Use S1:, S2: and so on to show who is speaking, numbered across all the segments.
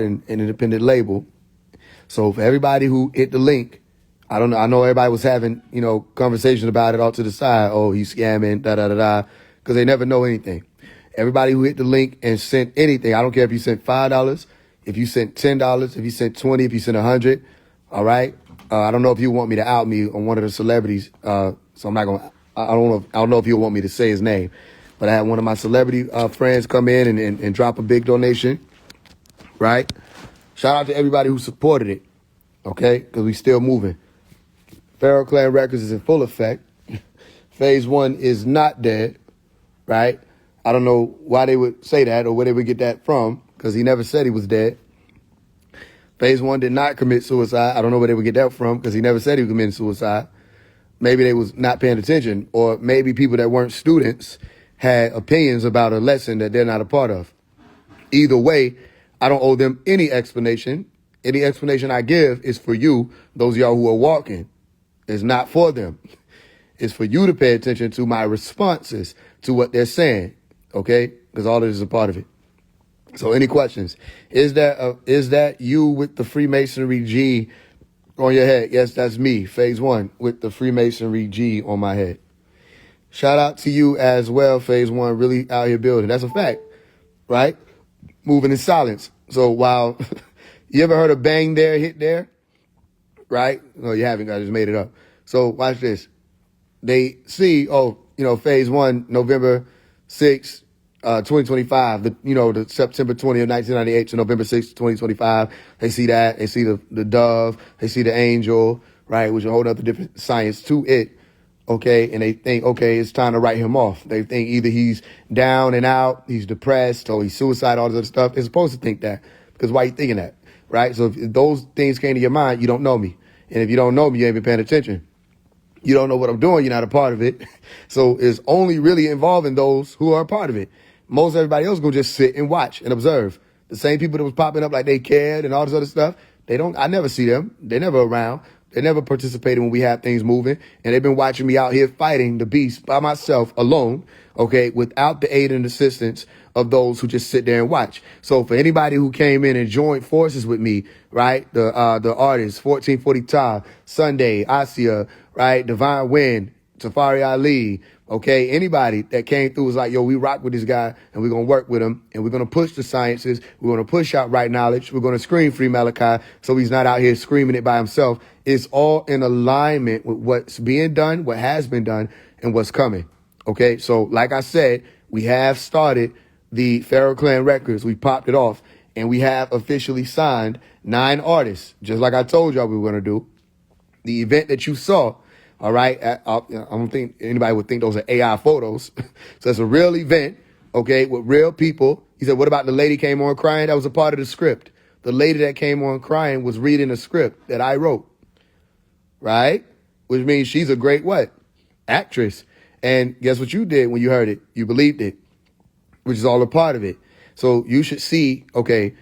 S1: an independent label. So for everybody who hit the link, I don't know. I know everybody was having, conversation about it all to the side. Oh, he's scamming, because they never know anything. Everybody who hit the link and sent anything, I don't care if you sent $5, if you sent $10, if you sent 20, if you sent 100. All right. I don't know if you want me to out me on one of the celebrities. So I'm not gonna. I don't know if you want me to say his name, but I had one of my celebrity friends come in and drop a big donation. Right. Shout out to everybody who supported it. Okay, because we still moving. Pharaoh Clan Records is in full effect. Phase One is not dead, right? I don't know why they would say that or where they would get that from, because he never said he was dead. Phase One did not commit suicide. I don't know where they would get that from, because he never said he was committing suicide. Maybe they was not paying attention, or maybe people that weren't students had opinions about a lesson that they're not a part of. Either way, I don't owe them any explanation. Any explanation I give is for you, those of y'all who are walking. It's not for them. It's for you to pay attention to my responses to what they're saying, okay? Because all of this is a part of it. So any questions? Is that you with the Freemasonry G on your head? Yes, that's me, Phase One, with the Freemasonry G on my head. Shout out to you as well, Phase One, really out here building. That's a fact, right? Moving in silence. So while you ever heard of bang there, hit there? Right? No, you haven't. I just made it up. So watch this. They see, Phase One, November 6th, 2025, the September 20th, 1998 to November 6th, 2025. They see that. They see the dove. They see the angel, right? Which is a whole other different science to it. Okay. And they think, okay, it's time to write him off. They think either he's down and out, he's depressed, or he's suicidal, all this other stuff. They're supposed to think that, because why are you thinking that? Right? So if those things came to your mind, you don't know me. And if you don't know me, you ain't been paying attention. You don't know what I'm doing, you're not a part of it. So it's only really involving those who are a part of it. Most everybody else gonna just sit and watch and observe. The same people that was popping up like they cared and all this other stuff, I never see them. They're never around. They never participated when we have things moving. And they've been watching me out here fighting the beast by myself alone, okay, without the aid and assistance of those who just sit there and watch. So for anybody who came in and joined forces with me, right, the artists, 1440 Ta, Sunday, Asia, right, Divine Wind, Tafari Ali, okay, anybody that came through was like, yo, we rock with this guy and we're going to work with him and we're going to push the sciences. We're going to push out right knowledge. We're going to scream Free Malachi so he's not out here screaming it by himself. It's all in alignment with what's being done, what has been done, and what's coming. Okay, so like I said, we have started the Pharaoh Clan Records. We popped it off and we have officially signed 9 artists, just like I told y'all we were going to do. The event that you saw, all right, I don't think anybody would think those are AI photos. So it's a real event, okay, with real people. He said, what about the lady came on crying? That was a part of the script. The lady that came on crying was reading a script that I wrote, right? Which means she's a great what? Actress. And guess what you did when you heard it? You believed it, which is all a part of it. So you should see, okay,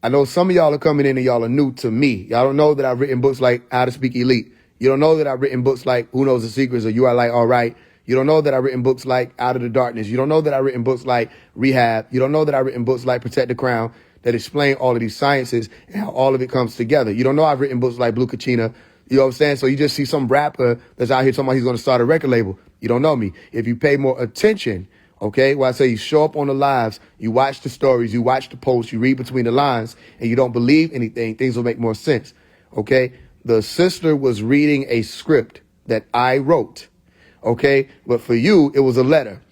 S1: I know some of y'all are coming in and y'all are new to me. Y'all don't know that I've written books like How to Speak Elite. You don't know that I've written books like Who Knows the Secrets or You Are Like All Right. You don't know that I've written books like Out of the Darkness. You don't know that I've written books like Rehab. You don't know that I've written books like Protect the Crown that explain all of these sciences and how all of it comes together. You don't know I've written books like Blue Kachina. You know what I'm saying? So you just see some rapper that's out here talking about he's going to start a record label. You don't know me. If you pay more attention, okay, well, I say you show up on the lives, you watch the stories, you watch the posts, you read between the lines, and you don't believe anything, things will make more sense, okay? The sister was reading a script that I wrote, okay? But for you, it was a letter.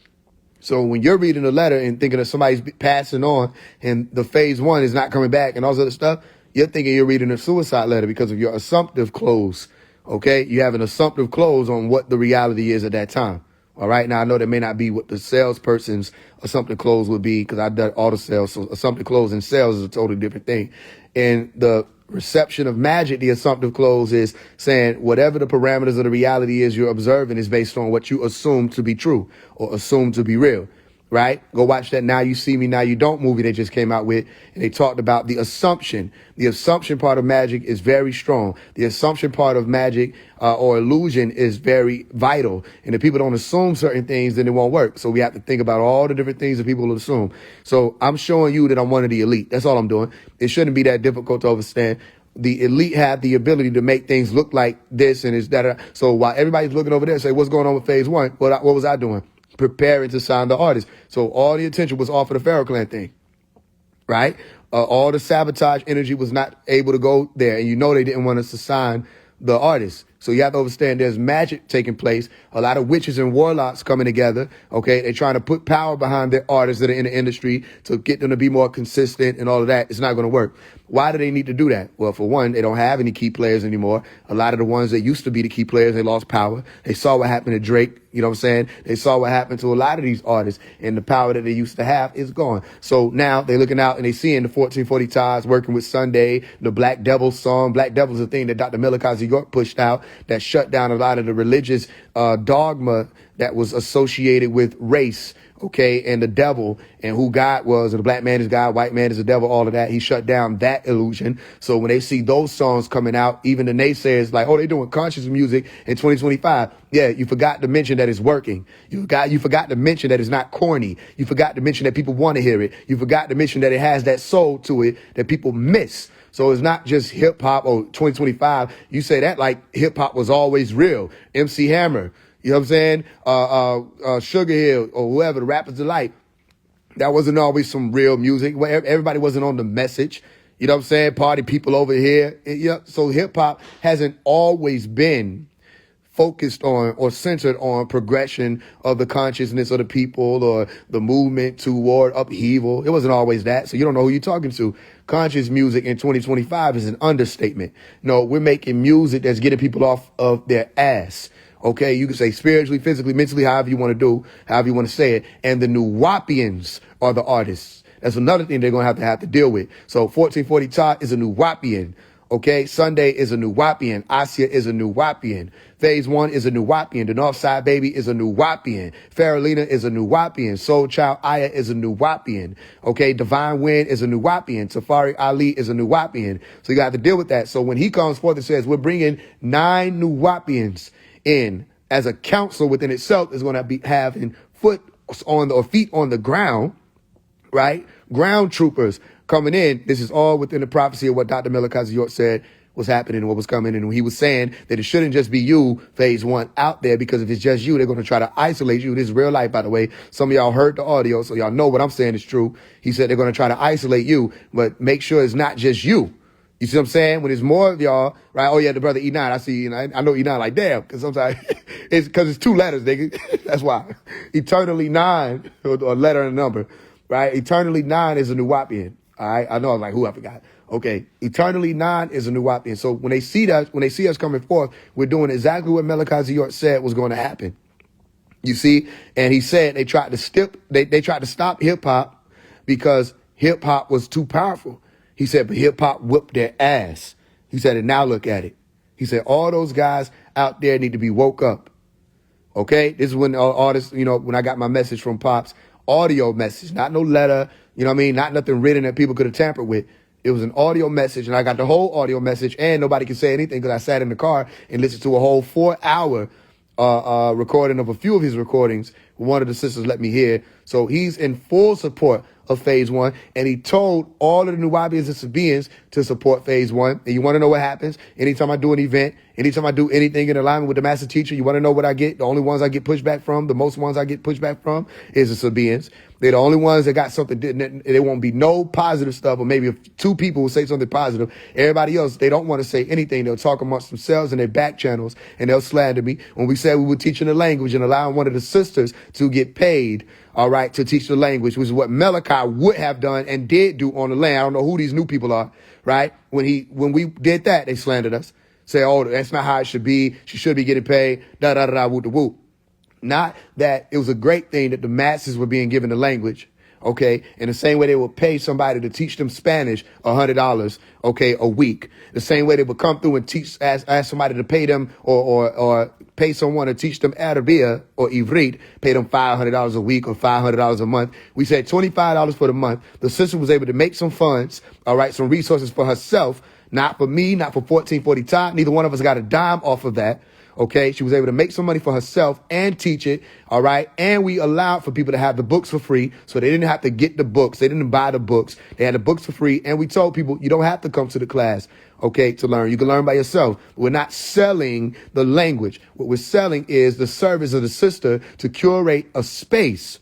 S1: So when you're reading a letter and thinking that somebody's passing on and the Phase One is not coming back and all this other stuff, you're thinking you're reading a suicide letter because of your assumptive close, okay? You have an assumptive close on what the reality is at that time. All right. Now, I know that may not be what the salesperson's assumptive close would be because I've done all the sales. So assumptive close and sales is a totally different thing. And the reception of magic, the assumptive close is saying whatever the parameters of the reality is you're observing is based on what you assume to be true or assume to be real. right? Go watch that Now You See Me, Now You Don't movie they just came out with. And they talked about the assumption. The assumption part of magic is very strong. The assumption part of magic or illusion is very vital. And if people don't assume certain things, then it won't work. So we have to think about all the different things that people will assume. So I'm showing you that I'm one of the elite. That's all I'm doing. It shouldn't be that difficult to understand. The elite have the ability to make things look like this and it's that. So while everybody's looking over there and say, what's going on with phase one? What was I doing? Preparing to sign the artist. So all the attention was off of the Pharaoh Clan thing, right? All the sabotage energy was not able to go there. And you know they didn't want us to sign the artist. So you have to understand there's magic taking place. A lot of witches and warlocks coming together. Okay. They're trying to put power behind their artists that are in the industry to get them to be more consistent and all of that. It's not going to work. Why do they need to do that? Well, for one, they don't have any key players anymore. A lot of the ones that used to be the key players, they lost power. They saw what happened to Drake. You know what I'm saying? They saw what happened to a lot of these artists, and the power that they used to have is gone. So now they're looking out and they seeing the 1440 ties working with Sunday, the Black Devil song. Black Devil is a thing that Dr. Malachi York pushed out that shut down a lot of the religious dogma that was associated with race, okay, and the devil and who God was, and the black man is God, white man is the devil, all of that. He shut down that illusion. So when they see those songs coming out, even the naysayers like, oh, they doing conscious music in 2025. Yeah, you forgot to mention that it's working. You forgot to mention that it's not corny. You forgot to mention that people want to hear it. You forgot to mention that it has that soul to it that people miss. So it's not just hip hop or 2025. You say that like hip hop was always real. MC Hammer, you know what I'm saying? Sugar Hill or whoever, the Rappers Delight. That wasn't always some real music. Everybody wasn't on the message. You know what I'm saying? Party people over here. So hip hop hasn't always been focused on or centered on progression of the consciousness of the people or the movement toward upheaval. It wasn't always that. So you don't know who you're talking to. Conscious music in 2025 is an understatement. No, we're making music that's getting people off of their ass. Okay, you can say spiritually, physically, mentally, however you want to do, however you want to say it. And the Nuwapians are the artists. That's another thing they're going to have to deal with. So 1440 Tot is a Nuwapian. Okay, Sunday is a Nuwapian. Asia is a Nuwapian. Phase One is a Nuwapian. The Northside Baby is a Nuwapian. Faralina is a Nuwapian. Soul Child Aya is a Nuwapian. Okay, Divine Wind is a Nuwapian. Safari Ali is a Nuwapian. So you got to deal with that. So when he comes forth and says, we're bringing 9 Nuwapians in as a council within itself is going to be having feet on the ground, right? Ground troopers coming in. This is all within the prophecy of what Dr. Malachi York said was happening and what was coming. And he was saying that it shouldn't just be you, phase one, out there, because if it's just you, they're going to try to isolate you. This is real life, by the way. Some of y'all heard the audio, so y'all know what I'm saying is true. He said they're going to try to isolate you, but make sure it's not just you. You see what I'm saying? When there's more of y'all, right? Oh, yeah, the brother E9. I see, I know E9 like, damn, because sometimes it's because it's 2 letters, nigga. That's why. Eternally 9, or a letter and a number, right? Eternally 9 is a Nuwapian. All right. I know. I was like, who? I forgot. Okay. Eternally 9 is a Nuwapian. So when they see us coming forth, we're doing exactly what Malachi York said was going to happen. You see? And he said they tried to stop hip hop because hip hop was too powerful. He said, but hip hop whipped their ass. He said, and now look at it. He said, all those guys out there need to be woke up. Okay. This is when artists, when I got my message from Pops, audio message, not no letter, you know what I mean? Not nothing written that people could have tampered with. It was an audio message, and I got the whole audio message, and nobody could say anything because I sat in the car and listened to a whole 4-hour recording of a few of his recordings. One of the sisters let me hear. So he's in full support of Phase One, and he told all of the Nuwabians and Sabians to support Phase One. And you want to know what happens? Anytime I do an event, anytime I do anything in alignment with the master teacher, you want to know what I get? The only ones I get pushback from, the most ones I get pushback from is the Sabians. They're the only ones that got something. There won't be no positive stuff, or maybe if 2 people will say something positive. Everybody else, they don't want to say anything. They'll talk amongst themselves in their back channels, and they'll slander me. When we said we were teaching the language and allowing one of the sisters to get paid, all right, to teach the language, which is what Malachi would have done and did do on the land. I don't know who these new people are, right? When we did that, they slandered us. Say, oh, that's not how it should be. She should be getting paid. Da da da da whoop da whoop. Not that it was a great thing that the masses were being given the language, Okay. In the same way they would pay somebody to teach them Spanish $100, okay, a week. The same way they would come through and ask somebody to pay them or pay someone to teach them Arabia or Ivrit, pay them $500 a week or $500 a month. We said $25 for the month. The sister was able to make some funds, all right, some resources for herself, not for me, not for 1440 Top. Neither one of us got a dime off of that. Okay, she was able to make some money for herself and teach it, all right? And we allowed for people to have the books for free, so they didn't have to get the books. They didn't buy the books. They had the books for free, and we told people, you don't have to come to the class, okay, to learn. You can learn by yourself. We're not selling the language. What we're selling is the service of the sister to curate a space,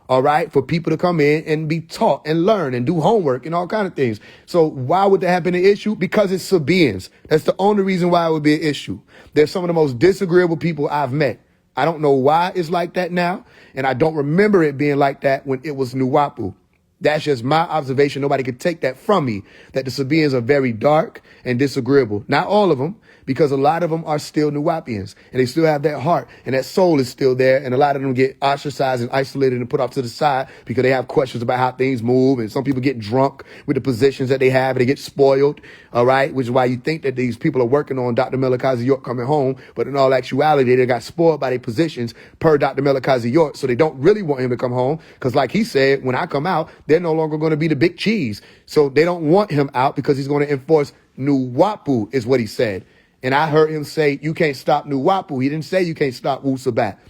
S1: all right, for people to come in and be taught and learn and do homework and all kind of things. So why would that have been an issue? Because it's Sabaeans. That's the only reason why it would be an issue. They're some of the most disagreeable people I've met. I don't know why it's like that now, and I don't remember it being like that when it was Nuwapu. That's just my observation. Nobody could take that from me, that the Sabaeans are very dark and disagreeable. Not all of them, because a lot of them are still Nuwapians, and they still have that heart, and that soul is still there, and a lot of them get ostracized and isolated and put off to the side because they have questions about how things move, and some people get drunk with the positions that they have, and they get spoiled, all right, which is why you think that these people are working on Dr. Melakazi York coming home, but in all actuality, they got spoiled by their positions per Dr. Melakazi York, so they don't really want him to come home, because like he said, when I come out, they're no longer going to be the big cheese, so they don't want him out because he's going to enforce Nuwapu, is what he said. And I heard him say, you can't stop Nuwapu. He didn't say you can't stop Wu Sabat.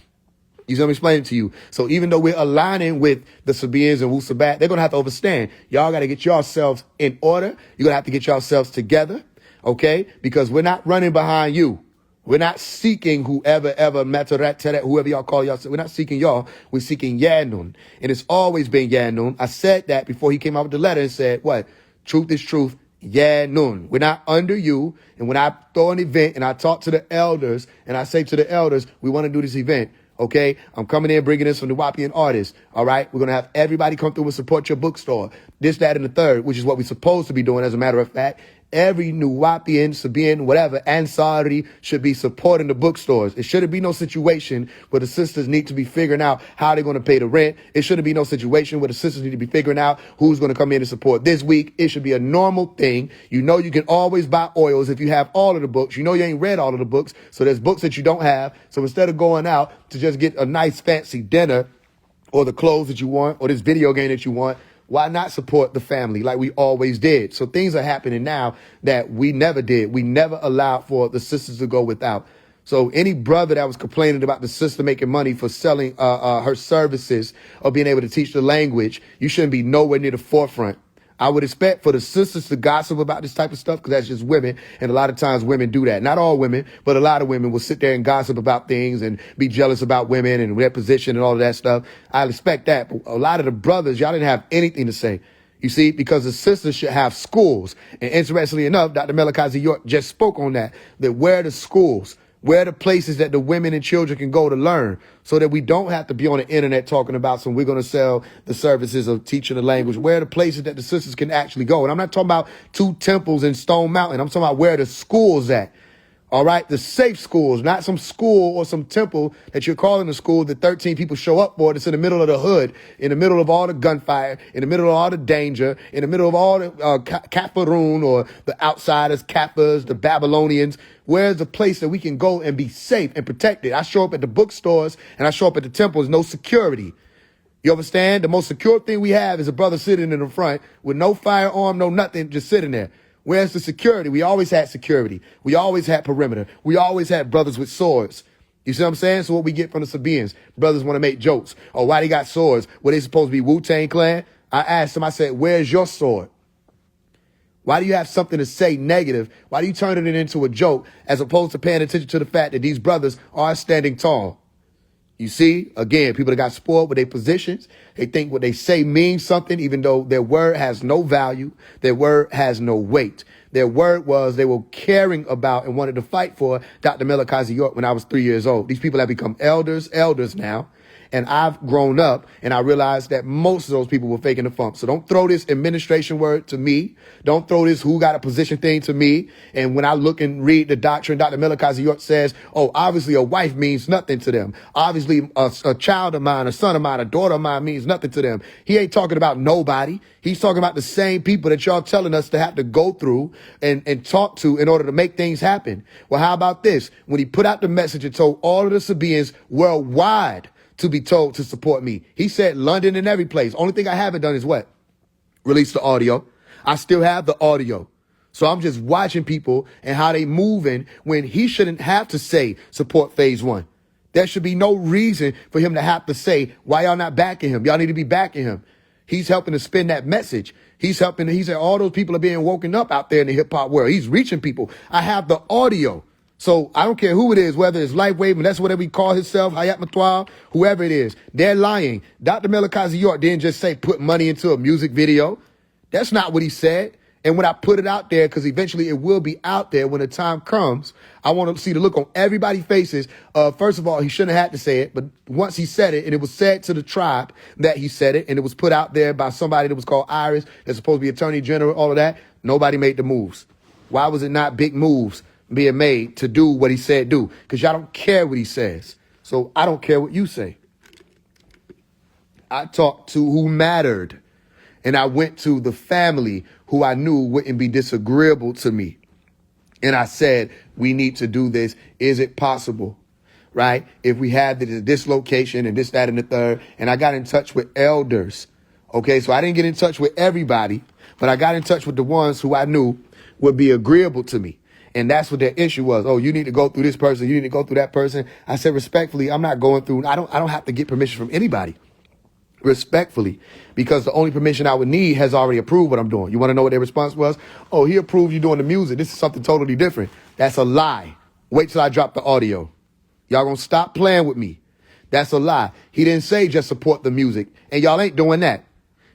S1: You see what I'm explaining to you? So even though we're aligning with the Sabaeans and Wu Sabat, they're going to have to understand. Y'all got to get yourselves in order. You're going to have to get yourselves together, okay? Because we're not running behind you. We're not seeking whoever y'all call yourself. We're not seeking y'all. We're seeking Yanun. And it's always been Yanun. I said that before he came out with the letter and said, what? Truth is truth. Yeah, noon. We're not under you. And when I throw an event and I talk to the elders and I say to the elders, we want to do this event. Okay. I'm coming in, bringing in some Nuwapian artists. All right. We're going to have everybody come through and support your bookstore. This, that, and the third, which is what we're supposed to be doing. As a matter of fact, every Nuwapian, Sabaean, whatever, Ansari should be supporting the bookstores. It shouldn't be no situation where the sisters need to be figuring out how they're going to pay the rent. It shouldn't be no situation where the sisters need to be figuring out who's going to come in and support this week. It should be a normal thing. You know, you can always buy oils if you have all of the books. You know, you ain't read all of the books. So there's books that you don't have. So instead of going out to just get a nice fancy dinner or the clothes that you want or this video game that you want, why not support the family like we always did? So things are happening now that we never did. We never allowed for the sisters to go without. So any brother that was complaining about the sister making money for selling her services or being able to teach the language, you shouldn't be nowhere near the forefront. I would expect for the sisters to gossip about this type of stuff because that's just women. And a lot of times women do that. Not all women, but a lot of women will sit there and gossip about things and be jealous about women and their position and all of that stuff. I expect that. But a lot of the brothers, y'all didn't have anything to say. You see, because the sisters should have schools. And interestingly enough, Dr. Melakazi York just spoke on that where are the schools? Where are the places that the women and children can go to learn so that we don't have to be on the internet talking about we're going to sell the services of teaching the language? Where are the places that the sisters can actually go? And I'm not talking about 2 temples in Stone Mountain. I'm talking about where the schools at. All right. The safe schools, not some school or some temple that you're calling a school that 13 people show up for. That's in the middle of the hood, in the middle of all the gunfire, in the middle of all the danger, in the middle of all the Kafaroon or the outsiders, Kaffas, the Babylonians. Where's the place that we can go and be safe and protected? I show up at the bookstores and I show up at the temples, no security. You understand? The most secure thing we have is a brother sitting in the front with no firearm, no nothing, just sitting there. Where's the security? We always had security. We always had perimeter. We always had brothers with swords. You see what I'm saying? So what we get from the Sabaeans, brothers want to make jokes. Oh, why they got swords? Were they supposed to be Wu-Tang Clan? I asked them, I said, where's your sword? Why do you have something to say negative? Why do you turn it into a joke as opposed to paying attention to the fact that these brothers are standing tall? You see, again, people that got spoiled with their positions, they think what they say means something, even though their word has no value. Their word has no weight. Their word was they were caring about and wanted to fight for Dr. Melakazi York when I was 3 years old. These people have become elders now. And I've grown up and I realized that most of those people were faking the funk. So don't throw this administration word to me. Don't throw this who got a position thing to me. And when I look and read the doctrine, Dr. Malachi York says, oh, obviously a wife means nothing to them. Obviously a child of mine, a son of mine, a daughter of mine means nothing to them. He ain't talking about nobody. He's talking about the same people that y'all telling us to have to go through and talk to in order to make things happen. Well, how about this? When he put out the message and told all of the Sabaeans worldwide to be told to support me, he said London and every place. Only thing I haven't done is what? Release the audio. I still have the audio. So I'm just watching people and how they moving when he shouldn't have to say support Faise One. There should be no reason for him to have to say, why y'all not backing him? Y'all need to be backing him. He's helping to spin that message. He said all those people are being woken up out there in the hip hop world. He's reaching people. I have the audio. So I don't care who it is, whether it's Lightwave, and that's whatever he calls himself, Hayat Matwal, whoever it is. They're lying. Dr. Malachi York didn't just say put money into a music video. That's not what he said. And when I put it out there, because eventually it will be out there when the time comes, I want to see the look on everybody's faces. First of all, he shouldn't have had to say it, but once he said it, and it was said to the tribe that he said it, and it was put out there by somebody that was called Iris, that's supposed to be Attorney General, all of that, nobody made the moves. Why was it not big moves being made to do what he said do? Because y'all don't care what he says. So I don't care what you say. I talked to who mattered. And I went to the family who I knew wouldn't be disagreeable to me. And I said, we need to do this. Is it possible? Right? If we have this location and this, that, and the third. And I got in touch with elders. Okay, so I didn't get in touch with everybody, but I got in touch with the ones who I knew would be agreeable to me. And that's what their issue was. Oh, you need to go through this person. You need to go through that person. I said, respectfully, I'm not going through. I don't have to get permission from anybody. Respectfully, because the only permission I would need has already approved what I'm doing. You want to know what their response was? Oh, he approved you doing the music. This is something totally different. That's a lie. Wait till I drop the audio. Y'all gonna stop playing with me. That's a lie. He didn't say just support the music, and y'all ain't doing that.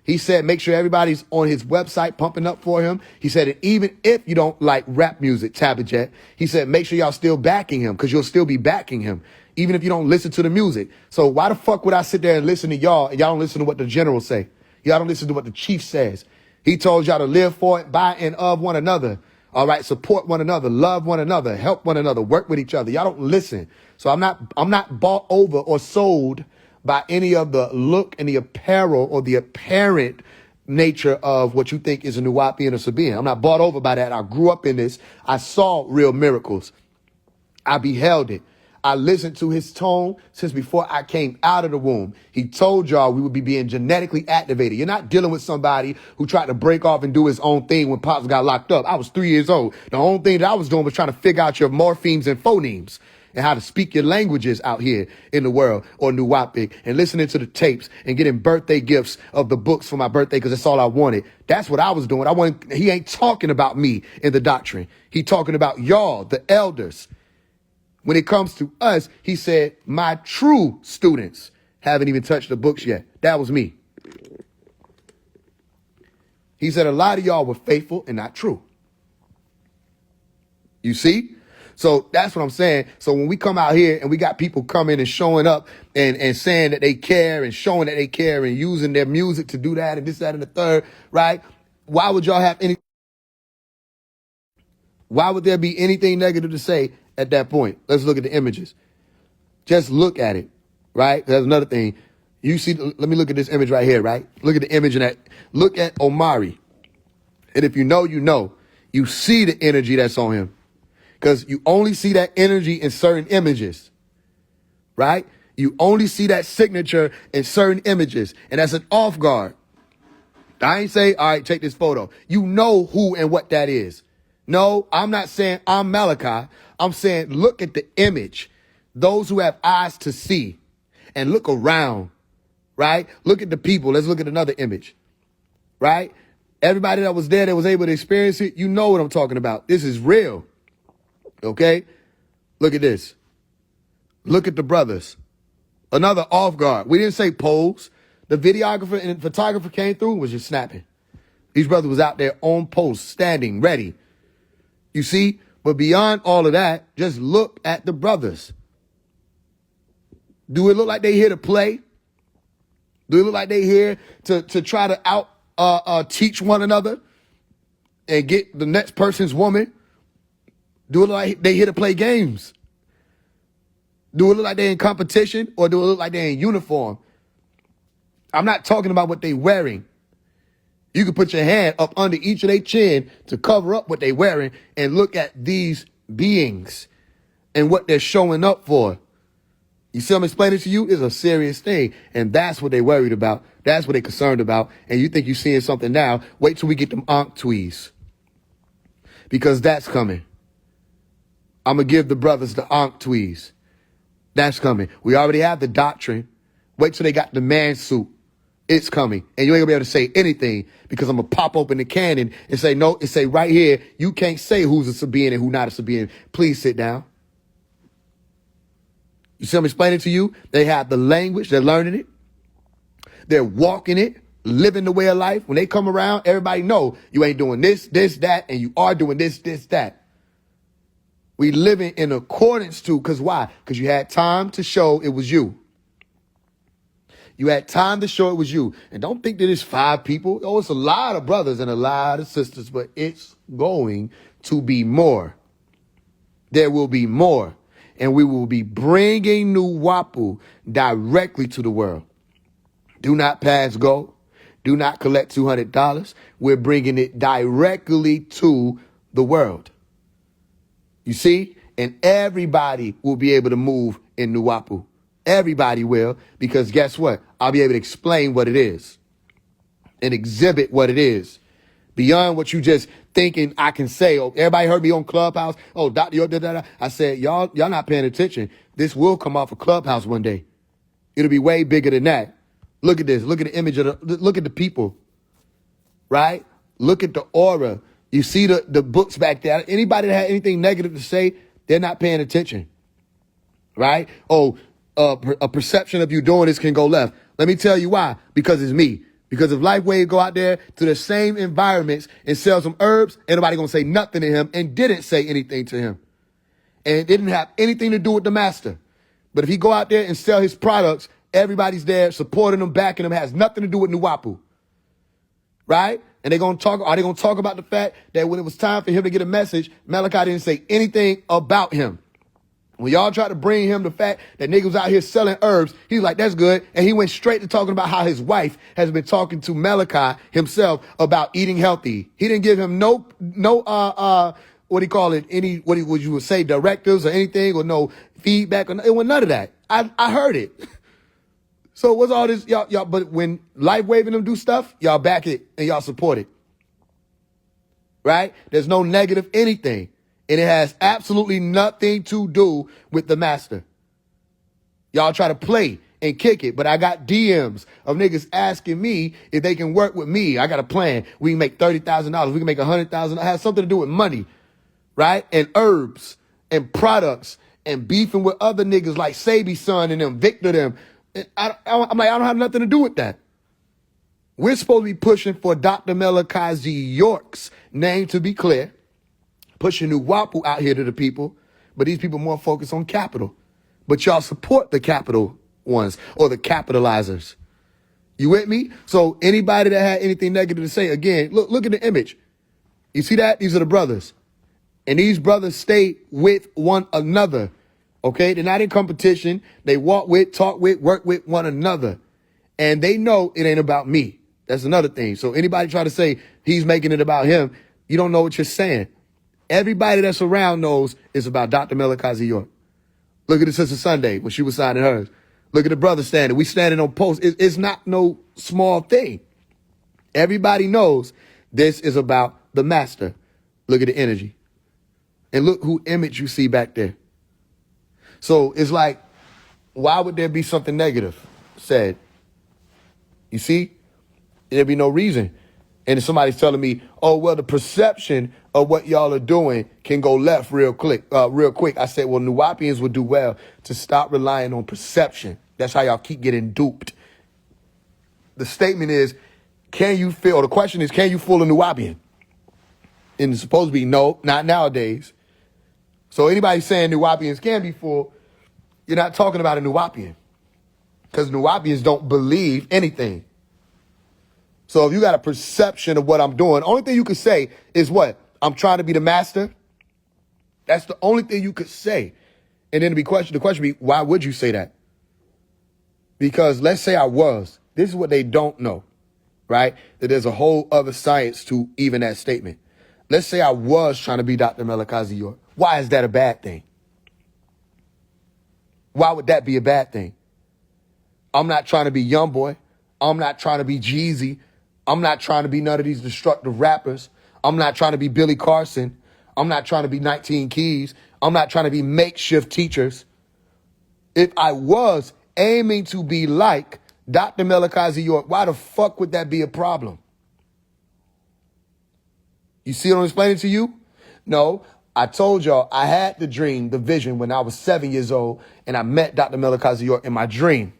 S1: He said make sure everybody's on his website pumping up for him. He said and even if you don't like rap music, Tabitha, he said make sure y'all still backing him because you'll still be backing him. Even if you don't listen to the music. So why the fuck would I sit there and listen to y'all and y'all don't listen to what the general say? Y'all don't listen to what the chief says. He told y'all to live for it, by and of one another. All right, support one another, love one another, help one another, work with each other. Y'all don't listen. So I'm not bought over or sold by any of the look and the apparel or the apparent nature of what you think is a Nuwapi and a Sabaean. I'm not bought over by that. I grew up in this. I saw real miracles. I beheld it. I listened to his tone since before I came out of the womb. He told y'all we would be being genetically activated. You're not dealing with somebody who tried to break off and do his own thing when Pops got locked up. I was 3 years old. The only thing that I was doing was trying to figure out your morphemes and phonemes and how to speak your languages out here in the world, or Nuwapic, and listening to the tapes and getting birthday gifts of the books for my birthday because that's all I wanted. That's what I was doing. He ain't talking about me in the doctrine. He talking about y'all, the elders. When it comes to us, he said, my true students haven't even touched the books yet. That was me. He said a lot of y'all were faithful and not true. You see? So that's what I'm saying. So when we come out here and we got people coming and showing up and saying that they care and showing that they care and using their music to do that and this, that, and the third, right? Why would y'all have any? Why would there be anything negative to say at that point? Let's look at the images. Just look at it, right? That's another thing. You see, let me look at this image right here, right? Look at the image and that. Look at Omari. And if you know, you see the energy that's on him. Because you only see that energy in certain images, right? You only see that signature in certain images. And that's an off guard. I ain't say, all right, take this photo. You know who and what that is. No, I'm not saying I'm Malachi. I'm saying look at the image. Those who have eyes to see and look around, right? Look at the people. Let's look at another image, right? Everybody that was there that was able to experience it, you know what I'm talking about. This is real, okay? Look at this. Look at the brothers. Another off guard. We didn't say pose. The videographer and photographer came through and was just snapping. These brothers was out there on post, standing, ready. You see? But beyond all of that, just look at the brothers. Do it look like they here to play? Do it look like they here to try to teach one another and get the next person's woman? Do it look like they here to play games? Do it look like they're in competition, or do it look like they're in uniform? I'm not talking about what they're wearing. You can put your hand up under each of their chin to cover up what they're wearing and look at these beings and what they're showing up for. You see what I'm explaining to you? It's a serious thing. And that's what they're worried about. That's what they're concerned about. And you think you're seeing something now. Wait till we get them Ankh tweez. Because that's coming. I'm going to give the brothers the Ankh tweez. That's coming. We already have the doctrine. Wait till they got the man suit. It's coming. And you ain't gonna be able to say anything because I'm gonna pop open the cannon and say, no, it say right here, you can't say who's a Sabaean and who not a Sabaean. Please sit down. You see I'm explaining to you? They have the language, they're learning it. They're walking it, living the way of life. When they come around, everybody know you ain't doing this, this, that, and you are doing this, this, that. We living in accordance to, because why? Because you had time to show it was you. You had time to show it was you. And don't think that it's 5 people. Oh, it's a lot of brothers and a lot of sisters, but it's going to be more. There will be more. And we will be bringing Nuwapu directly to the world. Do not pass go. Do not collect $200. We're bringing it directly to the world. You see? And everybody will be able to move in Nuwapu. Everybody will, because guess what? I'll be able to explain what it is and exhibit what it is beyond what you just thinking I can say. Oh, everybody heard me on Clubhouse. Oh, Dr. I said, y'all not paying attention. This will come off of Clubhouse one day. It'll be way bigger than that. Look at this. Look at the image of look at the people, right? Look at the aura. You see the books back there. Anybody that had anything negative to say, they're not paying attention, right? Oh, a perception of you doing this can go left. Let me tell you why. Because it's me. Because if LifeWave go out there to the same environments and sell some herbs, ain't nobody gonna say nothing to him and didn't say anything to him. And it didn't have anything to do with the master. But if he go out there and sell his products, everybody's there supporting him, backing him, has nothing to do with Nuwapu. Right? And are they gonna talk about the fact that when it was time for him to get a message, Malachi didn't say anything about him. When y'all tried to bring him the fact that niggas was out here selling herbs, he's like, that's good. And he went straight to talking about how his wife has been talking to Malachi himself about eating healthy. He didn't give him no, what do you call it? What you would say, directives or anything, or no feedback, or it was none of that. I heard it. So what's all this, y'all, but when LifeWave and them do stuff, y'all back it and y'all support it. Right? There's no negative anything. And it has absolutely nothing to do with the master. Y'all try to play and kick it, but I got DMs of niggas asking me if they can work with me. I got a plan. We can make $30,000. We can make $100,000. It has something to do with money, right? And herbs and products and beefing with other niggas like Sabi's son and them, Victor them. And I'm like, I don't have nothing to do with that. We're supposed to be pushing for Dr. Malachi York's name to be clear. Pushing Nuwapu out here to the people, but these people more focused on capital. But y'all support the capital ones or the capitalizers. You with me? So anybody that had anything negative to say, again, look at the image. You see that? These are the brothers. And these brothers stay with one another. Okay? They're not in competition. They walk with, talk with, work with one another. And they know it ain't about me. That's another thing. So anybody try to say he's making it about him, you don't know what you're saying. Everybody that's around knows it's about Dr. Malachi York. Look at the Sister Sunday when she was signing hers. Look at the brother standing. We standing on posts. It's not no small thing. Everybody knows this is about the master. Look at the energy. And look who image you see back there. So it's like, why would there be something negative said? You see? There'd be no reason. And if somebody's telling me, oh, well, the perception of what y'all are doing can go left real quick. I said, well, Nuwapians would do well to stop relying on perception. That's how y'all keep getting duped. The statement is, the question is, can you fool a Nuwapian? And it's supposed to be no, not nowadays. So anybody saying Nuwapians can be fooled, you're not talking about a Nuwapian. Because Nuwapians don't believe anything. So if you got a perception of what I'm doing, only thing you could say is what? I'm trying to be the master. That's the only thing you could say. And then the question would be, why would you say that? Because let's say I was. This is what they don't know, right? That there's a whole other science to even that statement. Let's say I was trying to be Dr. Melakazi York. Why is that a bad thing? Why would that be a bad thing? I'm not trying to be Youngboy. I'm not trying to be Jeezy. I'm not trying to be none of these destructive rappers. I'm not trying to be Billy Carson. I'm not trying to be 19 Keys. I'm not trying to be makeshift teachers. If I was aiming to be like Dr. Melakazi York, why the fuck would that be a problem? You see what I'm explaining to you? No, I told y'all I had the dream, the vision when I was 7 years old, and I met Dr. Melakazi York in my dream.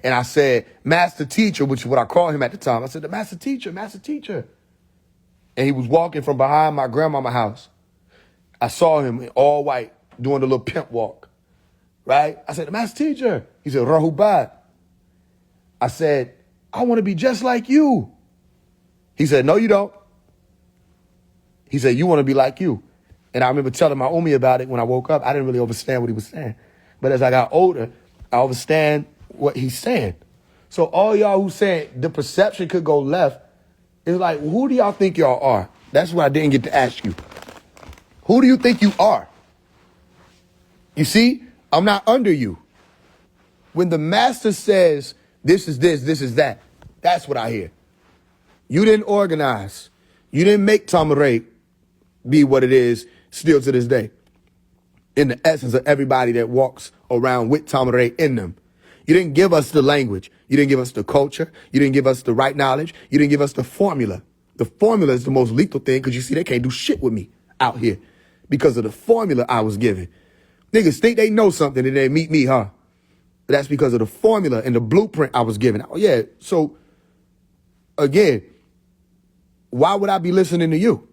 S1: And I said, Master Teacher, which is what I called him at the time. I said, the Master Teacher, Master Teacher. And he was walking from behind my grandmama's house. I saw him in all white doing the little pimp walk, right? I said, the Master Teacher. He said, Rahubad. I said, I want to be just like you. He said, no, you don't. He said, you want to be like you. And I remember telling my Umi about it when I woke up. I didn't really understand what he was saying. But as I got older, I understand what he's saying. So all y'all who said the perception could go left, is like, who do y'all think y'all are? That's what I didn't get to ask you. Who do you think you are? You see, I'm not under you. When the master says, this is this, this is that, that's what I hear. You didn't organize. You didn't make Tamaray be what it is still to this day. In the essence of everybody that walks around with Tamaray in them. You didn't give us the language. You didn't give us the culture. You didn't give us the right knowledge. You didn't give us the formula. The formula is the most lethal thing because you see, they can't do shit with me out here because of the formula I was given. Niggas think they know something and they meet me, huh? But that's because of the formula and the blueprint I was given. Oh, yeah. So, again, why would I be listening to you?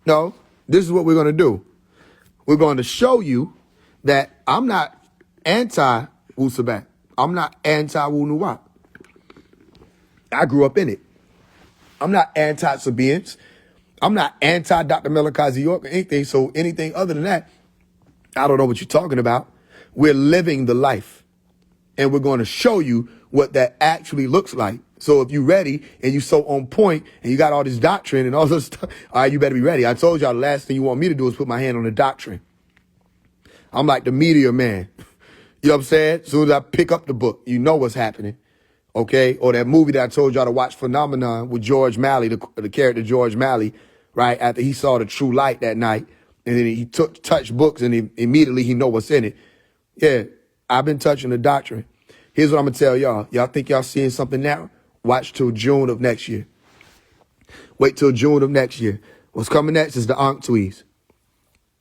S1: No, this is what we're going to do. We're going to show you that I'm not anti-Wu Sabat. I'm not anti-Wu Nuwap. I grew up in it. I'm not anti-Sabians. I'm not anti-Dr. Melakazi York or anything. So anything other than that, I don't know what you're talking about. We're living the life. And we're going to show you what that actually looks like. So if you're ready and you're so on point and you got all this doctrine and all this stuff, all right, you better be ready. I told y'all the last thing you want me to do is put my hand on the doctrine. I'm like the meteor man. You know what I'm saying? As soon as I pick up the book, you know what's happening. Okay? Or that movie that I told y'all to watch, Phenomenon, with George Malley, the character George Malley, right? After he saw the true light that night, and then he touched books and immediately he know what's in it. Yeah, I've been touching the doctrine. Here's what I'm going to tell y'all. Y'all think y'all seeing something now? Watch till June of next year. Wait till June of next year. What's coming next is the Ankh Tweez,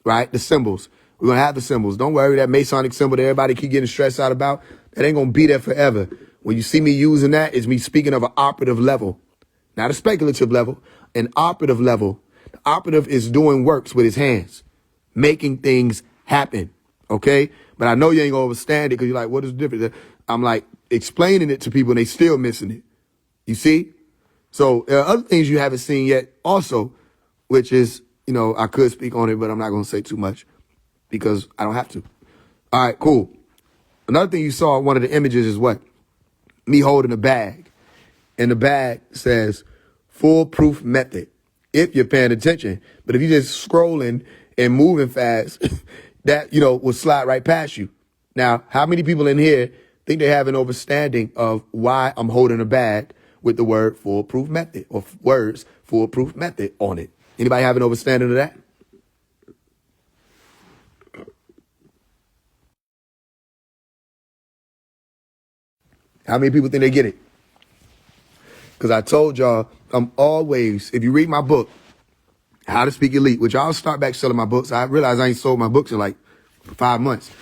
S1: right? The symbols. We're going to have the symbols. Don't worry, that Masonic symbol that everybody keep getting stressed out about, that ain't going to be there forever. When you see me using that, it's me speaking of an operative level. Not a speculative level, an operative level. The operative is doing works with his hands, making things happen, okay? But I know you ain't going to understand it because you're like, what is the difference? I'm like explaining it to people and they still missing it. You see? So there are other things you haven't seen yet also, which is, you know, I could speak on it, but I'm not going to say too much because I don't have to. All right, cool. Another thing you saw in one of the images is what? Me holding a bag. And the bag says foolproof method, if you're paying attention. But if you're just scrolling and moving fast, that, you know, will slide right past you. Now, how many people in here think they have an understanding of why I'm holding a bag with the word foolproof method or words foolproof method on it? Anybody have an understanding of that? How many people think they get it? Because I told y'all, I'm always, if you read my book, How to Speak Elite, which I'll start back selling my books. I realize I ain't sold my books in like 5 months.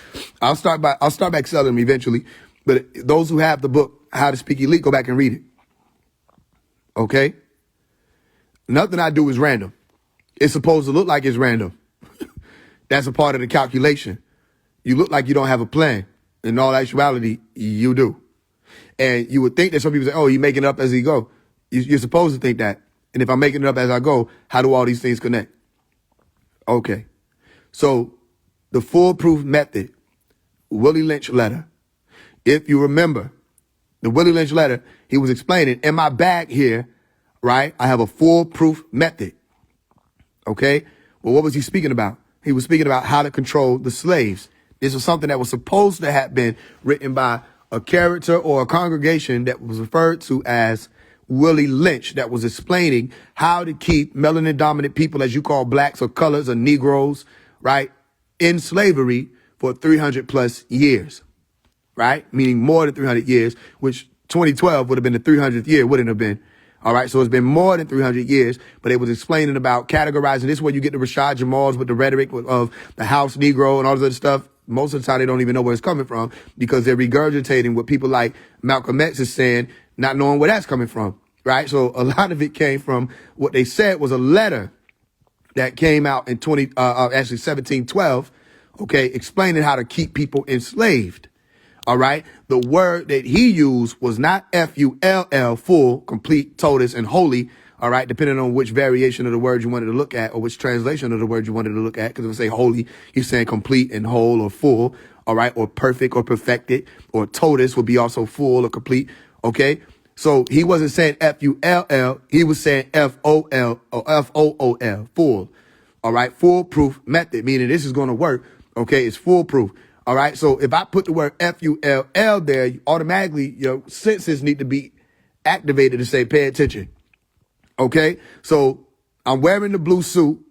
S1: I'll start back selling them eventually. But those who have the book, How to Speak Elite, go back and read it. Okay? Nothing I do is random. It's supposed to look like it's random. That's a part of the calculation. You look like you don't have a plan. In all actuality, you do. And you would think that some people say, oh, he's making it up as he go. You're supposed to think that. And if I'm making it up as I go, how do all these things connect? Okay. So the foolproof method, Willie Lynch letter. If you remember, the Willie Lynch letter, he was explaining, in my bag here, right, I have a foolproof method. Okay? Well, what was he speaking about? He was speaking about how to control the slaves. This was something that was supposed to have been written by a character or a congregation that was referred to as Willie Lynch, that was explaining how to keep melanin dominant people, as you call blacks or colors or Negroes, right, in slavery for 300 plus years, right? Meaning more than 300 years, which 2012 would have been the 300th year, wouldn't have been. All right. So it's been more than 300 years, but it was explaining about categorizing. This is where you get the Rashad Jamals with the rhetoric of the house Negro and all this other stuff. Most of the time, they don't even know where it's coming from because they're regurgitating what people like Malcolm X is saying, not knowing where that's coming from. Right. So a lot of it came from what they said was a letter that came out in 1712. OK, explaining how to keep people enslaved. All right. The word that he used was not F-U-L-L, full, complete, totus, and holy. All right. Depending on which variation of the word you wanted to look at or which translation of the word you wanted to look at. Because if I say holy, he's saying complete and whole or full. All right. Or perfect or perfected. Or totus would be also full or complete. OK. So he wasn't saying F-U-L-L. He was saying F-O-L or F-O-O-L, full. All right. Foolproof method, meaning this is going to work. OK. It's foolproof. All right. So if I put the word F-U-L-L there, automatically your senses need to be activated to say, pay attention. OK. So I'm wearing the blue suit.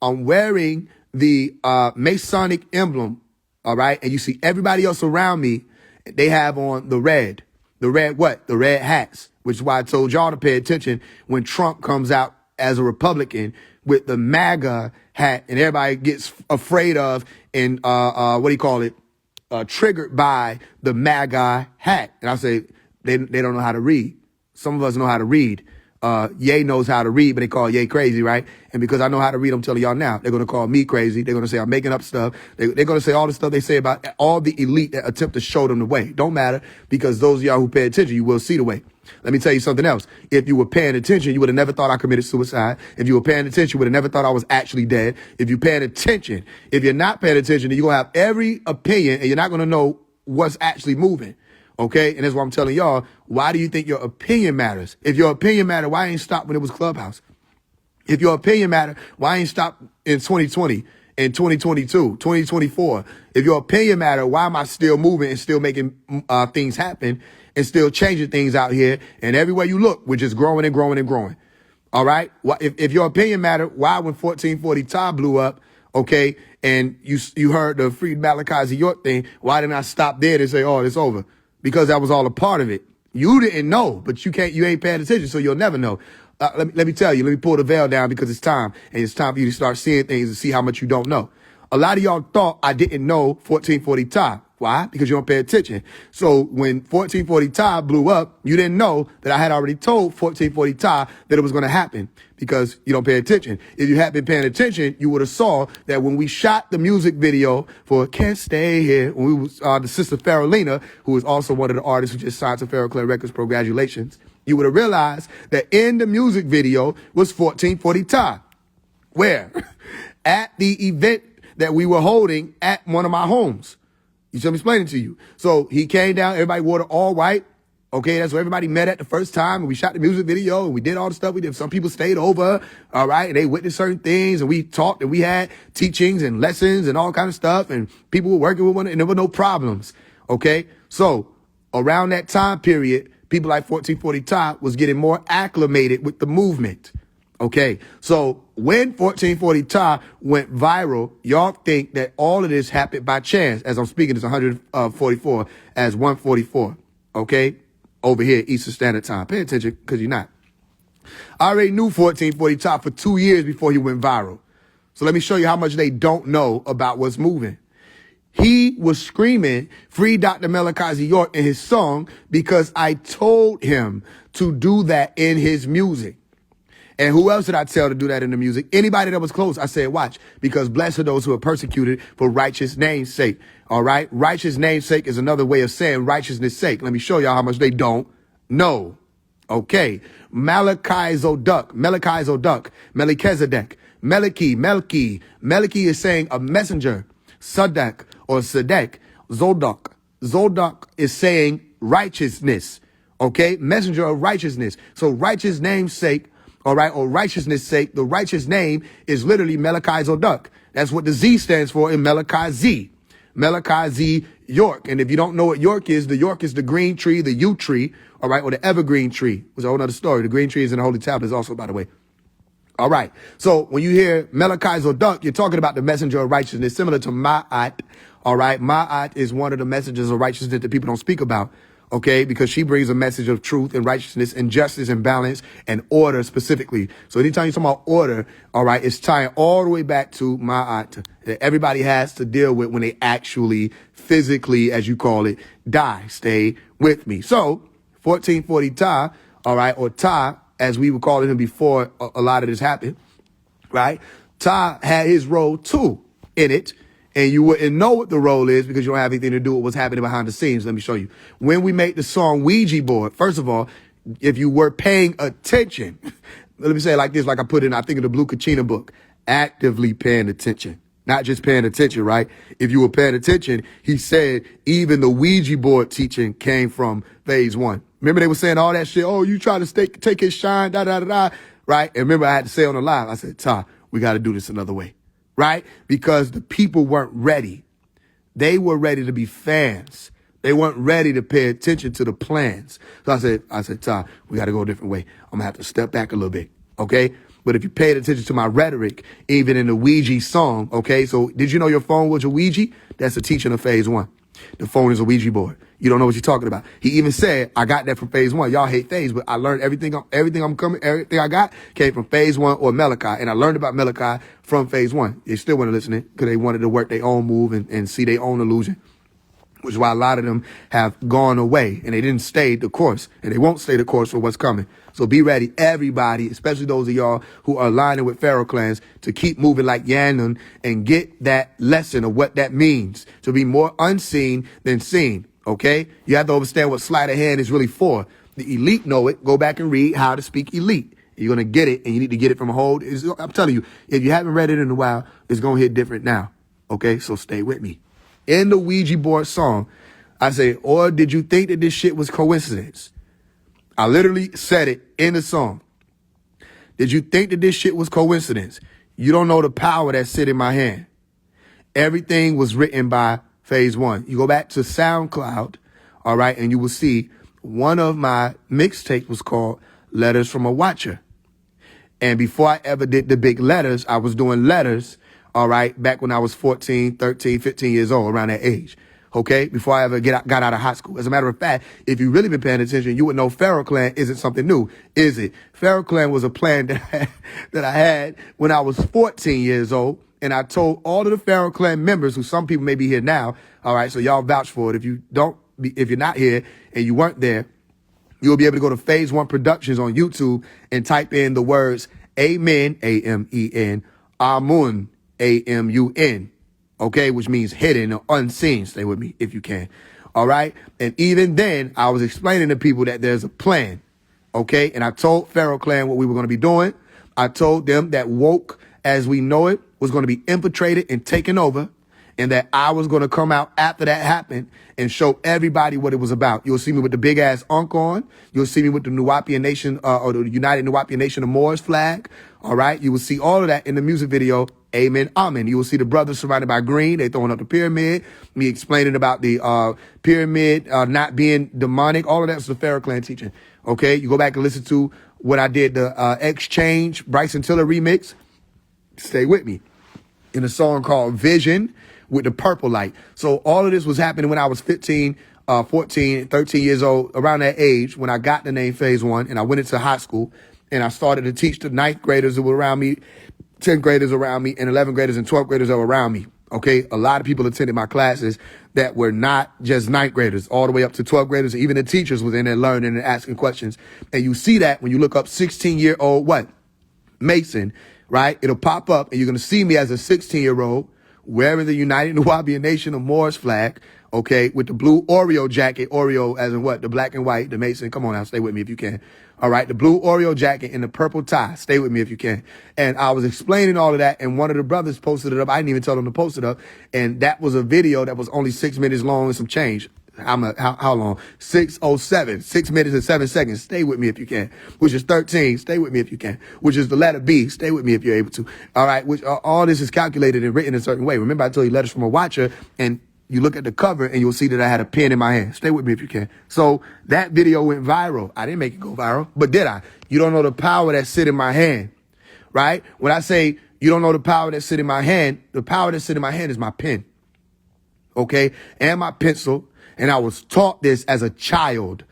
S1: I'm wearing the Masonic emblem. All right. And you see everybody else around me. They have on the red. The red what? The red hats, which is why I told y'all to pay attention when Trump comes out as a Republican with the MAGA hat and everybody gets afraid of and what do you call it? Triggered by the MAGA hat. And I say, they don't know how to read. Some of us know how to read. Ye knows how to read, but they call Ye crazy, right? And because I know how to read, I'm telling y'all now, they're going to call me crazy. They're going to say I'm making up stuff. They're going to say all the stuff they say about all the elite that attempt to show them the way. Don't matter, because those of y'all who pay attention, you will see the way. Let me tell you something else. If you were paying attention, you would have never thought I committed suicide. If you were paying attention, you would have never thought I was actually dead. If you're paying attention, if you're not paying attention, then you're going to have every opinion and you're not going to know what's actually moving. Okay. And that's why I'm telling y'all, why do you think your opinion matters? If your opinion mattered, why ain't stopped when it was Clubhouse? If your opinion mattered, why ain't stopped in 2020, in 2022, 2024? If your opinion mattered, why am I still moving and still making things happen and still changing things out here? And everywhere you look, we're just growing and growing and growing. All right. If your opinion mattered, why when 1440 Todd blew up, okay, and you heard the Freed Malachi York thing, why didn't I stop there and say, oh, it's over? Because that was all a part of it. You didn't know, but you ain't paying attention, so you'll never know. Let me tell you, let me pull the veil down because it's time. And it's time for you to start seeing things and see how much you don't know. A lot of y'all thought I didn't know 1440 Todd. Why? Because you don't pay attention. So when 1440 Todd blew up, you didn't know that I had already told 1440 Todd that it was going to happen because you don't pay attention. If you had been paying attention, you would have saw that when we shot the music video for Can't Stay Here, when we was the sister Farrellina, who is also one of the artists who just signed to Farrell Clay Records, congratulations, you would have realized that in the music video was 1440 Todd. Where? At the event that we were holding at one of my homes. You see, I'm explaining to you. So he came down, everybody wore the all white. Okay, that's where everybody met at the first time. And we shot the music video and we did all the stuff we did. Some people stayed over, all right, and they witnessed certain things and we talked and we had teachings and lessons and all kind of stuff. And people were working with one and there were no problems. Okay, so around that time period, people like 1440 Todd was getting more acclimated with the movement. Okay, so when 1440 Todd went viral, y'all think that all of this happened by chance. As I'm speaking, it's 144 as 144. Okay, over here, Eastern Standard Time. Pay attention because you're not. I already knew 1440 Todd for 2 years before he went viral. So let me show you how much they don't know about what's moving. He was screaming, free Dr. Malachi York in his song because I told him to do that in his music. And who else did I tell to do that in the music? Anybody that was close, I said, watch, because blessed are those who are persecuted for righteous name's sake. All right. Righteous name's sake is another way of saying righteousness sake. Let me show y'all how much they don't know. Okay. Melchizedek, Melchizedek, Melchi is saying a messenger. Sadak or Sadek, Zodok is saying righteousness. Okay. Messenger of righteousness. So righteous name's sake. All right, or righteousness' sake, the righteous name is literally Melchizedek. That's what the Z stands for in Malachi Z. Malachi Z York. And if you don't know what York is the green tree, the yew tree, all right, or the evergreen tree. It was a whole other story. The green tree is in the Holy Tablets also, by the way. All right. So when you hear Melchizedek, you're talking about the messenger of righteousness, similar to Ma'at. All right. Ma'at is one of the messengers of righteousness that people don't speak about. Okay, because she brings a message of truth and righteousness and justice and balance and order specifically. So anytime you talk about order, all right, it's tying all the way back to Ma'at that everybody has to deal with when they actually physically, as you call it, die. Stay with me. So 1440 Ta, all right, or Ta, as we were calling him before a lot of this happened, right? Ta had his role too in it. And you wouldn't know what the role is because you don't have anything to do with what's happening behind the scenes. Let me show you. When we make the song Ouija board, first of all, if you were paying attention, let me say it like this, like I put in, I think in the Blue Kachina book, actively paying attention, not just paying attention, right? If you were paying attention, he said even the Ouija board teaching came from Faise One. Remember they were saying all that shit. Oh, you try to take his shine, right? And remember I had to say on the live, I said, Ta, we got to do this another way. Right? Because the people weren't ready. They were ready to be fans. They weren't ready to pay attention to the plans. So I said, Ta, we got to go a different way. I'm going to have to step back a little bit. Okay. But if you paid attention to my rhetoric, even in the Ouija song, okay. So did you know your phone was a Ouija? That's a teaching of Faise One. The phone is a Ouija board. You don't know what you're talking about. He even said, I got that from Faise One. Y'all hate Faise, but I learned everything I got came from Faise One or Malachi. And I learned about Malachi from Faise One. They still weren't listening because they wanted to work their own move and see their own illusion, which is why a lot of them have gone away and they didn't stay the course and they won't stay the course for what's coming. So be ready, everybody, especially those of y'all who are aligning with Pharaoh clans, to keep moving like Yanun and get that lesson of what that means, to be more unseen than seen. Okay, you have to understand what sleight of hand is really for. The elite know it. Go back and read How to Speak Elite. You're going to get it, and you need to get it from a whole. I'm telling you, if you haven't read it in a while, it's going to hit different now. Okay, so stay with me. In the Ouija board song, I say, or did you think that this shit was coincidence? I literally said it in the song. Did you think that this shit was coincidence? You don't know the power that sit in my hand. Everything was written by Faise One. You go back to SoundCloud, all right, and you will see one of my mixtapes was called Letters from a Watcher. And before I ever did the big letters, I was doing letters, all right, back when I was 14, 13, 15 years old, around that age, okay, before I ever got out of high school. As a matter of fact, if you really been paying attention, you would know Pharaoh Clan isn't something new, is it? Pharaoh Clan was a plan that I had when I was 14 years old. And I told all of the Pharaoh Clan members, who some people may be here now, all right, so y'all vouch for it. If you're not here and you weren't there, you'll be able to go to Faise One Productions on YouTube and type in the words Amen, A-M-E-N, Amun, A-M-U-N, okay, which means hidden or unseen. Stay with me if you can, all right? And even then, I was explaining to people that there's a plan, okay? And I told Pharaoh Clan what we were going to be doing. I told them that woke, as we know it, was going to be infiltrated and taken over, and that I was going to come out after that happened and show everybody what it was about. You'll see me with the big ass Unk on. You'll see me with the Nuwaubian Nation, or the United Nuwaubian Nation of Moors flag. All right. You will see all of that in the music video. Amen. Amen. You will see the brothers surrounded by green. They throwing up the pyramid. Me explaining about the pyramid not being demonic. All of that's the Pharaoh Clan teaching. Okay. You go back and listen to what I did, the Exchange Bryson Tiller remix. Stay with me. In a song called Vision with the Purple Light. So all of this was happening when I was 15, 14, 13 years old, around that age, when I got the name Faise One, and I went into high school and I started to teach the 9th graders that were around me, 10th graders around me, and 11th graders and 12th graders that were around me. Okay. A lot of people attended my classes that were not just 9th graders, all the way up to 12th graders. Even the teachers was in there learning and asking questions. And you see that when you look up 16-year-old what? Mason, right? It'll pop up and you're going to see me as a 16-year-old wearing the United Nubian Nation of Moors flag, okay, with the blue Oreo jacket. Oreo as in what? The black and white, the Mason. Come on now, stay with me if you can. All right, the blue Oreo jacket and the purple tie. Stay with me if you can. And I was explaining all of that, and one of the brothers posted it up. I didn't even tell them to post it up. And that was a video that was only 6 minutes long and some change. How long? 6:07, 6 minutes and 7 seconds. Stay with me if you can. Which is 13. Stay with me if you can. Which is the letter B. Stay with me if you're able to. All right. Which all this is calculated and written a certain way. Remember, I told you letters from a watcher, and you look at the cover and you'll see that I had a pen in my hand. Stay with me if you can. So that video went viral. I didn't make it go viral, but did I? You don't know the power that sit in my hand, right? When I say you don't know the power that sit in my hand, the power that sit in my hand is my pen, okay, and my pencil. And I was taught this as a child.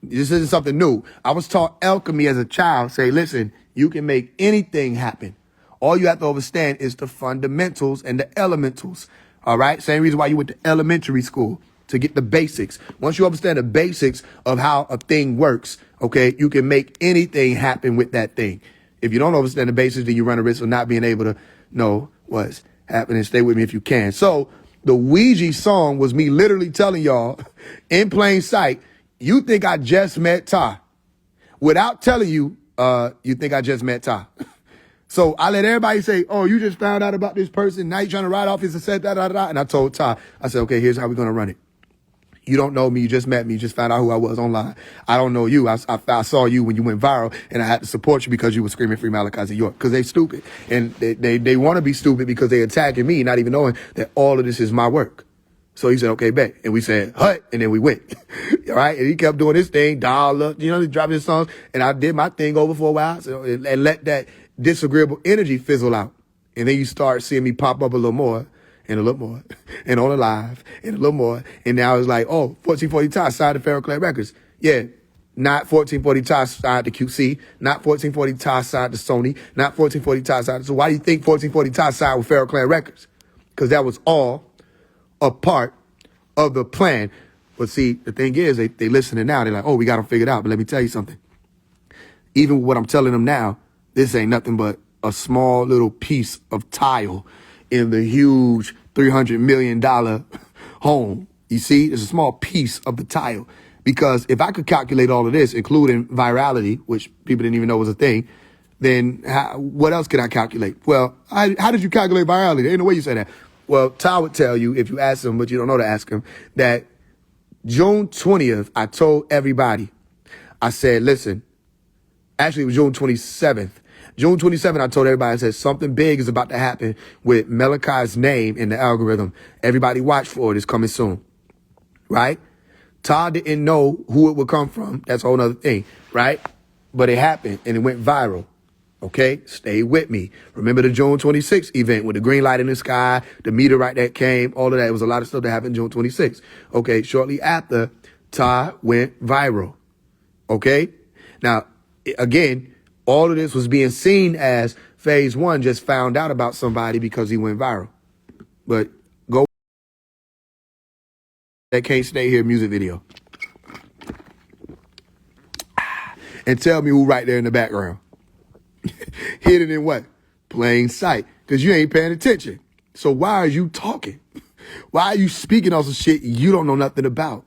S1: This isn't something new. I was taught alchemy as a child. Say, listen, you can make anything happen. All you have to understand is the fundamentals and the elementals. All right. Same reason why you went to elementary school, to get the basics. Once you understand the basics of how a thing works, okay, you can make anything happen with that thing. If you don't understand the basics, then you run a risk of not being able to know what's happening. Stay with me if you can. So the Ouija song was me literally telling y'all in plain sight, you think I just met Ty. Without telling you, you think I just met Ty. So I let everybody say, oh, you just found out about this person. Now you're trying to ride off his and said da. And I told Ty, I said, okay, here's how we're going to run it. You don't know me. You just met me. You just found out who I was online. I don't know you. I saw you when you went viral, and I had to support you because you were screaming free Malachi Z. York, because they stupid. And they want to be stupid because they attacking me, not even knowing that all of this is my work. So he said, okay, bet. And we said, hut. And then we went. All right. And he kept doing his thing, dollar, he dropped his songs. And I did my thing over for a while, and let that disagreeable energy fizzle out. And then you start seeing me pop up a little more. And a little more, and on the live, and a little more. And now it's like, oh, 1440 Ty signed to Pharaoh Clay Records. Yeah, not 1440 Ty signed to QC, not 1440 Ty signed to Sony, not 1440 Ty signed. So why do you think 1440 Ty signed with Pharaoh Clay Records? Because that was all a part of the plan. But see, the thing is, they listening now. They're like, oh, we got them figured out. But let me tell you something. Even with what I'm telling them now, this ain't nothing but a small little piece of tile in the huge $300 million home. You see, it's a small piece of the tile. Because if I could calculate all of this, including virality, which people didn't even know was a thing, then what else could I calculate? Well, how did you calculate virality? There ain't no way you say that. Well, Ty would tell you, if you ask him, but you don't know to ask him, that June 20th, I told everybody, I said, listen, actually it was June 27th. June 27th, I told everybody, I said, something big is about to happen with Malachi's name in the algorithm. Everybody watch for it. It's coming soon. Right? Todd didn't know who it would come from. That's a whole other thing. Right? But it happened and it went viral. Okay? Stay with me. Remember the June 26th event with the green light in the sky, the meteorite that came, all of that. It was a lot of stuff that happened June 26th. Okay? Shortly after, Todd went viral. Okay? Now, again, all of this was being seen as Faise One just found out about somebody because he went viral. But go that Can't Stay Here music video. And tell me who right there in the background. Hidden in what? Plain sight. Because you ain't paying attention. So why are you talking? Why are you speaking on some shit you don't know nothing about?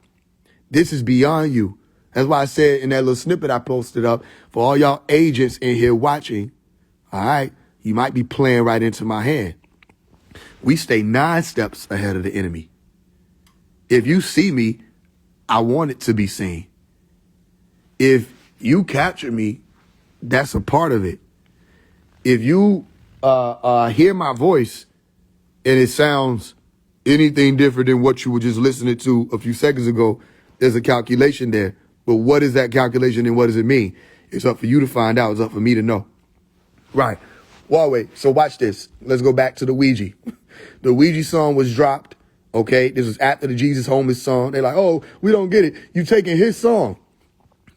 S1: This is beyond you. That's why I said in that little snippet I posted up, for all y'all agents in here watching, all right, you might be playing right into my hand. We stay 9 steps ahead of the enemy. If you see me, I want it to be seen. If you capture me, that's a part of it. If you hear my voice and it sounds anything different than what you were just listening to a few seconds ago, there's a calculation there. But what is that calculation and what does it mean? It's up for you to find out. It's up for me to know. Right. Huawei. So watch this. Let's go back to the Ouija. The Ouija song was dropped. Okay. This was after the Jesus Homeless song. They're like, oh, we don't get it. You taking his song.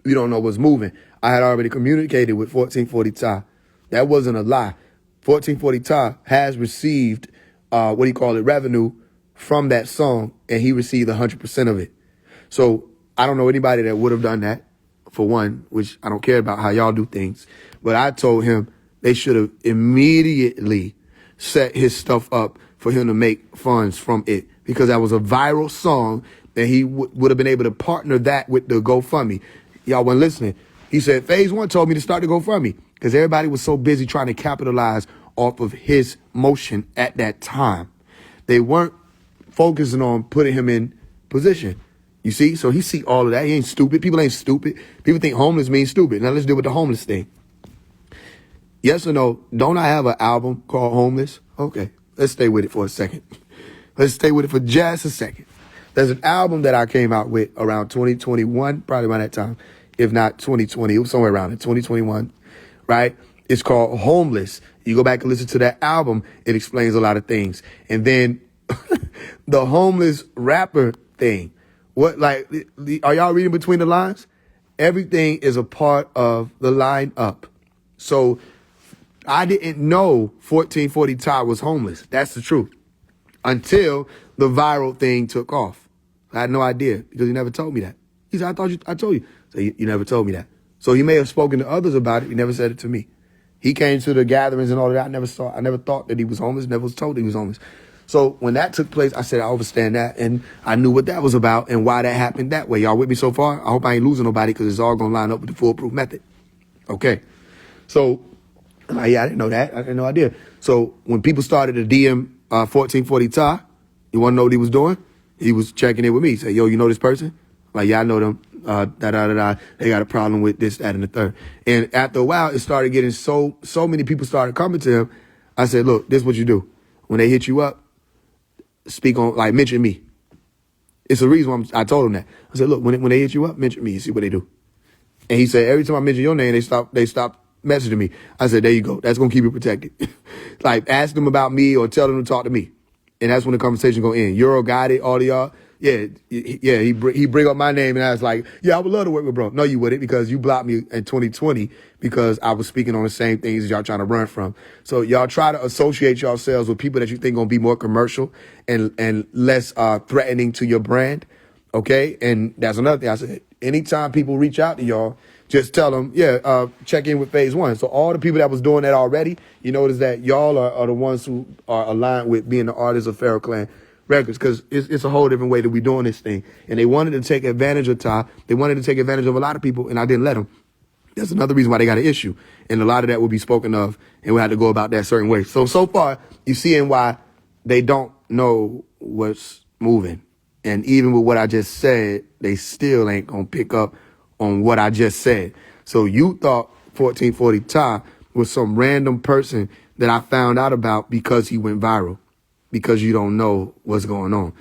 S1: You don't know what's moving. I had already communicated with 1440 Ty. That wasn't a lie. 1440 Ty has received, revenue from that song, and he received 100% of it. So I don't know anybody that would have done that, for one, which I don't care about how y'all do things. But I told him they should have immediately set his stuff up for him to make funds from it, because that was a viral song that he would have been able to partner that with the GoFundMe. Y'all weren't listening. He said, Faise One told me to start the GoFundMe, because everybody was so busy trying to capitalize off of his motion at that time. They weren't focusing on putting him in position. You see? So he see all of that. He ain't stupid. People ain't stupid. People think homeless means stupid. Now let's deal with the homeless thing. Yes or no, don't I have an album called Homeless? Okay, let's stay with it for a second. Let's stay with it for just a second. There's an album that I came out with around 2021, probably around that time, if not 2020. It was somewhere around it, 2021, right? It's called Homeless. You go back and listen to that album, it explains a lot of things. And then the homeless rapper thing. What, like, are y'all reading between the lines? Everything is a part of the lineup. So I didn't know 1440 Ty was homeless. That's the truth. Until the viral thing took off. I had no idea, because he never told me that. He said, I told you. So you never told me that. So he may have spoken to others about it. He never said it to me. He came to the gatherings and all of that. I never thought that he was homeless, never was told he was homeless. So when that took place, I said, I understand that. And I knew what that was about and why that happened that way. Y'all with me so far? I hope I ain't losing nobody, because it's all going to line up with the foolproof method. Okay. So, yeah, I didn't know that. I had no idea. So when people started to DM 1440 Ty, you want to know what he was doing? He was checking in with me. He said, yo, you know this person? Like, yeah, I know them. They got a problem with this, that, and the third. And after a while, it started getting so many people started coming to him. I said, look, this is what you do. When they hit you up, speak on, like, mention me. It's the reason why I told him that. I said, look, when they hit you up, mention me and see what they do. And he said, every time I mention your name, they stop messaging me. I said, there you go. That's going to keep you protected. Like, ask them about me or tell them to talk to me. And that's when the conversation going to end. Euro got it, all of y'all. Yeah, he bring up my name, and I was like, yeah, I would love to work with bro. No, you wouldn't, because you blocked me in 2020 because I was speaking on the same things as y'all trying to run from. So y'all try to associate yourselves with people that you think going to be more commercial and less threatening to your brand, okay? And that's another thing I said. Anytime people reach out to y'all, just tell them, check in with Faise One. So all the people that was doing that already, you notice that y'all are the ones who are aligned with being the artists of Pharaoh Clan Records, because it's a whole different way that we doing this thing. And they wanted to take advantage of Ty. They wanted to take advantage of a lot of people, and I didn't let them. That's another reason why they got an issue. And a lot of that will be spoken of, and we had to go about that certain way. So far, you seeing why they don't know what's moving. And even with what I just said, they still ain't going to pick up on what I just said. So you thought 1440 Ty was some random person that I found out about because he went viral, because you don't know what's going on.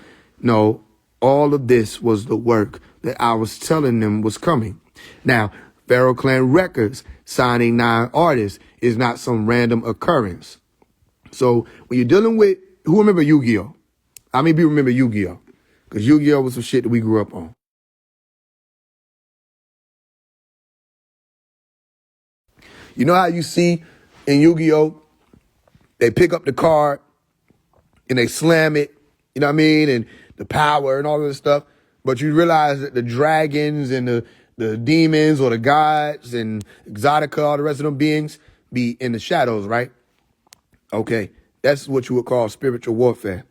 S1: No, all of this was the work that I was telling them was coming. Now, Pharaoh Clan Records signing 9 artists is not some random occurrence. So when you're dealing with, who remember Yu-Gi-Oh? How many people remember Yu-Gi-Oh? Because Yu-Gi-Oh was some shit that we grew up on. You know how you see in Yu-Gi-Oh, they pick up the card and they slam it, you know what I mean? And the power and all of this stuff. But you realize that the dragons and the demons or the gods and Exotica, all the rest of them beings, be in the shadows, right? Okay, that's what you would call spiritual warfare.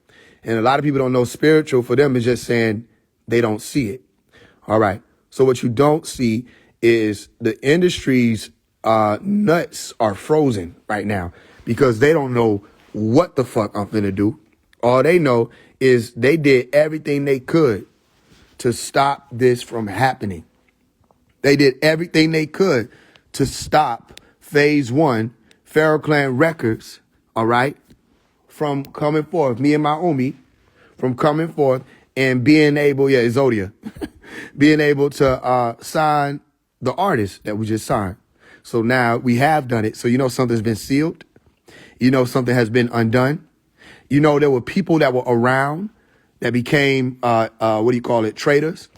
S1: And a lot of people don't know spiritual. For them is just saying they don't see it. All right. So what you don't see is the industry's nuts are frozen right now because they don't know what the fuck I'm finna do. All they know is they did everything they could to stop this from happening. They did everything they could to stop Faise One, Pharaoh Clan Records, all right, from coming forth, me and my Omi, from coming forth and being able, Zodia, being able to sign the artist that we just signed. So now we have done it. So you know something's been sealed. You know something has been undone. You know there were people that were around that became, traitors,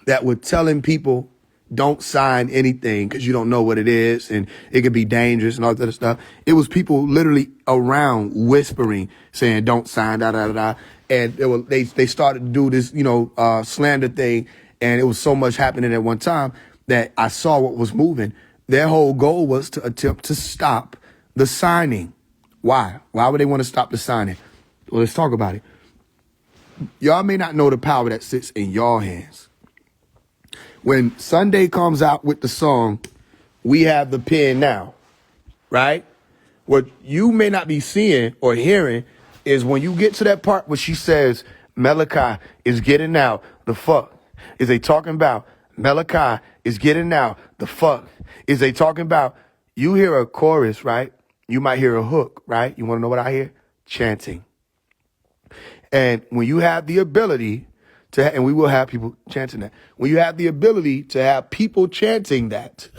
S1: that were telling people don't sign anything because you don't know what it is and it could be dangerous and all that other stuff. It was people literally around whispering, saying don't sign, da-da-da-da. And they started to do this, slander thing. And it was so much happening at one time that I saw what was moving. Their whole goal was to attempt to stop The signing. Why? Why would they want to stop the signing? Well, let's talk about it. Y'all may not know the power that sits in y'all hands. When Sunday comes out with the song, We Have the Pen Now, right? What you may not be seeing or hearing is when you get to that part where she says, Malachi is getting out, the fuck is they talking about? Malachi is getting out, the fuck is they talking about? You hear a chorus, right? You might hear a hook, right? You want to know what I hear? Chanting. And when you have the ability to, and we will have people chanting that. When you have the ability to have people chanting that,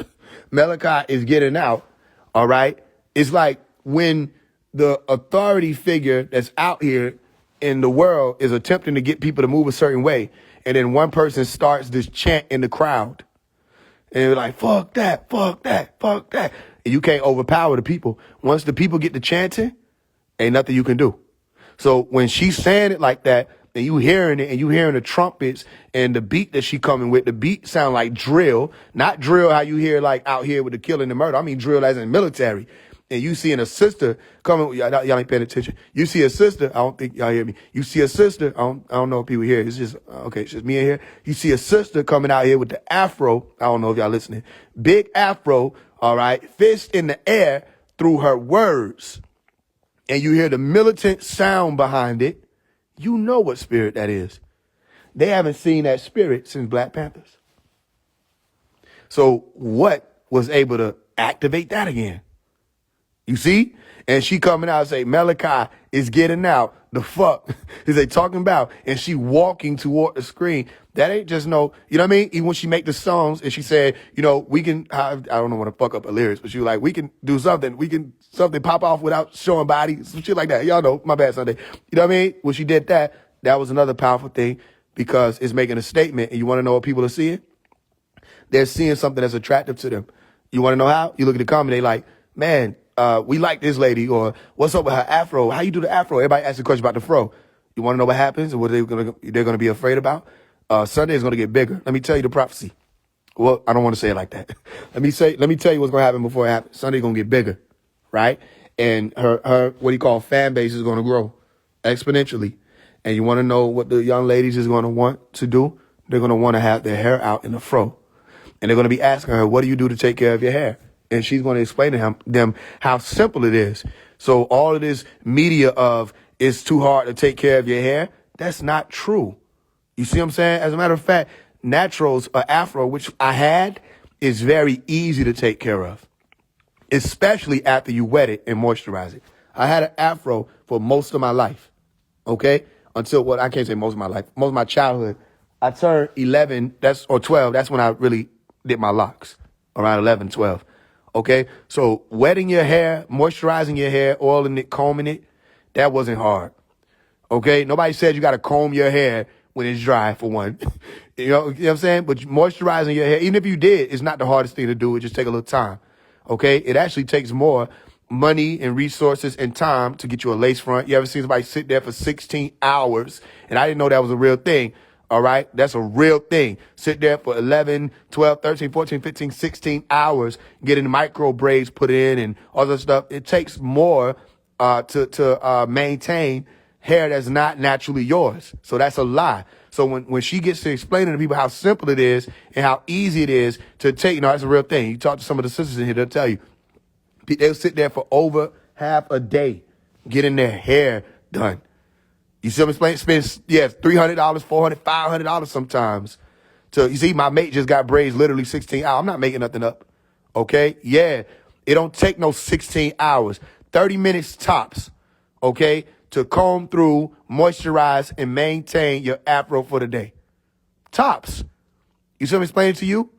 S1: Malachi is getting out, all right? It's like when the authority figure that's out here in the world is attempting to get people to move a certain way, and then one person starts this chant in the crowd. And they're like, fuck that, fuck that, fuck that. And you can't overpower the people. Once the people get to chanting, ain't nothing you can do. So when she's saying it like that, and you hearing it, and you hearing the trumpets and the beat that she coming with, the beat sound like drill, not drill how you hear like out here with the killing and murder. I mean drill as in military. And you seeing a sister coming, y'all ain't paying attention. You see a sister, I don't think y'all hear me. You see a sister, I don't know if people hear. It's just, okay, it's just me in here. You see a sister coming out here with the afro. I don't know if y'all listening. Big afro, all right, fist in the air through her words. And you hear the militant sound behind it. You know what spirit that is. They haven't seen that spirit since Black Panthers. So what was able to activate that again? You see? And she coming out and say, Malachi is getting out. The fuck is they talking about? And she walking toward the screen. That ain't just no, you know what I mean? Even when she make the songs and she said, you know, we can, I don't know want to fuck up her lyrics, but she was like, we can do something. We can something pop off without showing body, some shit like that. Y'all know, my bad Sunday. You know what I mean? When she did that, that was another powerful thing because it's making a statement. And you want to know what people are seeing? They're seeing something that's attractive to them. You want to know how? You look at the comment, they like, man, we like this lady, or what's up with her afro? How you do the afro? Everybody asks a question about the fro. You want to know what happens and what they're gonna be afraid about? Sunday is gonna get bigger. Let me tell you the prophecy. Well, I don't want to say it like that. Let me tell you what's gonna happen before it happens. Sunday's gonna get bigger, right? And her what do you call fan base is gonna grow exponentially. And you want to know what the young ladies is gonna want to do? They're gonna want to have their hair out in the fro, and they're gonna be asking her, "What do you do to take care of your hair?" And she's going to explain to them how simple it is. So all of this media of it's too hard to take care of your hair, that's not true. You see what I'm saying? As a matter of fact, naturals or afro, which I had, is very easy to take care of, especially after you wet it and moisturize it. I had an afro for most of my life, okay? Until I can't say most of my life, most of my childhood. I turned 11, or 12, that's when I really did my locks, around 11, 12. Okay, so wetting your hair, moisturizing your hair, oiling it, combing it, that wasn't hard. Okay, nobody said you got to comb your hair when it's dry, for one. you know what I'm saying? But moisturizing your hair, even if you did, it's not the hardest thing to do. It just take a little time. Okay, it actually takes more money and resources and time to get you a lace front. You ever seen somebody sit there for 16 hours? And I didn't know that was a real thing. All right. That's a real thing. Sit there for 11, 12, 13, 14, 15, 16 hours, getting micro braids put in and all that stuff. It takes more to maintain hair that's not naturally yours. So that's a lie. So when she gets to explaining to people how simple it is and how easy it is to take, that's a real thing. You talk to some of the sisters in here, they'll tell you. They'll sit there for over half a day getting their hair done. You see what I'm saying? Spend, $300, $400, $500 sometimes. You see, my mate just got braids literally 16 hours. I'm not making nothing up. Okay? Yeah. It don't take no 16 hours. 30 minutes tops. Okay? To comb through, moisturize, and maintain your afro for the day. Tops. You see what I'm explaining to you?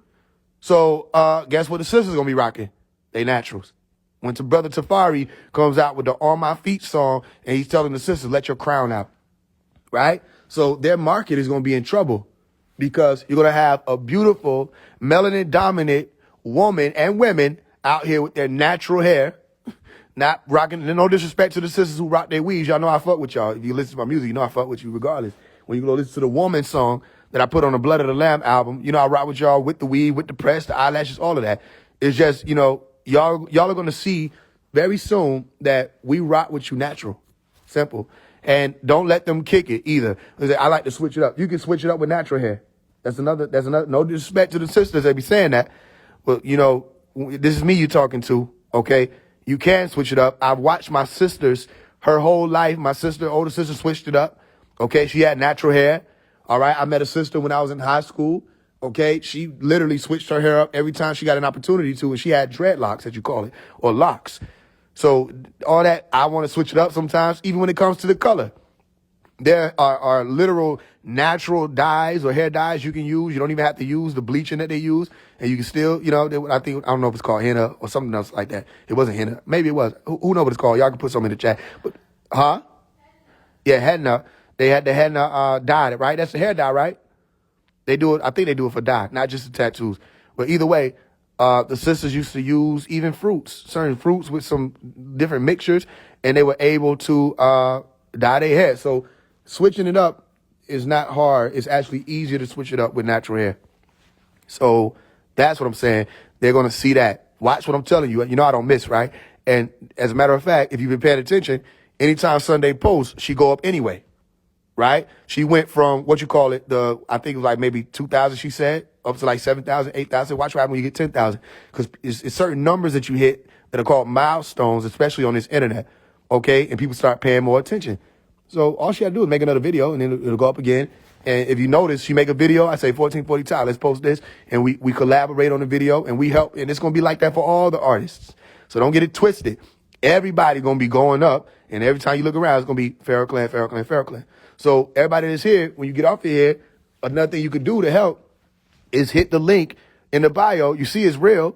S1: So, guess what the sisters gonna be rocking? They naturals. When Brother Tafari comes out with the On My Feet song and he's telling the sisters, let your crown out, right? So their market is going to be in trouble because you're going to have a beautiful melanin dominant woman and women out here with their natural hair, not rocking. No disrespect to the sisters who rock their weaves. Y'all know I fuck with y'all. If you listen to my music, you know I fuck with you regardless. When you go listen to the woman song that I put on the Blood of the Lamb album, I rock with y'all with the weave, with the press, the eyelashes, all of that. It's just, y'all are going to see very soon that we rock with you natural. Simple. And don't let them kick it either. I like to switch it up. You can switch it up with natural hair. That's another, no disrespect to the sisters that be saying that. But, you know, this is me you talking to, okay? You can switch it up. I've watched my sisters, her whole life. My sister, older sister, switched it up. Okay, she had natural hair. All right, I met a sister when I was in high school. Okay, she literally switched her hair up every time she got an opportunity to, and she had dreadlocks, as you call it, or locks. So all that, I want to switch it up sometimes, even when it comes to the color. There are literal natural dyes or hair dyes you can use. You don't even have to use the bleaching that they use. And you can still, you know, I don't know if it's called henna or something else like that. It wasn't henna. Maybe it was. Who knows what it's called? Y'all can put something in the chat. But, yeah, henna. They had the henna dye, right? That's the hair dye, right? They do it. I think they do it for dye, not just the tattoos. But either way, the sisters used to use even certain fruits with some different mixtures, and they were able to dye their hair. So switching it up is not hard. It's actually easier to switch it up with natural hair. So that's what I'm saying. They're going to see that. Watch what I'm telling you. You know I don't miss, right? And as a matter of fact, if you've been paying attention, anytime Sunday posts, she go up anyway, right? She went from, I think it was like maybe 2,000, she said, up to like 7,000, 8,000. Watch what happens when you get 10,000. Because it's certain numbers that you hit that are called milestones, especially on this internet, okay? And people start paying more attention. So all she got to do is make another video, and then it'll go up again. And if you notice, she make a video, I say 1440 Ty, let's post this. And we collaborate on the video, and we help. And it's going to be like that for all the artists. So don't get it twisted. Everybody going to be going up, and every time you look around, it's going to be Pharaoh Clan, Pharaoh Clan, Pharaoh Clan. So everybody that's here, when you get off of here, another thing you could do to help is hit the link in the bio. You see it's real,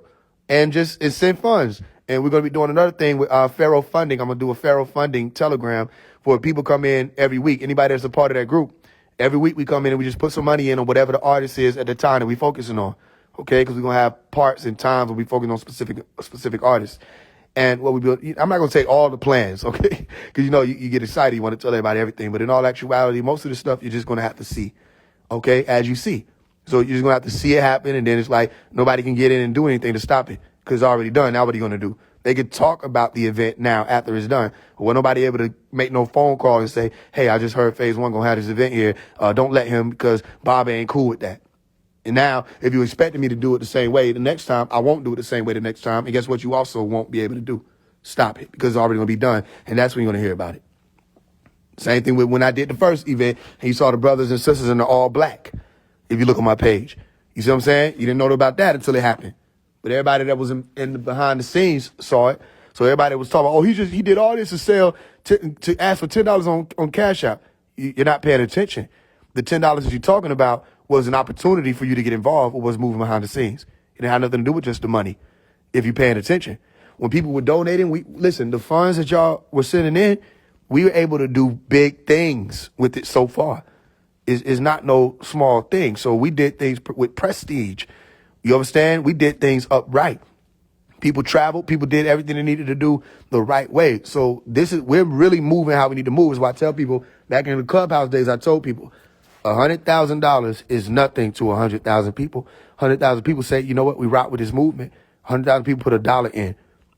S1: and send funds. And we're going to be doing another thing with Pharaoh Funding. I'm going to do a Pharaoh Funding Telegram for people come in every week. Anybody that's a part of that group, every week we come in and we just put some money in on whatever the artist is at the time that we're focusing on, okay? Because we're going to have parts and times where we focus on specific artists. And what we build, I'm not going to say all the plans, okay? Because, you know, you get excited, you want to tell everybody everything. But in all actuality, most of the stuff you're just going to have to see, okay, as you see. So you're just going to have to see it happen, and then it's like nobody can get in and do anything to stop it because it's already done. Now what are you going to do? They could talk about the event now after it's done. But when nobody able to make no phone call and say, hey, I just heard Faise One going to have this event here. Don't let him because Bob ain't cool with that. And now, if you expected me to do it the same way the next time, I won't do it the same way the next time. And guess what? You also won't be able to do. Stop it, because it's already going to be done. And that's when you're going to hear about it. Same thing with when I did the first event and you saw the brothers and sisters in the all black. If you look on my page, you see what I'm saying? You didn't know about that until it happened. But everybody that was in the behind the scenes saw it. So everybody was talking, oh, he did all this to sell, to ask for $10 on Cash App. You're not paying attention. The $10 that you're talking about was an opportunity for you to get involved with what's moving behind the scenes. It had nothing to do with just the money, if you're paying attention. When people were donating, listen, the funds that y'all were sending in, we were able to do big things with it so far. It's not no small thing. So we did things with prestige. You understand? We did things upright. People traveled. People did everything they needed to do the right way. So we're really moving how we need to move. Is why I tell people back in the clubhouse days, I told people $100,000 is nothing to 100,000 people. 100,000 people say, you know what? We rock with this movement. 100,000 people put $1 in.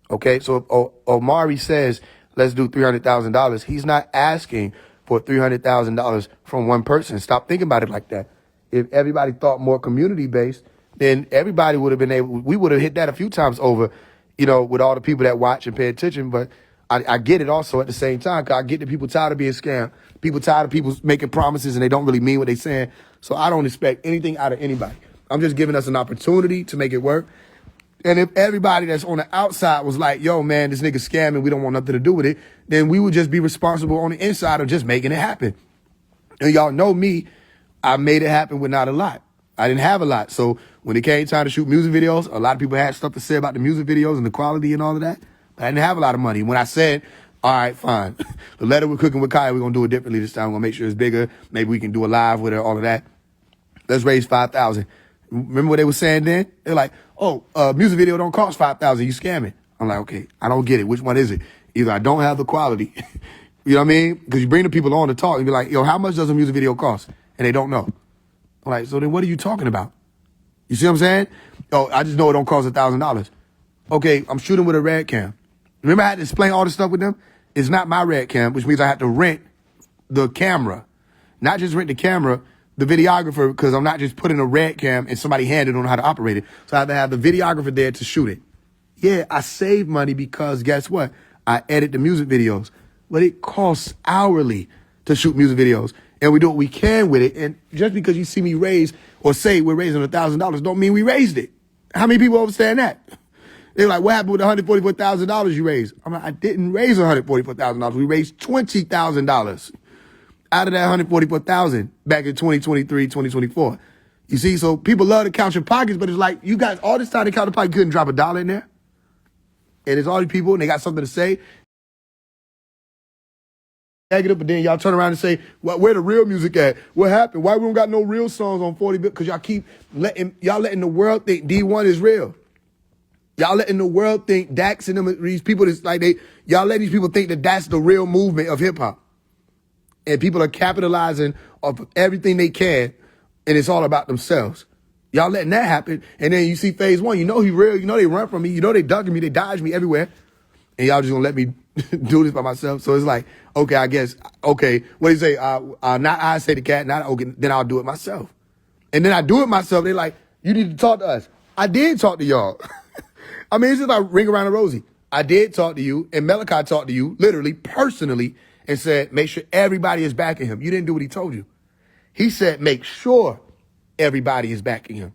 S1: Okay. So if Omari says, let's do $300,000. He's not asking for $300,000 from one person. Stop thinking about it like that. If everybody thought more community based, then everybody would have been we would have hit that a few times over, you know, with all the people that watch and pay attention. But I get it also at the same time, because I get that people tired of being scammed. People tired of people making promises and they don't really mean what they're saying. So I don't expect anything out of anybody. I'm just giving us an opportunity to make it work. And if everybody that's on the outside was like, yo, man, this nigga scamming, we don't want nothing to do with it, then we would just be responsible on the inside of just making it happen. And y'all know me, I made it happen with not a lot. I didn't have a lot. So when it came time to shoot music videos, a lot of people had stuff to say about the music videos and the quality and all of that. But I didn't have a lot of money. When I said, all right, fine, the letter we're cooking with Kaya, we're going to do it differently this time. We're going to make sure it's bigger. Maybe we can do a live with her, all of that. Let's raise $5,000. Remember what they were saying then? They're like, oh, music video don't cost $5,000. You scamming. I'm like, okay, I don't get it. Which one is it? Either I don't have the quality. You know what I mean? Because you bring the people on to talk and be like, yo, how much does a music video cost? And they don't know. I'm like, so then what are you talking about? You see what I'm saying? Oh, I just know it don't cost $1,000. Okay, I'm shooting with a red cam. Remember I had to explain all this stuff with them? It's not my red cam, which means I have to rent the camera. Not just rent the camera, the videographer, because I'm not just putting a red cam and somebody handed on how to operate it. So I have to have the videographer there to shoot it. Yeah, I save money because guess what? I edit the music videos. But it costs hourly to shoot music videos. And we do what we can with it. And just because you see me raise or say we're raising $1,000 don't mean we raised it. How many people understand that? They're like, what happened with the $144,000 you raised? I'm like, I didn't raise $144,000. We raised $20,000 out of that $144,000 back in 2023, 2024. You see, so people love to count your pockets, but it's like, you guys, all this time to count the pocket, couldn't drop $1 in there. And it's all these people, and they got something to say. Negative, but then y'all turn around and say, well, where the real music at? What happened? Why we don't got no real songs on 40 bit? Because y'all keep letting the world think D1 is real. Y'all letting the world think Dax and them, these people, y'all letting these people think that that's the real movement of hip hop. And people are capitalizing off of everything they can, and it's all about themselves. Y'all letting that happen, and then you see Faise One, you know he real, you know they run from me, you know they ducking me, they dodge me everywhere, and y'all just gonna let me do this by myself. So it's like, okay, I guess, okay, what do you say? Not I say the cat, not okay, then I'll do it myself. And then I do it myself, they're like, you need to talk to us. I did talk to y'all. I mean, it's just like ring around the rosy. I did talk to you, and Malachi talked to you, literally, personally, and said, make sure everybody is backing him. You didn't do what he told you. He said, make sure everybody is backing him.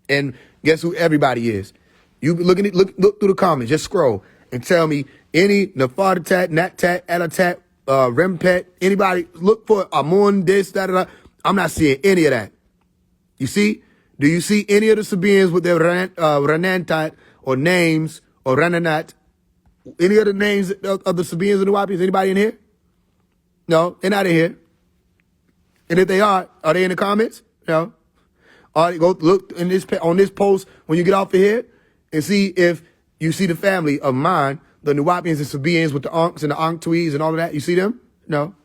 S1: And guess who everybody is? You look through the comments, just scroll and tell me any Nafar Tat, Nat Tat, Elatat, Rempet, anybody, look for Amun, this, that, that. I'm not seeing any of that. You see? Do you see any of the Sabians with their Renantat or names or Renanat? Any of the names of the Sabians and the Wapians? Anybody in here? No, they're not in here. And if they are they in the comments? No. All right, go look on this post when you get off of here and see if you see the family of mine, the Nuwapians and Sabians with the Unks and the Anktuis and all of that. You see them? No.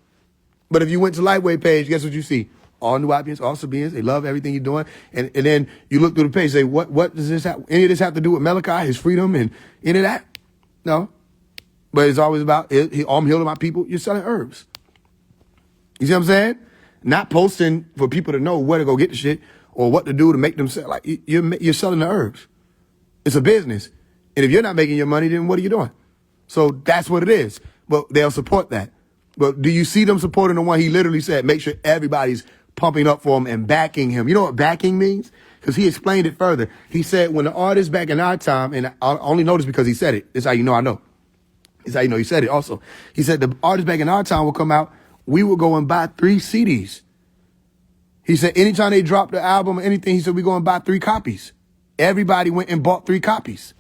S1: But if you went to Lightweight page, guess what you see? All Nuwapians, all Sabians, they love everything you're doing. And then you look through the page, say, what does this have? Any of this have to do with Malachi, his freedom, and any of that? No. But it's always about, I'm healing my people. You're selling herbs. You see what I'm saying? Not posting for people to know where to go get the shit or what to do to make them sell. Like, you're selling the herbs. It's a business. And if you're not making your money, then what are you doing? So that's what it is. But they'll support that. But do you see them supporting the one he literally said, make sure everybody's pumping up for him and backing him? You know what backing means? Because he explained it further. He said, when the artists back in our time, and I only know this because he said it. This is how you know I know. This is how you know he said it also. He said the artists back in our time would come out, we would go and buy 3 CDs. He said anytime they dropped the album or anything, he said we go and buy 3 copies. Everybody went and bought 3 copies.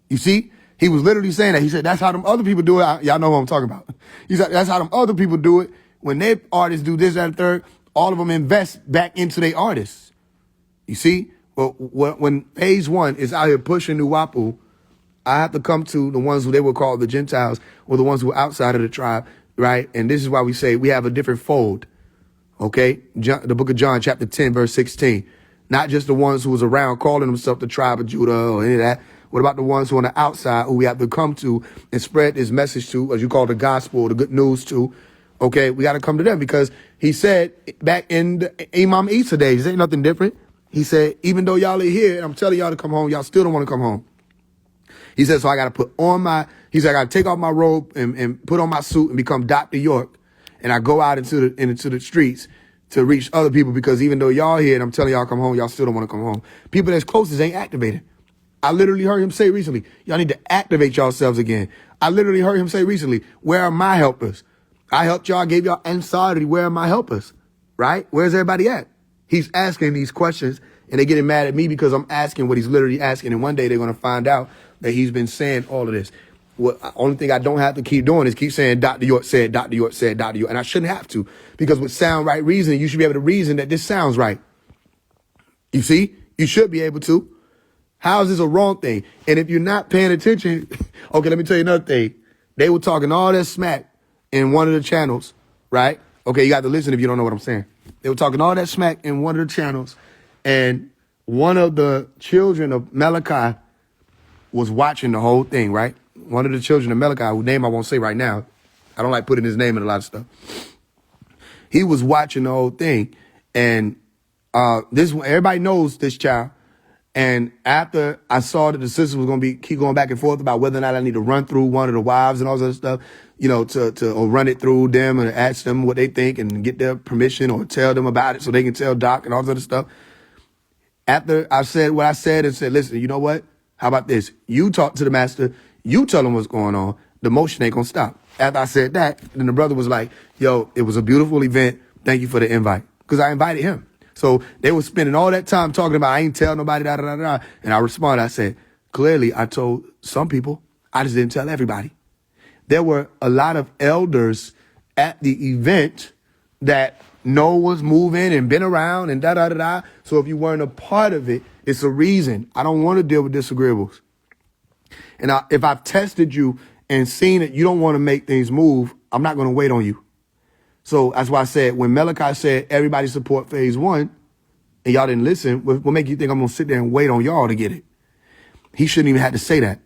S1: You see? He was literally saying that. He said that's how them other people do it. Y'all know what I'm talking about. He said that's how them other people do it. When their artists do this, that, and third, all of them invest back into their artists. You see? Well, when Faise One is out here pushing Nuwapu, I have to come to the ones who they would call the Gentiles or the ones who are outside of the tribe, right? And this is why we say we have a different fold, okay? The book of John, chapter 10, verse 16. Not just the ones who was around calling themselves the tribe of Judah or any of that. What about the ones who are on the outside who we have to come to and spread this message to, as you call the gospel, the good news to? Okay, we got to come to them because he said back in the Imam Isa days, ain't nothing different. He said, even though y'all are here and I'm telling y'all to come home, y'all still don't want to come home. He said, so I got to put on he said, I got to take off my robe and put on my suit and become Dr. York. And I go out into the streets to reach other people because even though y'all here and I'm telling y'all come home, y'all still don't want to come home. People that's closest ain't activated. I literally heard him say recently, y'all need to activate yourselves again. I literally heard him say recently, where are my helpers? I helped y'all, gave y'all ansarity. Where are my helpers? Right? Where's everybody at? He's asking these questions and they're getting mad at me because I'm asking what he's literally asking. And one day they're going to find out that he's been saying all of this. What only thing I don't have to keep doing is keep saying Dr. York said, Dr. York said, Dr. York. And I shouldn't have to because with sound right reasoning, you should be able to reason that this sounds right. You see? You should be able to. How is this a wrong thing? And if you're not paying attention, okay, let me tell you another thing. They were talking all that smack in one of the channels, right? Okay, you got to listen if you don't know what I'm saying. They were talking all that smack in one of the channels, and one of the children of Malachi was watching the whole thing, right? one of the children of Malachi, whose name I won't say right now. I don't like putting his name in a lot of stuff. He was watching the whole thing, and everybody knows this child. And after I saw that the sister was going to keep going back and forth about whether or not I need to run through one of the wives and all this other stuff, you know, or run it through them and ask them what they think and get their permission or tell them about it so they can tell Doc and all this other stuff. After I said what I said and said, listen, you know what? How about this? You talk to the master. You tell him what's going on. The motion ain't going to stop. After I said that, then the brother was like, yo, it was a beautiful event. Thank you for the invite. Because I invited him. So they were spending all that time talking about, I ain't tell nobody, da, da, da, da. And I responded, I said, clearly I told some people, I just didn't tell everybody. There were a lot of elders at the event that know was moving and been around and da, da, da, da. So if you weren't a part of it, it's a reason. I don't want to deal with disagreeables. And if I've tested you and seen that you don't want to make things move, I'm not going to wait on you. So that's why I said, when Malachi said everybody support phase one, and y'all didn't listen, what make you think I'm going to sit there and wait on y'all to get it? He shouldn't even have to say that.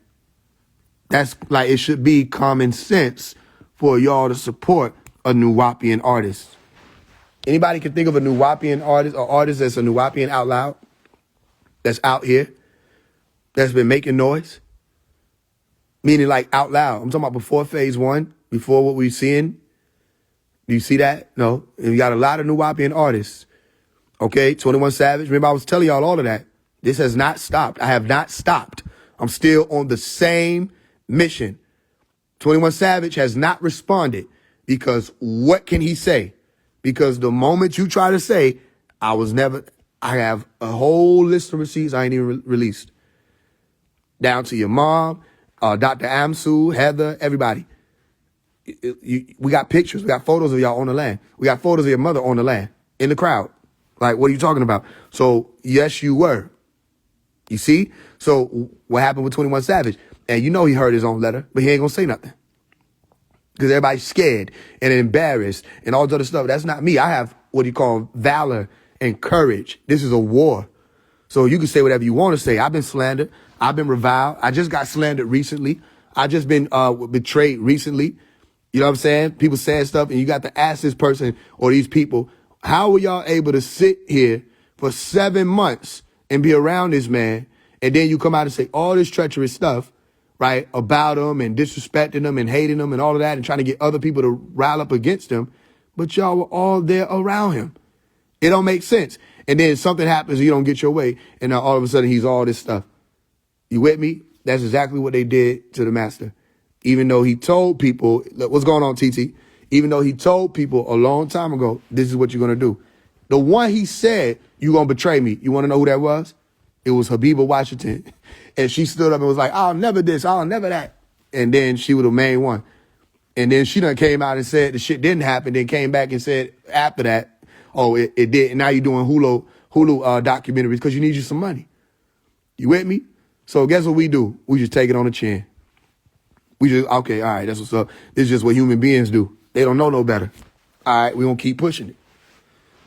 S1: That's like, it should be common sense for y'all to support a Nuwapian artist. Anybody can think of a Nuwapian artist or artist that's a Nuwapian out loud, that's out here, that's been making noise? Meaning like out loud. I'm talking about before phase one, before what we're seeing. Do you see that? No. And you got a lot of Nuwapian artists. Okay, 21 Savage. Remember, I was telling y'all all of that. This has not stopped. I have not stopped. I'm still on the same mission. 21 Savage has not responded because what can he say? Because the moment you try to say, I have a whole list of receipts I ain't even released. Down to your mom, Dr. Amsu, Heather, everybody. We got pictures. We got photos of y'all on the land. We got photos of your mother on the land in the crowd. Like, what are you talking about? So, yes, you were. You see? So, what happened with 21 Savage? And you know he heard his own letter, but he ain't going to say nothing. Because everybody's scared and embarrassed and all this other stuff. That's not me. I have what you call valor and courage. This is a war. So, you can say whatever you want to say. I've been slandered. I've been reviled. I just got slandered recently. I just been betrayed recently. You know what I'm saying? People saying stuff, and you got to ask this person or these people, how were y'all able to sit here for 7 months and be around this man, and then you come out and say all this treacherous stuff, right, about him and disrespecting him and hating him and all of that and trying to get other people to rile up against him, but y'all were all there around him. It don't make sense. And then something happens, you don't get your way, and now all of a sudden he's all this stuff. You with me? That's exactly what they did to the master. Even though he told people, look, what's going on, TT? Even though he told people a long time ago, this is what you're going to do. The one he said, you're going to betray me. You want to know who that was? It was Habiba Washington. And she stood up and was like, I'll never this, I'll never that. And then she was the main one. And then she done came out and said the shit didn't happen, then came back and said after that, oh, it did. And now you're doing Hulu documentaries because you need you some money. You with me? So guess what we do? We just take it on the chin. We just, okay, all right, that's what's up. This is just what human beings do. They don't know no better. All right, we gonna keep pushing it.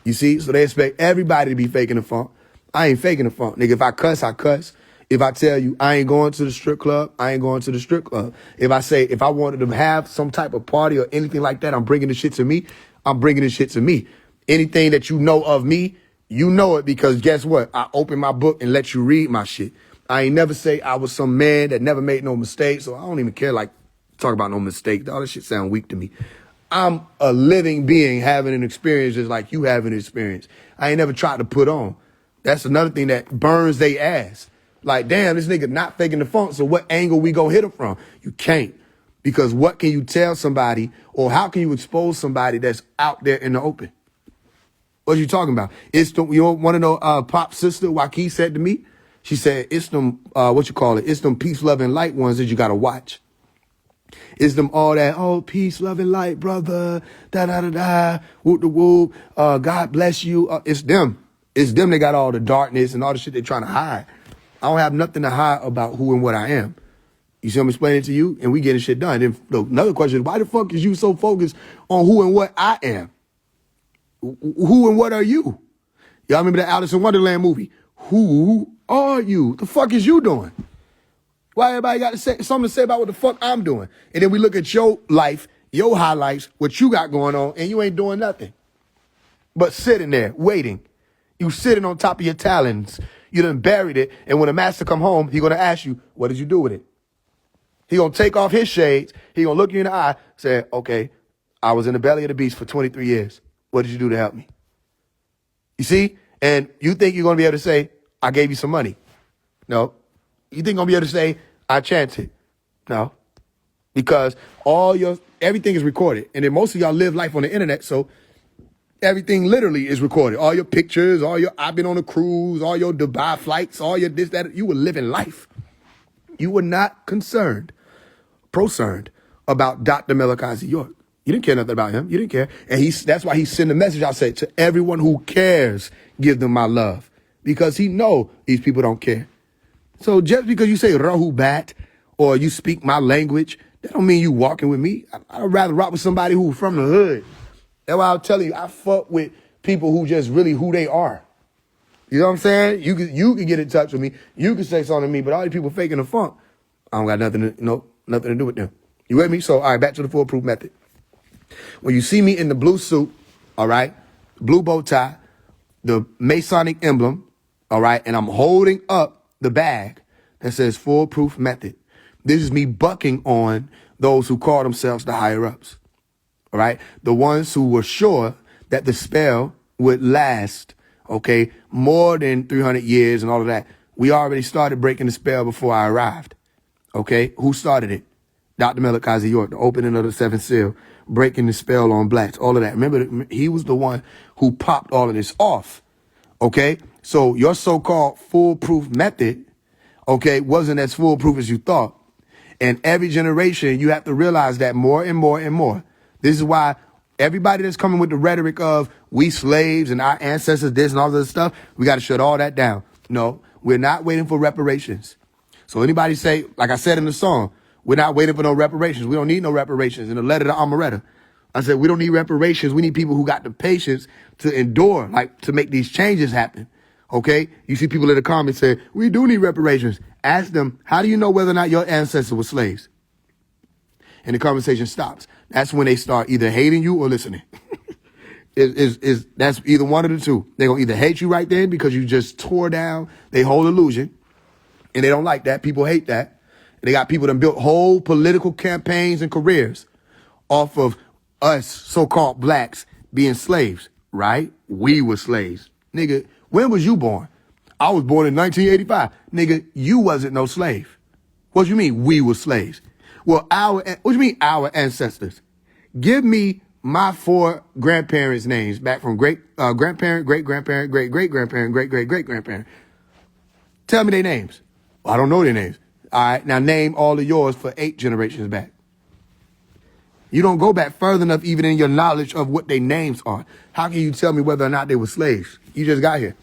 S1: You see? So they expect everybody to be faking the funk. I ain't faking the funk. Nigga, if I cuss, I cuss. If I tell you I ain't going to the strip club, I ain't going to the strip club. If I say, if I wanted to have some type of party or anything like that, I'm bringing the shit to me, I'm bringing the shit to me. Anything that you know of me, you know it because guess what? I open my book and let you read my shit. I ain't never say I was some man that never made no mistakes, so I don't even care, like, talk about no mistakes. All this shit sound weak to me. I'm a living being having an experience just like you have an experience. I ain't never tried to put on. That's another thing that burns they ass. Like, damn, this nigga not faking the funk, so what angle we gonna hit him from? You can't. Because what can you tell somebody, or how can you expose somebody that's out there in the open? What you talking about? It's the, you want to know Pop's sister, Waukee said to me? She said, it's them, it's them peace, love, and light ones that you got to watch. It's them all that, oh, peace, love, and light, brother, da-da-da-da, whoop-de-whoop, God bless you. It's them. It's them that got all the darkness and all the shit they trying to hide. I don't have nothing to hide about who and what I am. You see I'm explaining to you? And we getting shit done. Then another question is, why the fuck is you so focused on who and what I am? Who and what are you? Y'all remember that Alice in Wonderland movie? Who are you? The fuck is you doing? Why everybody got to say something to say about what the fuck I'm doing? And then we look at your life, your highlights, what you got going on, and you ain't doing nothing. But sitting there, waiting. You sitting on top of your talents. You done buried it, and when the master come home, he gonna ask you, what did you do with it? He gonna take off his shades, he gonna look you in the eye, say, okay, I was in the belly of the beast for 23 years. What did you do to help me? You see? And you think you're gonna be able to say, I gave you some money. No. You think you're gonna be able to say, I chanted? No. Because everything is recorded. And then most of y'all live life on the internet, so everything literally is recorded. All your pictures, I've been on a cruise, all your Dubai flights, all your this, that, you were living life. You were not concerned about Dr. Malachi York. You didn't care nothing about him. You didn't care. And that's why he sent a message out, said, to everyone who cares, give them my love. Because he know these people don't care. So just because you say Rahu Bat or you speak my language, that don't mean you walking with me. I'd rather rock with somebody who's from the hood. That's why I'm telling you, I fuck with people who just really who they are. You know what I'm saying? You can get in touch with me. You can say something to me, but all these people faking the funk, I don't got nothing to do with them. You with me? So, all right, back to the foolproof method. When you see me in the blue suit, all right, blue bow tie, the Masonic emblem, all right, and I'm holding up the bag that says foolproof method. This is me bucking on those who call themselves the higher ups, all right? The ones who were sure that the spell would last, okay, more than 300 years and all of that. We already started breaking the spell before I arrived, okay? Who started it? Dr. Malachi York, the opening of the seventh seal, breaking the spell on blacks, all of that. Remember, he was the one who popped all of this off, okay? So your so-called foolproof method, okay, wasn't as foolproof as you thought. And every generation, you have to realize that more and more and more. This is why everybody that's coming with the rhetoric of we slaves and our ancestors this and all this stuff, we got to shut all that down. No, we're not waiting for reparations. So anybody say, like I said in the song, we're not waiting for no reparations. We don't need no reparations. In the letter to Amaretta, I said, we don't need reparations. We need people who got the patience to endure, like to make these changes happen. Okay? You see people in the comments say, we do need reparations. Ask them, how do you know whether or not your ancestors were slaves? And the conversation stops. That's when they start either hating you or listening. That's either one of the two. They're going to either hate you right then because you just tore down their whole illusion, and they don't like that. People hate that. And they got people that built whole political campaigns and careers off of us so-called blacks being slaves, right? We were slaves. Nigga, when was you born? I was born in 1985. Nigga, you wasn't no slave. What you mean we were slaves? Well, what you mean our ancestors? Give me my 4 grandparents' names back from grandparent, great-grandparent, great-great-grandparent, great-great-great-grandparent. Tell me their names. Well, I don't know their names. All right, now name all of yours for 8 generations back. You don't go back further enough even in your knowledge of what their names are. How can you tell me whether or not they were slaves? You just got here.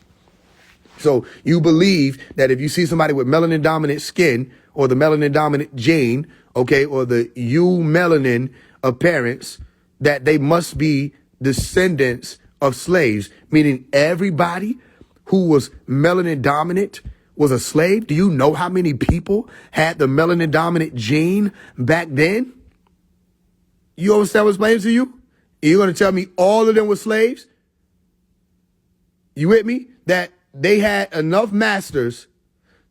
S1: So you believe that if you see somebody with melanin-dominant skin or the melanin-dominant gene, okay, or the eumelanin appearance, that they must be descendants of slaves, meaning everybody who was melanin-dominant was a slave? Do you know how many people had the melanin-dominant gene back then? You understand what's playing to you? You're going to tell me all of them were slaves? You with me? That they had enough masters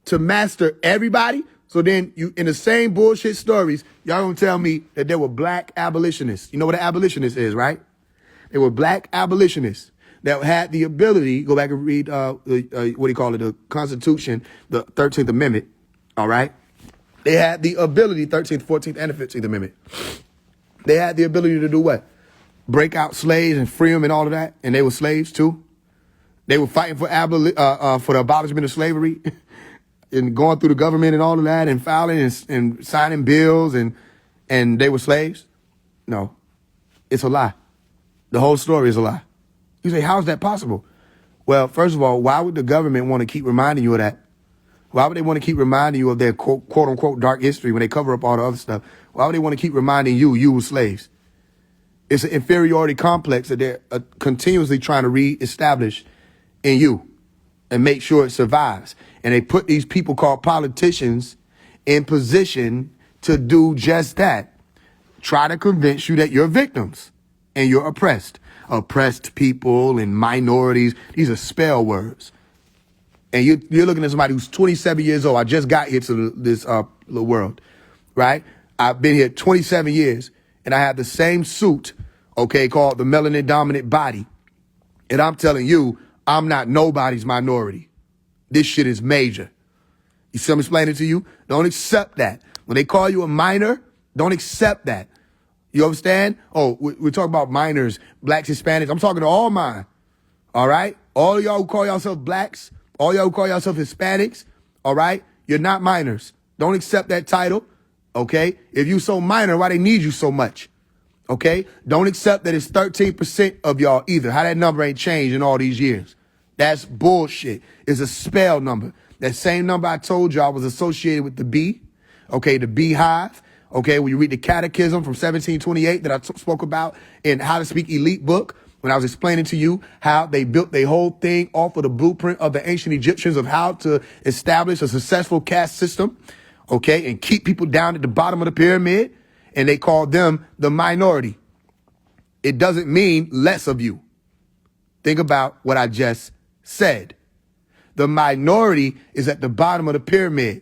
S1: to master everybody? So then you, in the same bullshit stories, y'all gonna tell me that there were black abolitionists. You know what an abolitionist is, right? They were black abolitionists that had the ability, go back and read, what do you call it, the Constitution, the 13th Amendment, all right? They had the ability, 13th, 14th, and the 15th Amendment. They had the ability to do what? Break out slaves and free them and all of that, and they were slaves too. They were fighting for the abolishment of slavery and going through the government and all of that and filing and signing bills and they were slaves. No, it's a lie. The whole story is a lie. You say, how is that possible? Well, first of all, why would the government want to keep reminding you of that? Why would they want to keep reminding you of their quote unquote dark history when they cover up all the other stuff? Why would they want to keep reminding you were slaves? It's an inferiority complex that they're continuously trying to reestablish in you and make sure it survives. And they put these people called politicians in position to do just that. Try to convince you that you're victims and you're oppressed. Oppressed people and minorities, these are spell words. And you're looking at somebody who's 27 years old. I just got here to this little world, right? I've been here 27 years, and I have the same suit, okay, called the melanin dominant body. And I'm telling you, I'm not nobody's minority. This shit is major. You see, I'm explaining to you? Don't accept that. When they call you a minor, don't accept that. You understand? Oh, we're talking about minors, blacks, Hispanics. I'm talking to all mine. All right? All of y'all who call yourselves blacks, all y'all who call yourselves Hispanics, all right? You're not minors. Don't accept that title, okay? If you so minor, why they need you so much? Okay? Don't accept that it's 13% of y'all either. How that number ain't changed in all these years. That's bullshit. It's a spell number. That same number I told y'all was associated with the bee, okay, the beehive, okay, when you read the Catechism from 1728 that I spoke about in How to Speak Elite book, when I was explaining to you how they built their whole thing off of the blueprint of the ancient Egyptians of how to establish a successful caste system, okay, and keep people down at the bottom of the pyramid, and they called them the minority. It doesn't mean less of you. Think about what I just said. The minority is at the bottom of the pyramid,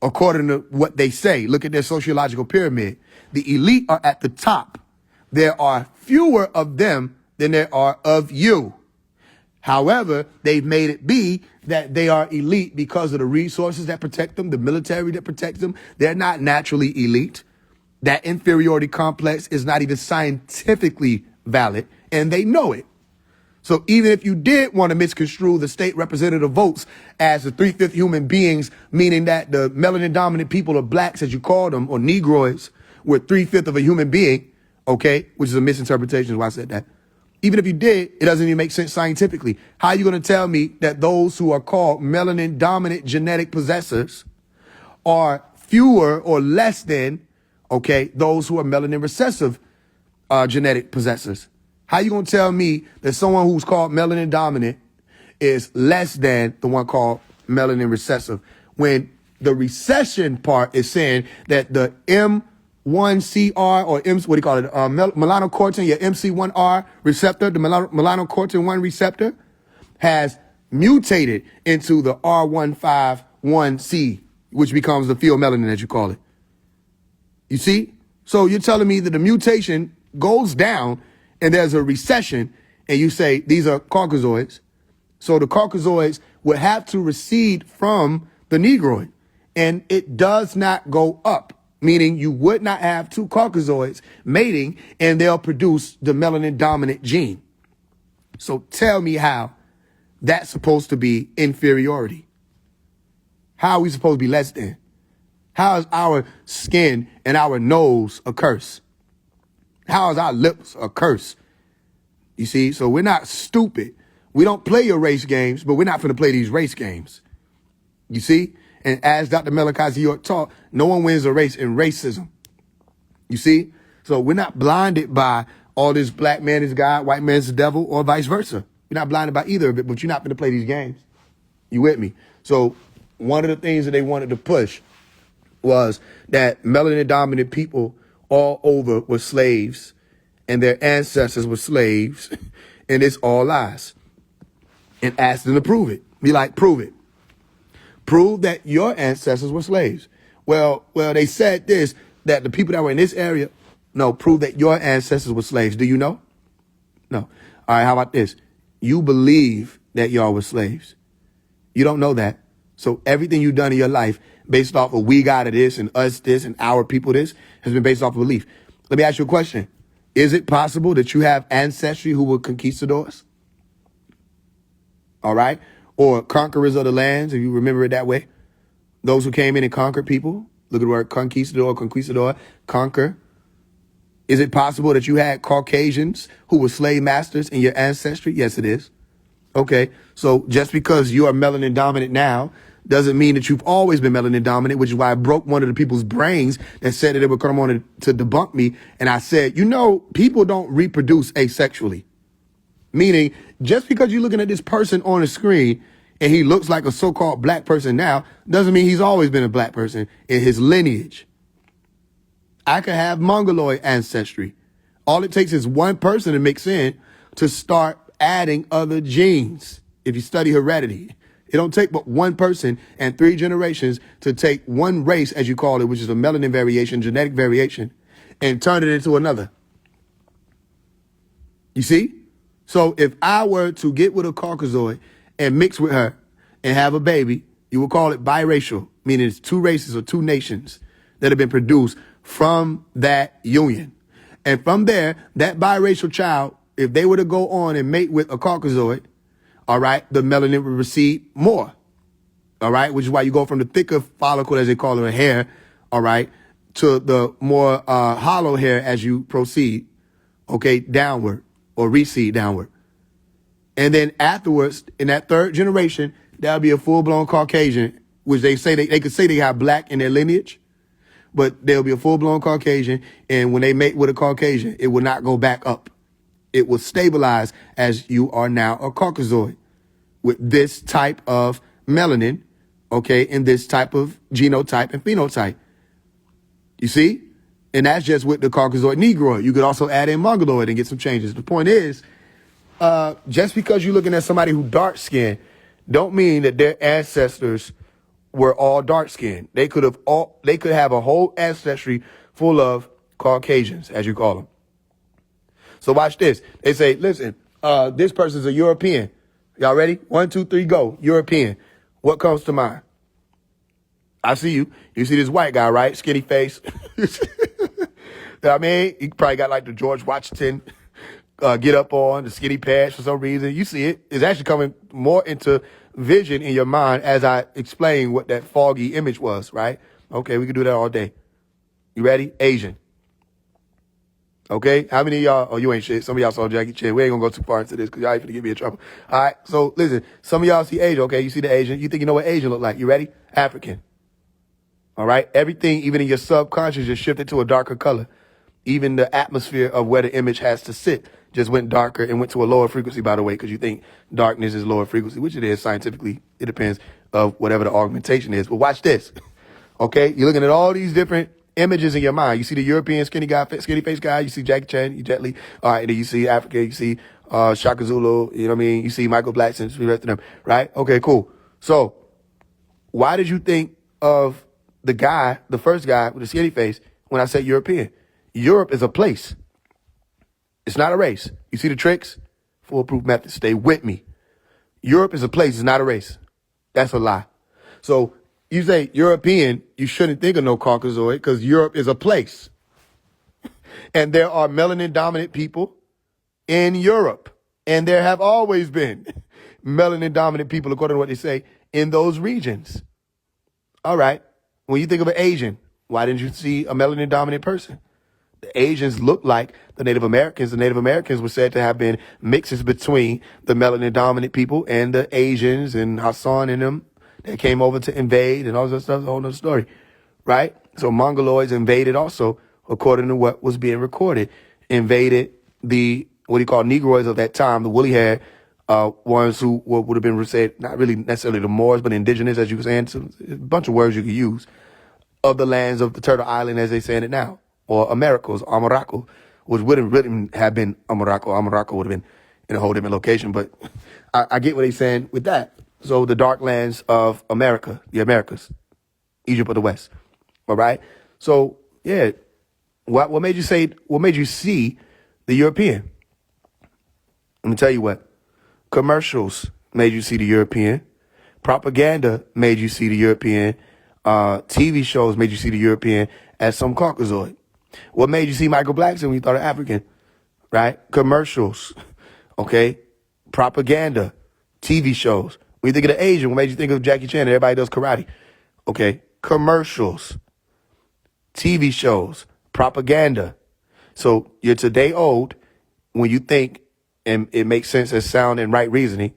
S1: according to what they say. Look at their sociological pyramid. The elite are at the top. There are fewer of them than there are of you. However, they've made it be that they are elite because of the resources that protect them, the military that protects them. They're not naturally elite. That inferiority complex is not even scientifically valid, and they know it. So even if you did want to misconstrue the state representative votes as the 3/5 human beings, meaning that the melanin dominant people, or blacks as you call them, or Negroids, were 3/5 of a human being, okay, which is a misinterpretation is why I said that. Even if you did, it doesn't even make sense scientifically. How are you going to tell me that those who are called melanin dominant genetic possessors are fewer or less than, okay, those who are melanin recessive genetic possessors? How you going to tell me that someone who's called melanin dominant is less than the one called melanin recessive when the recession part is saying that the M1CR or what do you call it? Melanocortin, your MC1R receptor, the melanocortin 1 receptor has mutated into the R151C, which becomes the pheomelanin as you call it. You see? So you're telling me that the mutation goes down and there's a recession, and you say these are Caucasoids. So the Caucasoids would have to recede from the Negroid, and it does not go up, meaning you would not have two Caucasoids mating, and they'll produce the melanin dominant gene. So tell me how that's supposed to be inferiority. How are we supposed to be less than? How is our skin and our nose a curse? How is our lips a curse? You see, so we're not stupid. We don't play your race games, but we're not going to play these race games. You see? And as Dr. Malachi York taught, no one wins a race in racism. You see? So we're not blinded by all this black man is God, white man is the devil, or vice versa. You're not blinded by either of it, but you're not going to play these games. You with me? So one of the things that they wanted to push was that melanin dominant people all over were slaves and their ancestors were slaves and it's all lies, and ask them to prove it. Be like, prove it. Prove that your ancestors were slaves. Well, they said this, that the people that were in this area, no, prove that your ancestors were slaves. Do you know? No. All right, how about this? You believe that y'all were slaves. You don't know that. So everything you've done in your life based off of we got this and us this and our people this has been based off of belief. Let me ask you a question. Is it possible that you have ancestry who were conquistadors? All right? Or conquerors of the lands, if you remember it that way. Those who came in and conquered people. Look at the word conquistador, conquer. Is it possible that you had Caucasians who were slave masters in your ancestry? Yes, it is. Okay, so just because you are melanin dominant now doesn't mean that you've always been melanin dominant, which is why I broke one of the people's brains that said that they would come on to debunk me. And I said, people don't reproduce asexually. Meaning, just because you're looking at this person on the screen and he looks like a so-called black person now, doesn't mean he's always been a black person in his lineage. I could have Mongoloid ancestry. All it takes is one person to mix in to start adding other genes. If you study heredity, it don't take but one person and 3 generations to take one race, as you call it, which is a melanin variation, genetic variation, and turn it into another. You see? So if I were to get with a Caucasoid and mix with her and have a baby, you would call it biracial, meaning it's 2 races or 2 nations that have been produced from that union. And from there, that biracial child, if they were to go on and mate with a Caucasoid, all right, the melanin would recede more, all right, which is why you go from the thicker follicle, as they call it, hair, all right, to the more hollow hair as you proceed, okay, downward or recede downward. And then afterwards, in that 3rd generation, that'll be a full-blown Caucasian, which they say they could say they have black in their lineage, but they'll be a full-blown Caucasian. And when they mate with a Caucasian, it will not go back up. It will stabilize as you are now a Caucasoid with this type of melanin, okay, and this type of genotype and phenotype. You see? And that's just with the Caucasoid Negroid. You could also add in Mongoloid and get some changes. The point is, just because you're looking at somebody who dark skinned, don't mean that their ancestors were all dark skinned. They could have a whole ancestry full of Caucasians, as you call them. So watch this. They say, listen, this person's a European. Y'all ready? 1, 2, 3, go. European. What comes to mind? I see you. You see this white guy, right? Skinny face. I mean, he probably got like the George Washington get up on, the skinny patch for some reason. You see it. It's actually coming more into vision in your mind as I explain what that foggy image was, right? Okay, we can do that all day. You ready? Asian. Okay, how many of y'all, oh, you ain't shit. Some of y'all saw Jackie Chan. We ain't gonna go too far into this because y'all ain't finna get me in trouble. All right, so listen, some of y'all see Asian. Okay, you see the Asian. You think you know what Asian look like. You ready? African. All right, everything, even in your subconscious, just shifted to a darker color. Even the atmosphere of where the image has to sit just went darker and went to a lower frequency, by the way, because you think darkness is lower frequency, which it is scientifically. It depends of whatever the augmentation is. But watch this. Okay, you're looking at all these different images in your mind. You see the European skinny face guy. You see Jackie Chan, you Jet Li. All right, then you see Africa. You see Shaka Zulu. You know what I mean? You see Michael Blackson, the rest of them. Right? Okay, cool. So why did you think of the guy, the first guy with the skinny face, when I said European? Europe is a place. It's not a race. You see the tricks? Foolproof method. Stay with me. Europe is a place. It's not a race. That's a lie. So you say European, you shouldn't think of no Caucasoid because Europe is a place. And there are melanin dominant people in Europe. And there have always been melanin dominant people, according to what they say, in those regions. All right. When you think of an Asian, why didn't you see a melanin dominant person? The Asians look like the Native Americans. The Native Americans were said to have been mixes between the melanin dominant people and the Asians and Hassan and them that came over to invade and all that stuff. It's a whole other story, right? So Mongoloids invaded also, according to what was being recorded, invaded the, what he called Negroids of that time, the woolly hair ones who would have been said, not really necessarily the Moors, but indigenous, as you were saying, so a bunch of words you could use, of the lands of the Turtle Island as they saying it now, or Americos, Amaraco, which wouldn't really have been Amaraco. Amaraco would have been in a whole different location, but I get what they're saying with that. So the dark lands of America, the Americas, Egypt of the West. All right. So yeah, what made you see the European? Let me tell you what. Commercials made you see the European. Propaganda made you see the European. TV shows made you see the European as some Caucasoid. What made you see Michael Blackson when you thought of African? Right? Commercials. Okay? Propaganda. TV shows. When you think of the Asian, what made you think of Jackie Chan? Everybody does karate. Okay? Commercials. TV shows. Propaganda. So you're today old when you think, and it makes sense as sound and right reasoning,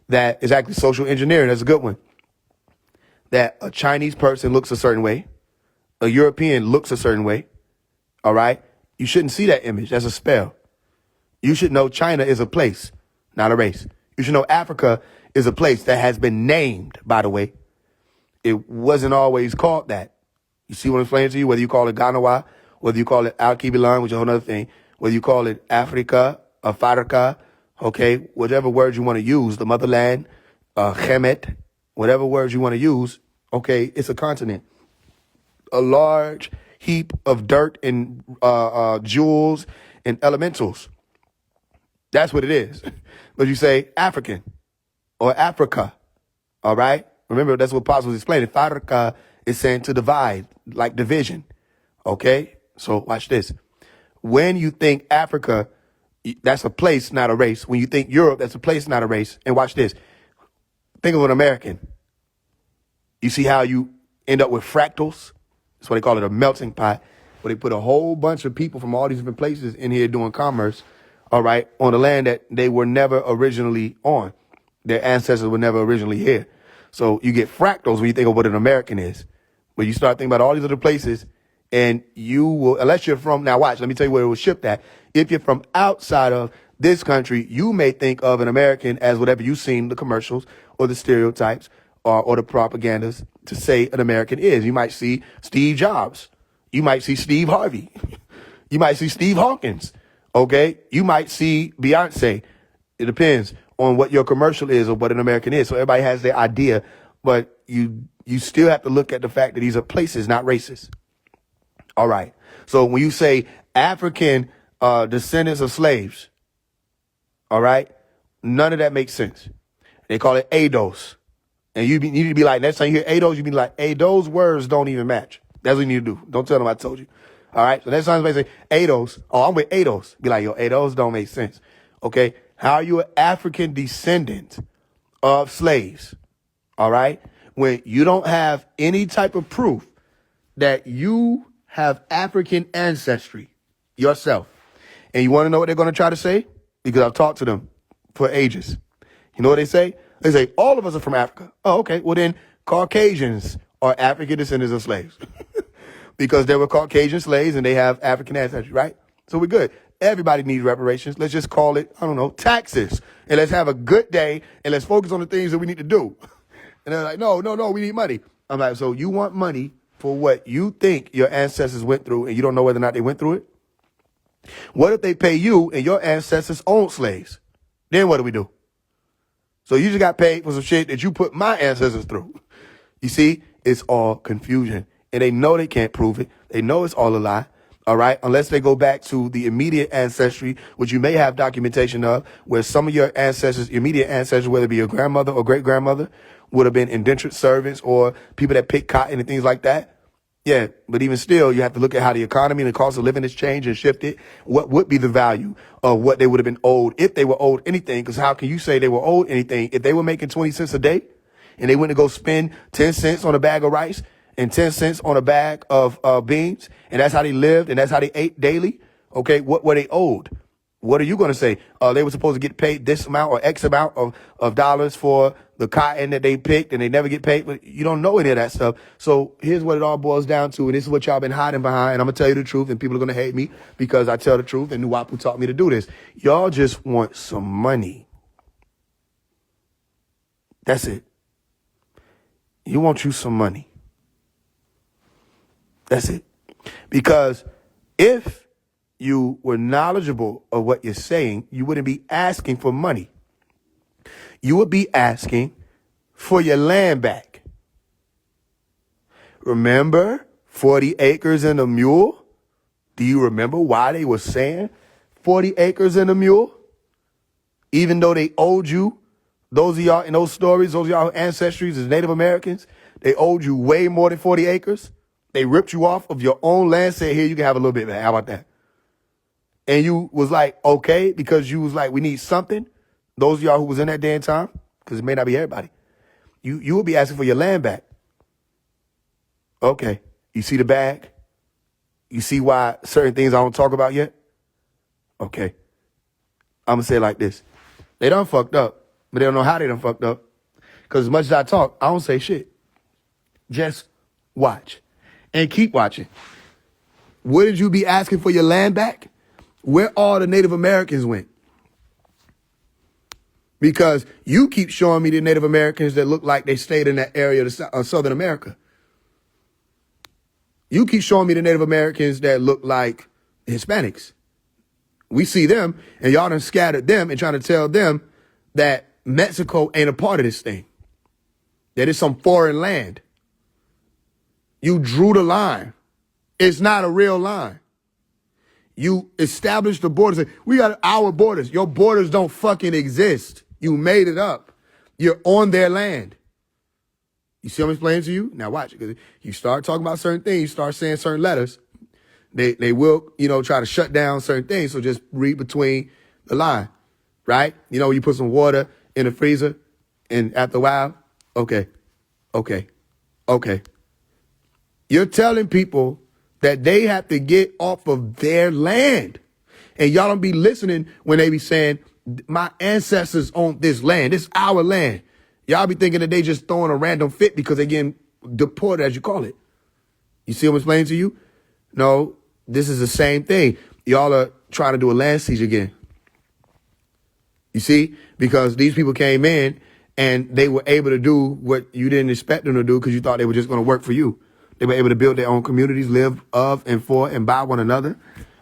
S1: that is actually social engineering. That's a good one. That a Chinese person looks a certain way. A European looks a certain way. All right? You shouldn't see that image. That's a spell. You should know China is a place, not a race. You should know Africa is a place that has been named, by the way. It wasn't always called that. You see what I'm explaining to you? Whether you call it Ganawa, whether you call it Al-Kibilan, which is a whole other thing, whether you call it Africa, Africa, okay, whatever words you want to use, the motherland, Kemet, whatever words you want to use, okay, it's a continent. A large heap of dirt and jewels and elementals. That's what it is. But you say African or Africa, all right? Remember, that's what Apostle was explaining. Farka is saying to divide, like division, okay? So watch this. When you think Africa, that's a place, not a race. When you think Europe, that's a place, not a race. And watch this. Think of an American. You see how you end up with fractals? That's what they call it, a melting pot, where they put a whole bunch of people from all these different places in here doing commerce, all right, on the land that they were never originally on. Their ancestors were never originally here. So you get fractals when you think of what an American is. But you start thinking about all these other places, and you will, unless you're from, now watch, let me tell you where it was shipped at. If you're from outside of this country, you may think of an American as whatever you've seen the commercials or the stereotypes or the propagandas to say an American is. You might see Steve Jobs. You might see Steve Harvey. You might see Steve Hawkins. Okay? You might see Beyonce. It depends on what your commercial is or what an American is. So everybody has their idea, but you still have to look at the fact that these are places, not races. All right. So when you say African descendants of slaves, all right, none of that makes sense. They call it ADOS. And you need to be like, next time you hear ADOS, you be like, hey, those words don't even match. That's what you need to do. Don't tell them I told you. All right. So next time somebody say ADOS, oh, I'm with ADOS. Be like, yo, ADOS don't make sense. Okay. How are you an African descendant of slaves? All right. When you don't have any type of proof that you have African ancestry yourself. And you want to know what they're going to try to say? Because I've talked to them for ages. You know what they say? They say, all of us are from Africa. Oh, okay. Well, then Caucasians are African descendants of slaves. Because there were Caucasian slaves and they have African ancestry, right? So we're good. Everybody needs reparations. Let's just call it, I don't know, taxes. And let's have a good day and let's focus on the things that we need to do. And they're like, no, we need money. I'm like, so you want money for what you think your ancestors went through and you don't know whether or not they went through it? What if they pay you and your ancestors owned slaves? Then what do we do? So you just got paid for some shit that you put my ancestors through. You see, it's all confusion. And they know they can't prove it. They know it's all a lie. All right. Unless they go back to the immediate ancestry, which you may have documentation of, where some of your ancestors, immediate ancestors, whether it be your grandmother or great grandmother, would have been indentured servants or people that pick cotton and things like that. Yeah. But even still, you have to look at how the economy and the cost of living has changed and shifted. What would be the value of what they would have been owed if they were owed anything? Because how can you say they were owed anything if they were making 20 cents a day and they went to go spend 10 cents on a bag of rice and 10 cents on a bag of beans, and that's how they lived and that's how they ate daily? Okay, what were they owed? What are you going to say? They were supposed to get paid this amount or X amount of dollars for the cotton that they picked and they never get paid. But you don't know any of that stuff. So here's what it all boils down to. And this is what y'all been hiding behind. And I'm going to tell you the truth. And people are going to hate me because I tell the truth. And Nuwapu taught me to do this. Y'all just want some money. That's it. You want you some money. That's it. Because if you were knowledgeable of what you're saying, you wouldn't be asking for money. You would be asking for your land back. Remember 40 acres and a mule? Do you remember why they were saying 40 acres and a mule? Even though they owed you, those of y'all in those stories, those of y'all ancestries as Native Americans, they owed you way more than 40 acres. They ripped you off of your own land, said, here, you can have a little bit, man. How about that? And you was like, okay, because you was like, we need something. Those of y'all who was in that damn time, because it may not be everybody. You will be asking for your land back. Okay. You see the bag? You see why certain things I don't talk about yet? Okay. I'm going to say it like this. They done fucked up, but they don't know how they done fucked up. Because as much as I talk, I don't say shit. Just watch. And keep watching. Wouldn't you be asking for your land back? Where all the Native Americans went? because you keep showing me the Native Americans that look like they stayed in that area of Southern America. You keep showing me the Native Americans that look like Hispanics. We see them, and y'all done scattered them and trying to tell them that Mexico ain't a part of this thing, that it's some foreign land. You drew the line. It's not a real line. You established the borders. We got our borders. Your borders don't fucking exist. You made it up. You're on their land. You see what I'm explaining to you? Now watch it, because you start talking about certain things, you start saying certain letters, they will, try to shut down certain things. So just read between the line, right? You put some water in the freezer, and after a while, okay. You're telling people that they have to get off of their land. And y'all don't be listening when they be saying, my ancestors own this land. This is our land. Y'all be thinking that they just throwing a random fit because they getting deported, as you call it. You see what I'm explaining to you? No, this is the same thing. Y'all are trying to do a land siege again. You see? Because these people came in and they were able to do what you didn't expect them to do because you thought they were just going to work for you. They were able to build their own communities, live of and for and by one another.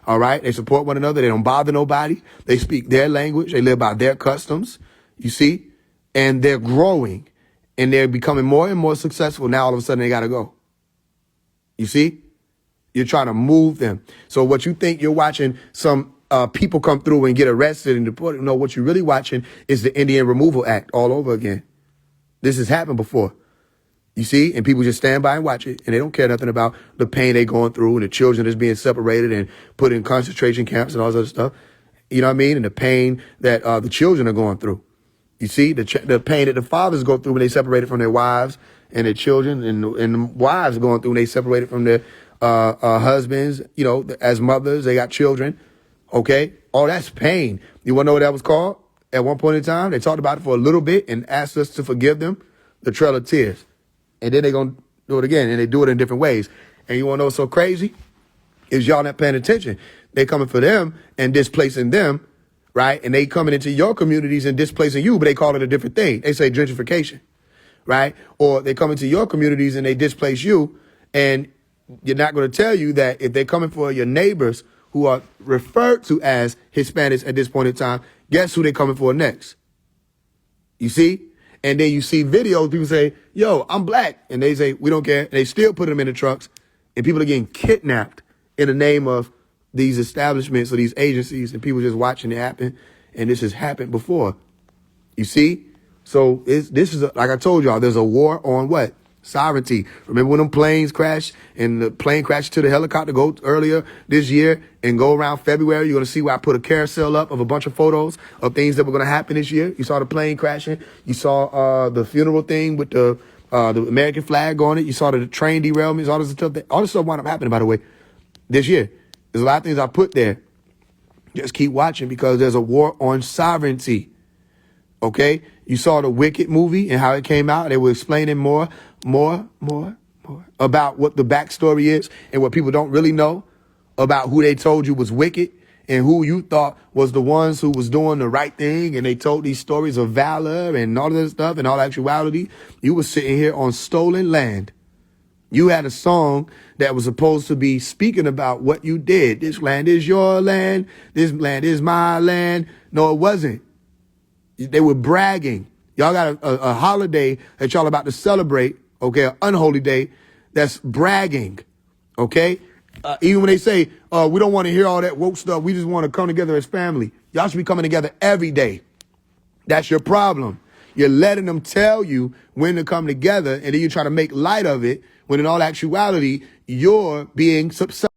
S1: All right? They support one another. They don't bother nobody. They speak their language. They live by their customs. You see? And they're growing and they're becoming more and more successful. Now, all of a sudden, they got to go. You see? You're trying to move them. So what you think you're watching some people come through and get arrested and deported. No, what you're really watching is the Indian Removal Act all over again. This has happened before. You see? And people just stand by and watch it. And they don't care nothing about the pain they're going through and the children that's being separated and put in concentration camps and all this other stuff. You know what I mean? And the pain that the children are going through. You see? The pain that the fathers go through when they separated from their wives and their children, and the wives are going through when they separated from their husbands. As mothers, they got children. Okay? Oh, that's pain. You want to know what that was called? At one point in time, they talked about it for a little bit and asked us to forgive them. The Trail of Tears. And then they're going to do it again, and they do it in different ways. And you want to know what's so crazy? Is y'all not paying attention. They coming for them and displacing them, right? And they coming into your communities and displacing you, but they call it a different thing. They say gentrification, right? Or they come into your communities and they displace you, and you're not going to tell you that if they're coming for your neighbors who are referred to as Hispanics at this point in time, guess who they're coming for next? You see? And then you see videos, people say, yo, I'm black. And they say, we don't care. And they still put them in the trucks. And people are getting kidnapped in the name of these establishments or these agencies. And people just watching it happen. And this has happened before. You see? So this is, like I told y'all, there's a war on what? Sovereignty. Remember when them planes crashed and the plane crashed to the helicopter go earlier this year and go around February? You're going to see where I put a carousel up of a bunch of photos of things that were going to happen this year. You saw the plane crashing. You saw the funeral thing with the American flag on it. You saw the train derailments, all this stuff. All this stuff wound up happening, by the way, this year. There's a lot of things I put there. Just keep watching because there's a war on sovereignty. Okay? You saw the Wicked movie and how it came out. They were explaining more about what the backstory is and what people don't really know about who they told you was wicked and who you thought was the ones who was doing the right thing. And they told these stories of valor and all of this stuff. And all actuality, you were sitting here on stolen land. You had a song that was supposed to be speaking about what you did. This land is your land. This land is my land. No, it wasn't. They were bragging. Y'all got a holiday that y'all about to celebrate, okay, an unholy day that's bragging, okay? Even when they say, we don't want to hear all that woke stuff, we just want to come together as family. Y'all should be coming together every day. That's your problem. You're letting them tell you when to come together, and then you try to make light of it, when in all actuality, you're being subservient.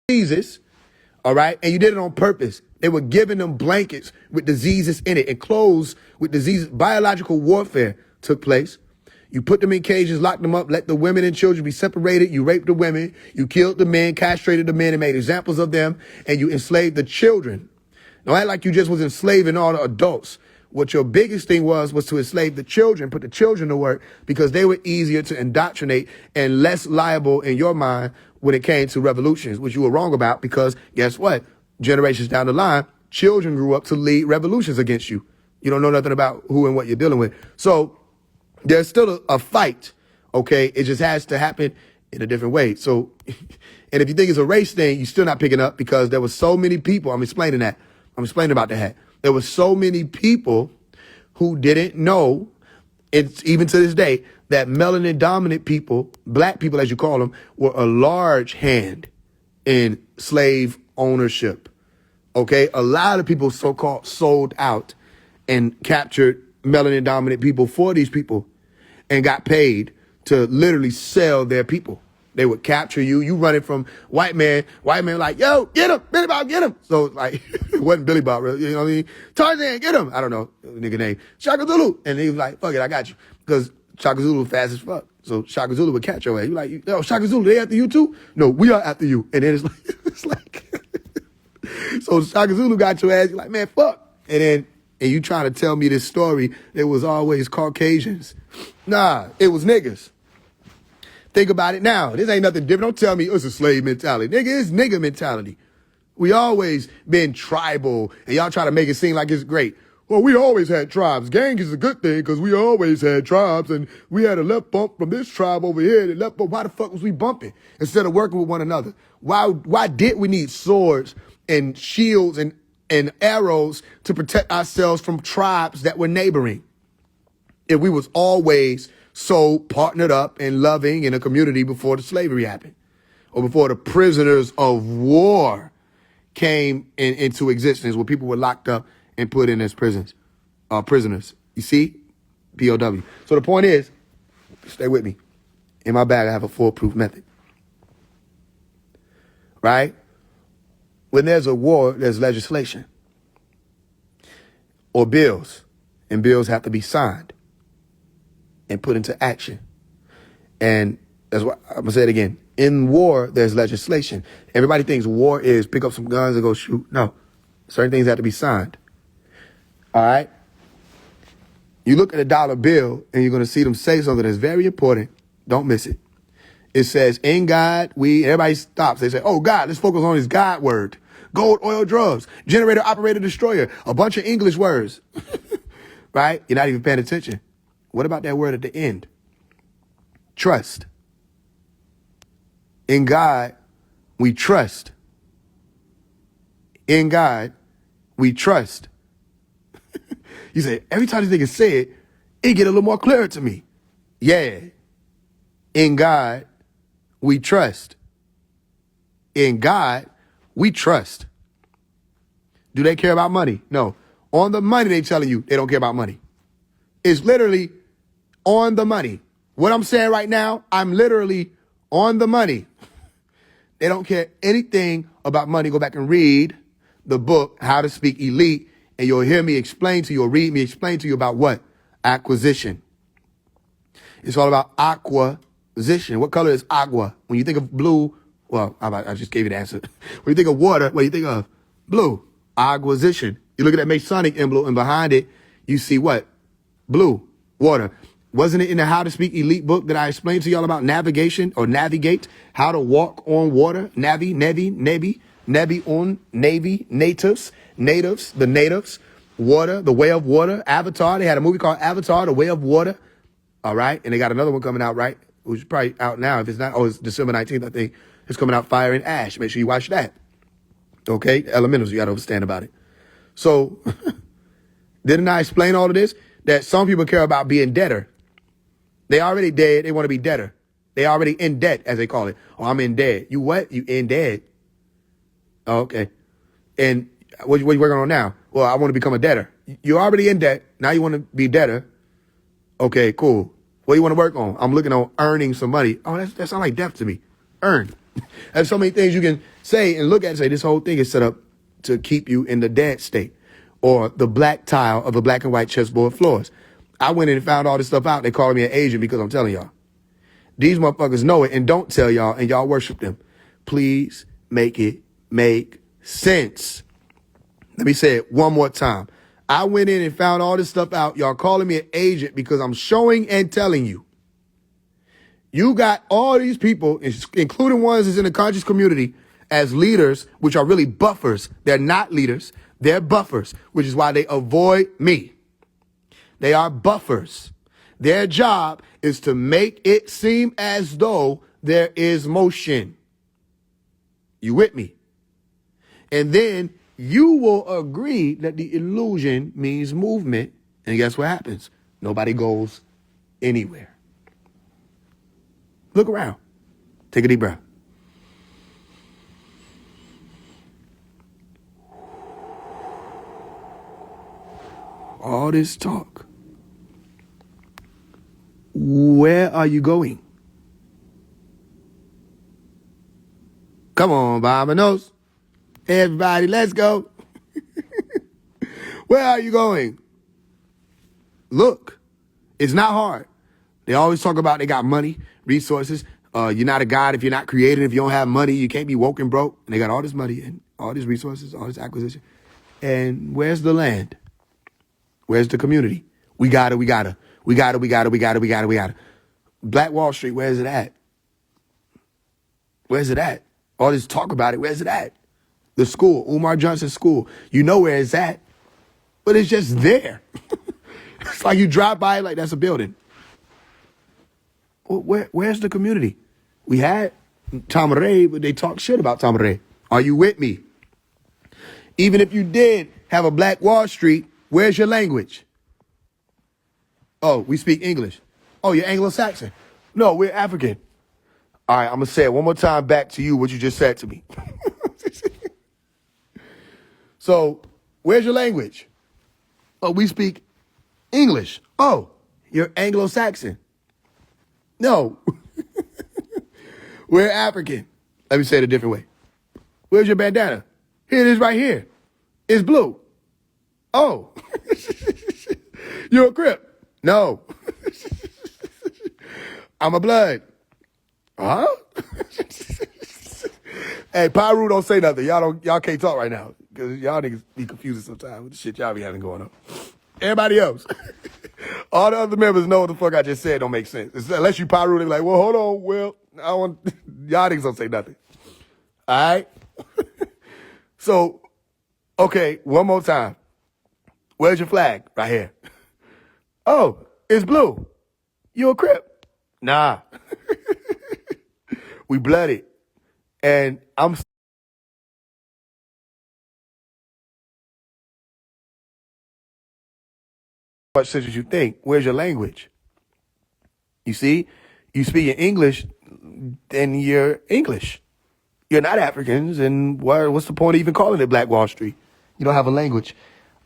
S1: diseases, all right? And you did it on purpose. They were giving them blankets with diseases in it and clothes with diseases. Biological warfare took place. You put them in cages, locked them up, let the women and children be separated. You raped the women. You killed the men, castrated the men, and made examples of them. And you enslaved the children. Don't act like you just was enslaving all the adults. What your biggest thing was to enslave the children, put the children to work because they were easier to indoctrinate and less liable in your mind when it came to revolutions, which you were wrong about because guess what? Generations down the line, children grew up to lead revolutions against you. You don't know nothing about who and what you're dealing with. So there's still a fight, okay? It just has to happen in a different way. So, and if you think it's a race thing, you're still not picking up because there were so many people. I'm explaining about that. There were so many people who didn't know, it's even to this day, that melanin dominant people, black people as you call them, were a large hand in slave ownership. Okay, a lot of people so-called sold out and captured melanin dominant people for these people and got paid to literally sell their people. They would capture you. You running from white man like, yo, get him, Billy Bob, get him. So like, it wasn't Billy Bob, really, you know what I mean? Tarzan, get him. I don't know, nigga name. Shaka Zulu. And he was like, fuck it, I got you. Because Shaka Zulu fast as fuck. So Shaka Zulu would catch your ass. You like, yo, Shaka Zulu, they after you too? No, we are after you. And then it's like, so Shaka Zulu got your ass. You're like, man, fuck. And you trying to tell me this story, there was always Caucasians. Nah, it was niggas. Think about it now. This ain't nothing different. Don't tell me it's a slave mentality. Nigga, it's nigga mentality. We always been tribal, and y'all try to make it seem like it's great. Well, we always had tribes. Gang is a good thing because we always had tribes, and we had a left bump from this tribe over here. The left bump. Why the fuck was we bumping instead of working with one another? Why did we need swords and shields and arrows to protect ourselves from tribes that were neighboring? If we was always so partnered up and loving in a community before the slavery happened or before the prisoners of war came into existence where people were locked up and put in as prisoners. You see? POW. So the point is, stay with me. In my bag, I have a foolproof method. Right? When there's a war, there's legislation or bills, and bills have to be signed and put into action. And that's what I'm gonna say it again. In war, there's legislation. Everybody thinks war is pick up some guns and go shoot. No, certain things have to be signed. All right. You look at a dollar bill and you're gonna see them say something that's very important. Don't miss it. It says, in God, everybody stops. They say, oh God, let's focus on his God word. Gold, oil, drugs, generator, operator, destroyer, a bunch of English words. Right? You're not even paying attention. What about that word at the end? Trust. In God, we trust. In God, we trust. You say, every time this nigga say it, it get a little more clear to me. Yeah. In God, we trust. In God, we trust. Do they care about money? No. On the money, they telling you they don't care about money. It's literally on the money. What I'm saying right now, I'm literally on the money. They don't care anything about money. Go back and read the book, How to Speak Elite, and you'll hear me explain to you or read me explain to you about what? Acquisition. It's all about acquisition. What color is agua? When you think of blue, well, I just gave you the answer. When you think of water, what do you think of? Blue. Acquisition. You look at that Masonic emblem, and behind it, you see what? Blue. Water. Wasn't it in the How to Speak Elite book that I explained to y'all about navigation or navigate? How to walk on water? Navi on, navy, natives, the natives, water, the way of water, Avatar. They had a movie called Avatar, the way of water. All right. And they got another one coming out, right? Which is probably out now. If it's not, it's December 19th, I think. It's coming out, Fire and Ash. Make sure you watch that. Okay? Elementals, you got to understand about it. So, didn't I explain all of this? That some people care about being debtor. They already dead. They want to be debtor. They already in debt, as they call it. Oh, I'm in debt. You what? You in debt. Oh, okay. And what you working on now? Well, I want to become a debtor. You're already in debt. Now you want to be debtor. Okay, cool. What do you want to work on? I'm looking on earning some money. Oh, that sounds like debt to me. Earn. There's so many things you can say and look at and say, this whole thing is set up to keep you in the dead state or the black tile of the black and white chessboard floors. I went in and found all this stuff out. They calling me an Asian because I'm telling y'all. These motherfuckers know it and don't tell y'all, and y'all worship them. Please make it make sense. Let me say it one more time. I went in and found all this stuff out. Y'all calling me an agent because I'm showing and telling you. You got all these people, including ones that's in the conscious community, as leaders, which are really buffers. They're not leaders. They're buffers, which is why they avoid me. They are buffers. Their job is to make it seem as though there is motion. You with me? And then you will agree that the illusion means movement. And guess what happens? Nobody goes anywhere. Look around. Take a deep breath. All this talk. Where are you going? Come on, Bob-a-nose. Hey, everybody, let's go. Where are you going? Look, it's not hard. They always talk about they got money, resources. You're not a god if you're not creative. If you don't have money, you can't be woke and broke. And they got all this money and all these resources, all this acquisition. And where's the land? Where's the community? We got it. Black Wall Street, where's it at? Where's it at? All this talk about it, where's it at? The school, Umar Johnson School. You know where it's at, but it's just there. It's like you drive by it like that's a building. Where's the community? We had Tom Ray, but they talk shit about Tom Ray. Are you with me? Even if you did have a Black Wall Street, where's your language? Oh, we speak English. Oh, you're Anglo-Saxon. No, we're African. All right, I'm going to say it one more time back to you, what you just said to me. So, where's your language? Oh, we speak English. Oh, you're Anglo-Saxon. No. We're African. Let me say it a different way. Where's your bandana? Here it is right here. It's blue. Oh. You're a Crip. No. I'm a blood. Huh? Hey, Pyru don't say nothing. Y'all can't talk right now. Because y'all niggas be confused sometimes with the shit y'all be having going on. Everybody else. All the other members know what the fuck I just said don't make sense. Unless you Pyru, they be like, well, hold on, Will. I want y'all niggas don't say nothing. All right? So, okay, one more time. Where's your flag? Right here. Oh, it's blue. You a Crip? Nah. We blooded. And I'm much such as you think. Where's your language? You see? You speak in English, then you're English. You're not Africans, and what's the point of even calling it Black Wall Street? You don't have a language.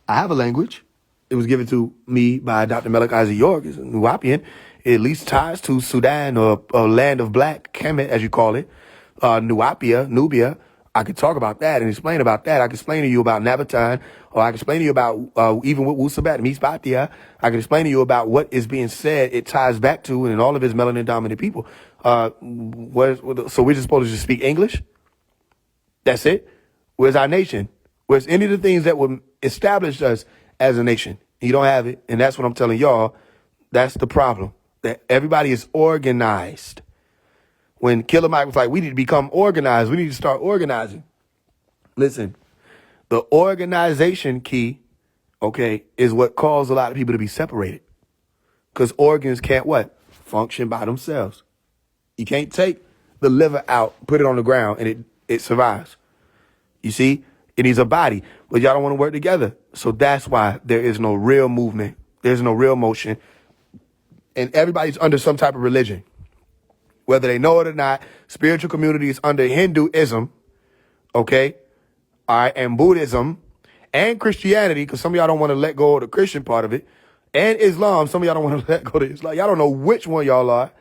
S1: I have a language. It was given to me by Dr. Melek Isaac York. It's a Nuwapian. It at least ties to Sudan or land of black, Kemet, as you call it. Nubia. I could talk about that and explain about that. I could explain to you about Nabatan, or I could explain to you about even with Wusabat, Misbatia. I could explain to you about what is being said. It ties back to, and all of his melanin-dominant people. So we're just supposed to just speak English? That's it? Where's our nation? Where's any of the things that would establish us as a nation? You don't have it, and that's what I'm telling y'all. That's the problem, that everybody is organized. When Killer Mike was like, we need to become organized. We need to start organizing. Listen, the organization key, okay, is what caused a lot of people to be separated. Because organs can't what? Function by themselves. You can't take the liver out, put it on the ground, and it survives. You see? It needs a body. But y'all don't want to work together. So that's why there is no real movement. There's no real motion. And everybody's under some type of religion. Whether they know it or not, spiritual community is under Hinduism, okay? All right, and Buddhism, and Christianity, because some of y'all don't want to let go of the Christian part of it, and Islam, some of y'all don't want to let go of Islam. Y'all don't know which one y'all are.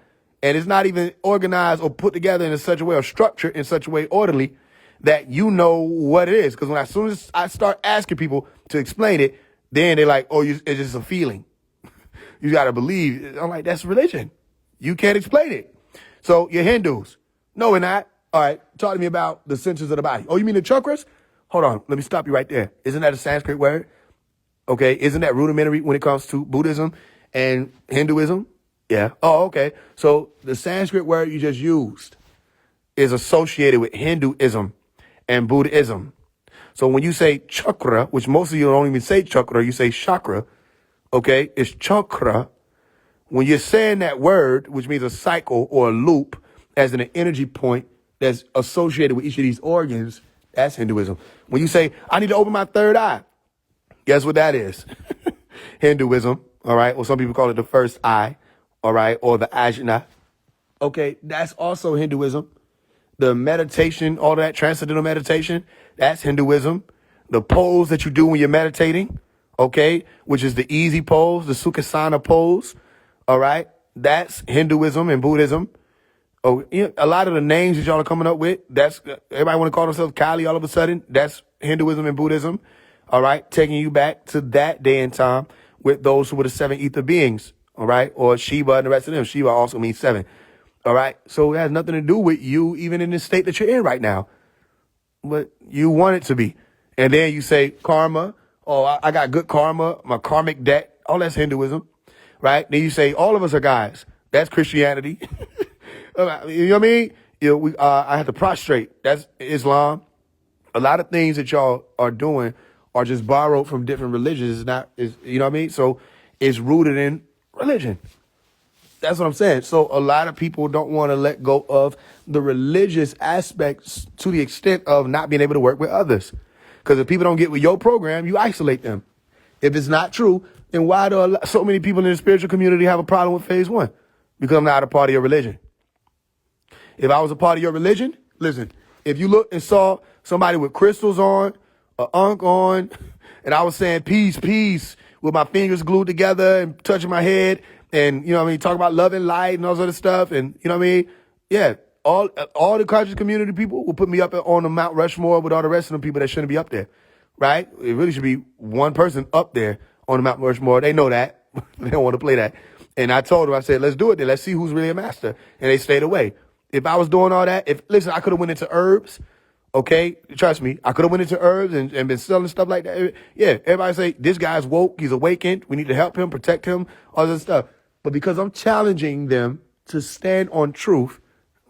S1: And it's not even organized or put together in such a way or structured in such a way orderly that you know what it is. Because as soon as I start asking people to explain it, then they're like, oh, it's just a feeling. You got to believe. I'm like, that's religion. You can't explain it. So you're Hindus. No, we're not. All right, talk to me about the centers of the body. Oh, you mean the chakras? Hold on, let me stop you right there. Isn't that a Sanskrit word? Okay, isn't that rudimentary when it comes to Buddhism and Hinduism? Yeah. Oh, okay. So the Sanskrit word you just used is associated with Hinduism and Buddhism. So when you say chakra, which most of you don't even say chakra, you say chakra, okay, it's chakra. When you're saying that word, which means a cycle or a loop, as in an energy point that's associated with each of these organs, that's Hinduism. When you say, I need to open my third eye, guess what that is? Hinduism, all right? Or some people call it the first eye, all right? Or the ajna. Okay, that's also Hinduism. The meditation, all that transcendental meditation, that's Hinduism. The pose that you do when you're meditating, okay, which is the easy pose, the Sukhasana pose, all right? That's Hinduism and Buddhism. Oh, a lot of the names that y'all are coming up with, that's everybody want to call themselves Kali all of a sudden. That's Hinduism and Buddhism. All right. Taking you back to that day and time with those who were the seven ether beings. All right. Or Shiva and the rest of them. Shiva also means seven. All right. So it has nothing to do with you, even in the state that you're in right now. But you want it to be. And then you say karma. Oh, I got good karma, my karmic debt. All that's Hinduism. Right. Then you say all of us are guys. That's Christianity. You know what I mean? I have to prostrate. That's Islam. A lot of things that y'all are doing are just borrowed from different religions. You know what I mean? So it's rooted in religion. That's what I'm saying. So a lot of people don't want to let go of the religious aspects to the extent of not being able to work with others. Because if people don't get with your program, you isolate them. If it's not true, then why do so many people in the spiritual community have a problem with Phase One? Because I'm not a part of your religion. If I was a part of your religion, listen, if you looked and saw somebody with crystals on, a unk on, and I was saying peace, peace, with my fingers glued together and touching my head and, you know what I mean, talking about love and light and all sort of stuff and, you know what I mean? Yeah, all the conscious community people will put me up on the Mount Rushmore with all the rest of them people that shouldn't be up there, right? It really should be one person up there on the Mount Rushmore. They know that. They don't want to play that. And I told them, I said, let's do it then. Let's see who's really a master. And they stayed away. If I was doing all that, listen, I could have went into herbs, okay? Trust me, I could have went into herbs and been selling stuff like that. Yeah, everybody say, this guy's woke, he's awakened, we need to help him, protect him, all this stuff. But because I'm challenging them to stand on truth,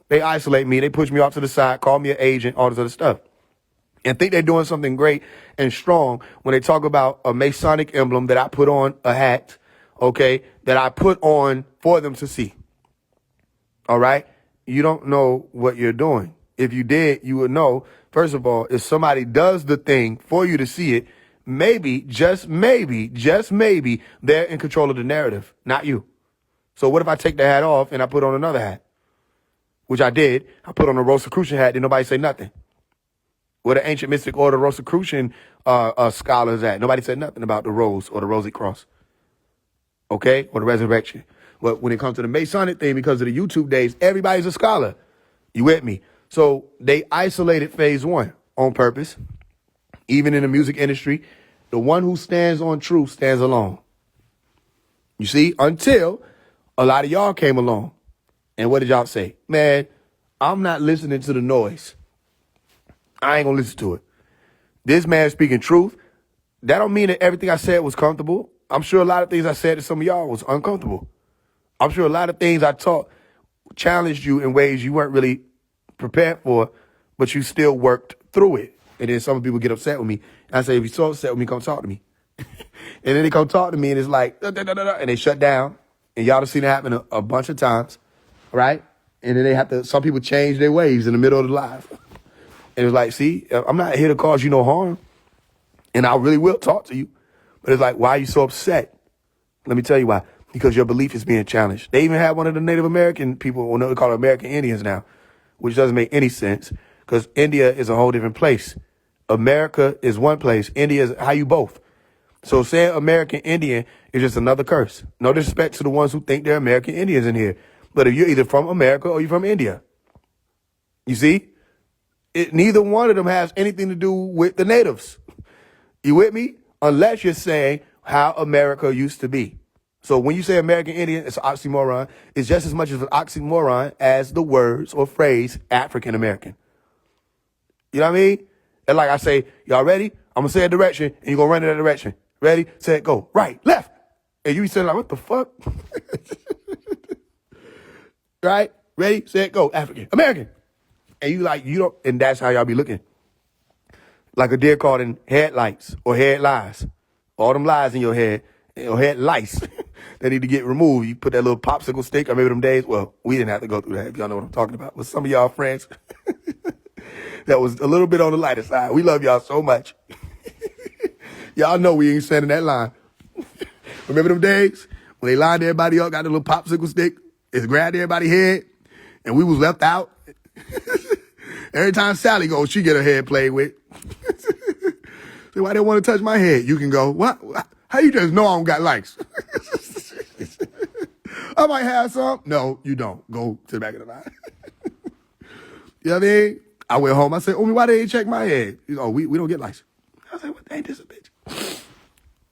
S1: they isolate me, they push me off to the side, call me an agent, all this other stuff. And think they're doing something great and strong when they talk about a Masonic emblem that I put on a hat, okay, that I put on for them to see. All right? You don't know what you're doing. If you did, you would know. First of all, if somebody does the thing for you to see it, maybe, just maybe, they're in control of the narrative, not you. So what if I take the hat off and I put on another hat? Which I did. I put on a Rosicrucian hat, did nobody say nothing. Where the ancient mystic order Rosicrucian scholars at? Nobody said nothing about the rose or the rosy cross. Okay? Or the resurrection. But when it comes to the Masonic thing, because of the YouTube days, everybody's a scholar. You with me? So they isolated Phase One on purpose. Even in the music industry, the one who stands on truth stands alone. You see, until a lot of y'all came along. And what did y'all say? Man, I'm not listening to the noise. I ain't gonna listen to it. This man speaking truth. That don't mean that everything I said was comfortable. I'm sure a lot of things I said to some of y'all was uncomfortable. I'm sure a lot of things I taught challenged you in ways you weren't really prepared for, but you still worked through it. And then some people get upset with me. And I say, if you're so upset with me, come talk to me. And then they come talk to me and it's like, da, da, da, da, da, and they shut down. And y'all have seen it happen a bunch of times, right? And then some people change their ways in the middle of the live. And it's like, see, I'm not here to cause you no harm. And I really will talk to you. But it's like, why are you so upset? Let me tell you why. Because your belief is being challenged. They even have one of the Native American people, or they call it American Indians now, which doesn't make any sense because India is a whole different place. America is one place. India is how you both. So saying American Indian is just another curse. No disrespect to the ones who think they're American Indians in here. But if you're either from America or you're from India, you see, neither one of them has anything to do with the natives. You with me? Unless you're saying how America used to be. So when you say American Indian, it's an oxymoron. It's just as much of an oxymoron as the words or phrase African American. You know what I mean? And like I say, y'all ready? I'm going to say a direction, and you're going to run in that direction. Ready, set, go. Right, left. And you be saying like, what the fuck? Right? Ready, set, go. African American. And you don't, and that's how y'all be looking. Like a deer caught in headlights or head lies. All them lies in your head, or head lice that need to get removed. You put that little popsicle stick. I remember them days. Well, we didn't have to go through that, if y'all know what I'm talking about. With some of y'all friends, that was a little bit on the lighter side. We love y'all so much. Y'all know we ain't sending that line. Remember them days when they lined everybody up, got the little popsicle stick, it grabbed everybody's head, and we was left out? Every time Sally goes, she get her head played with. So why they want to touch my head? You can go, what? How you just know I don't got likes? I might have some. No, you don't. Go to the back of the line. You know what I mean? I went home. I said, why they ain't check my head? You know, we don't get likes. I said, what? Ain't this a bitch?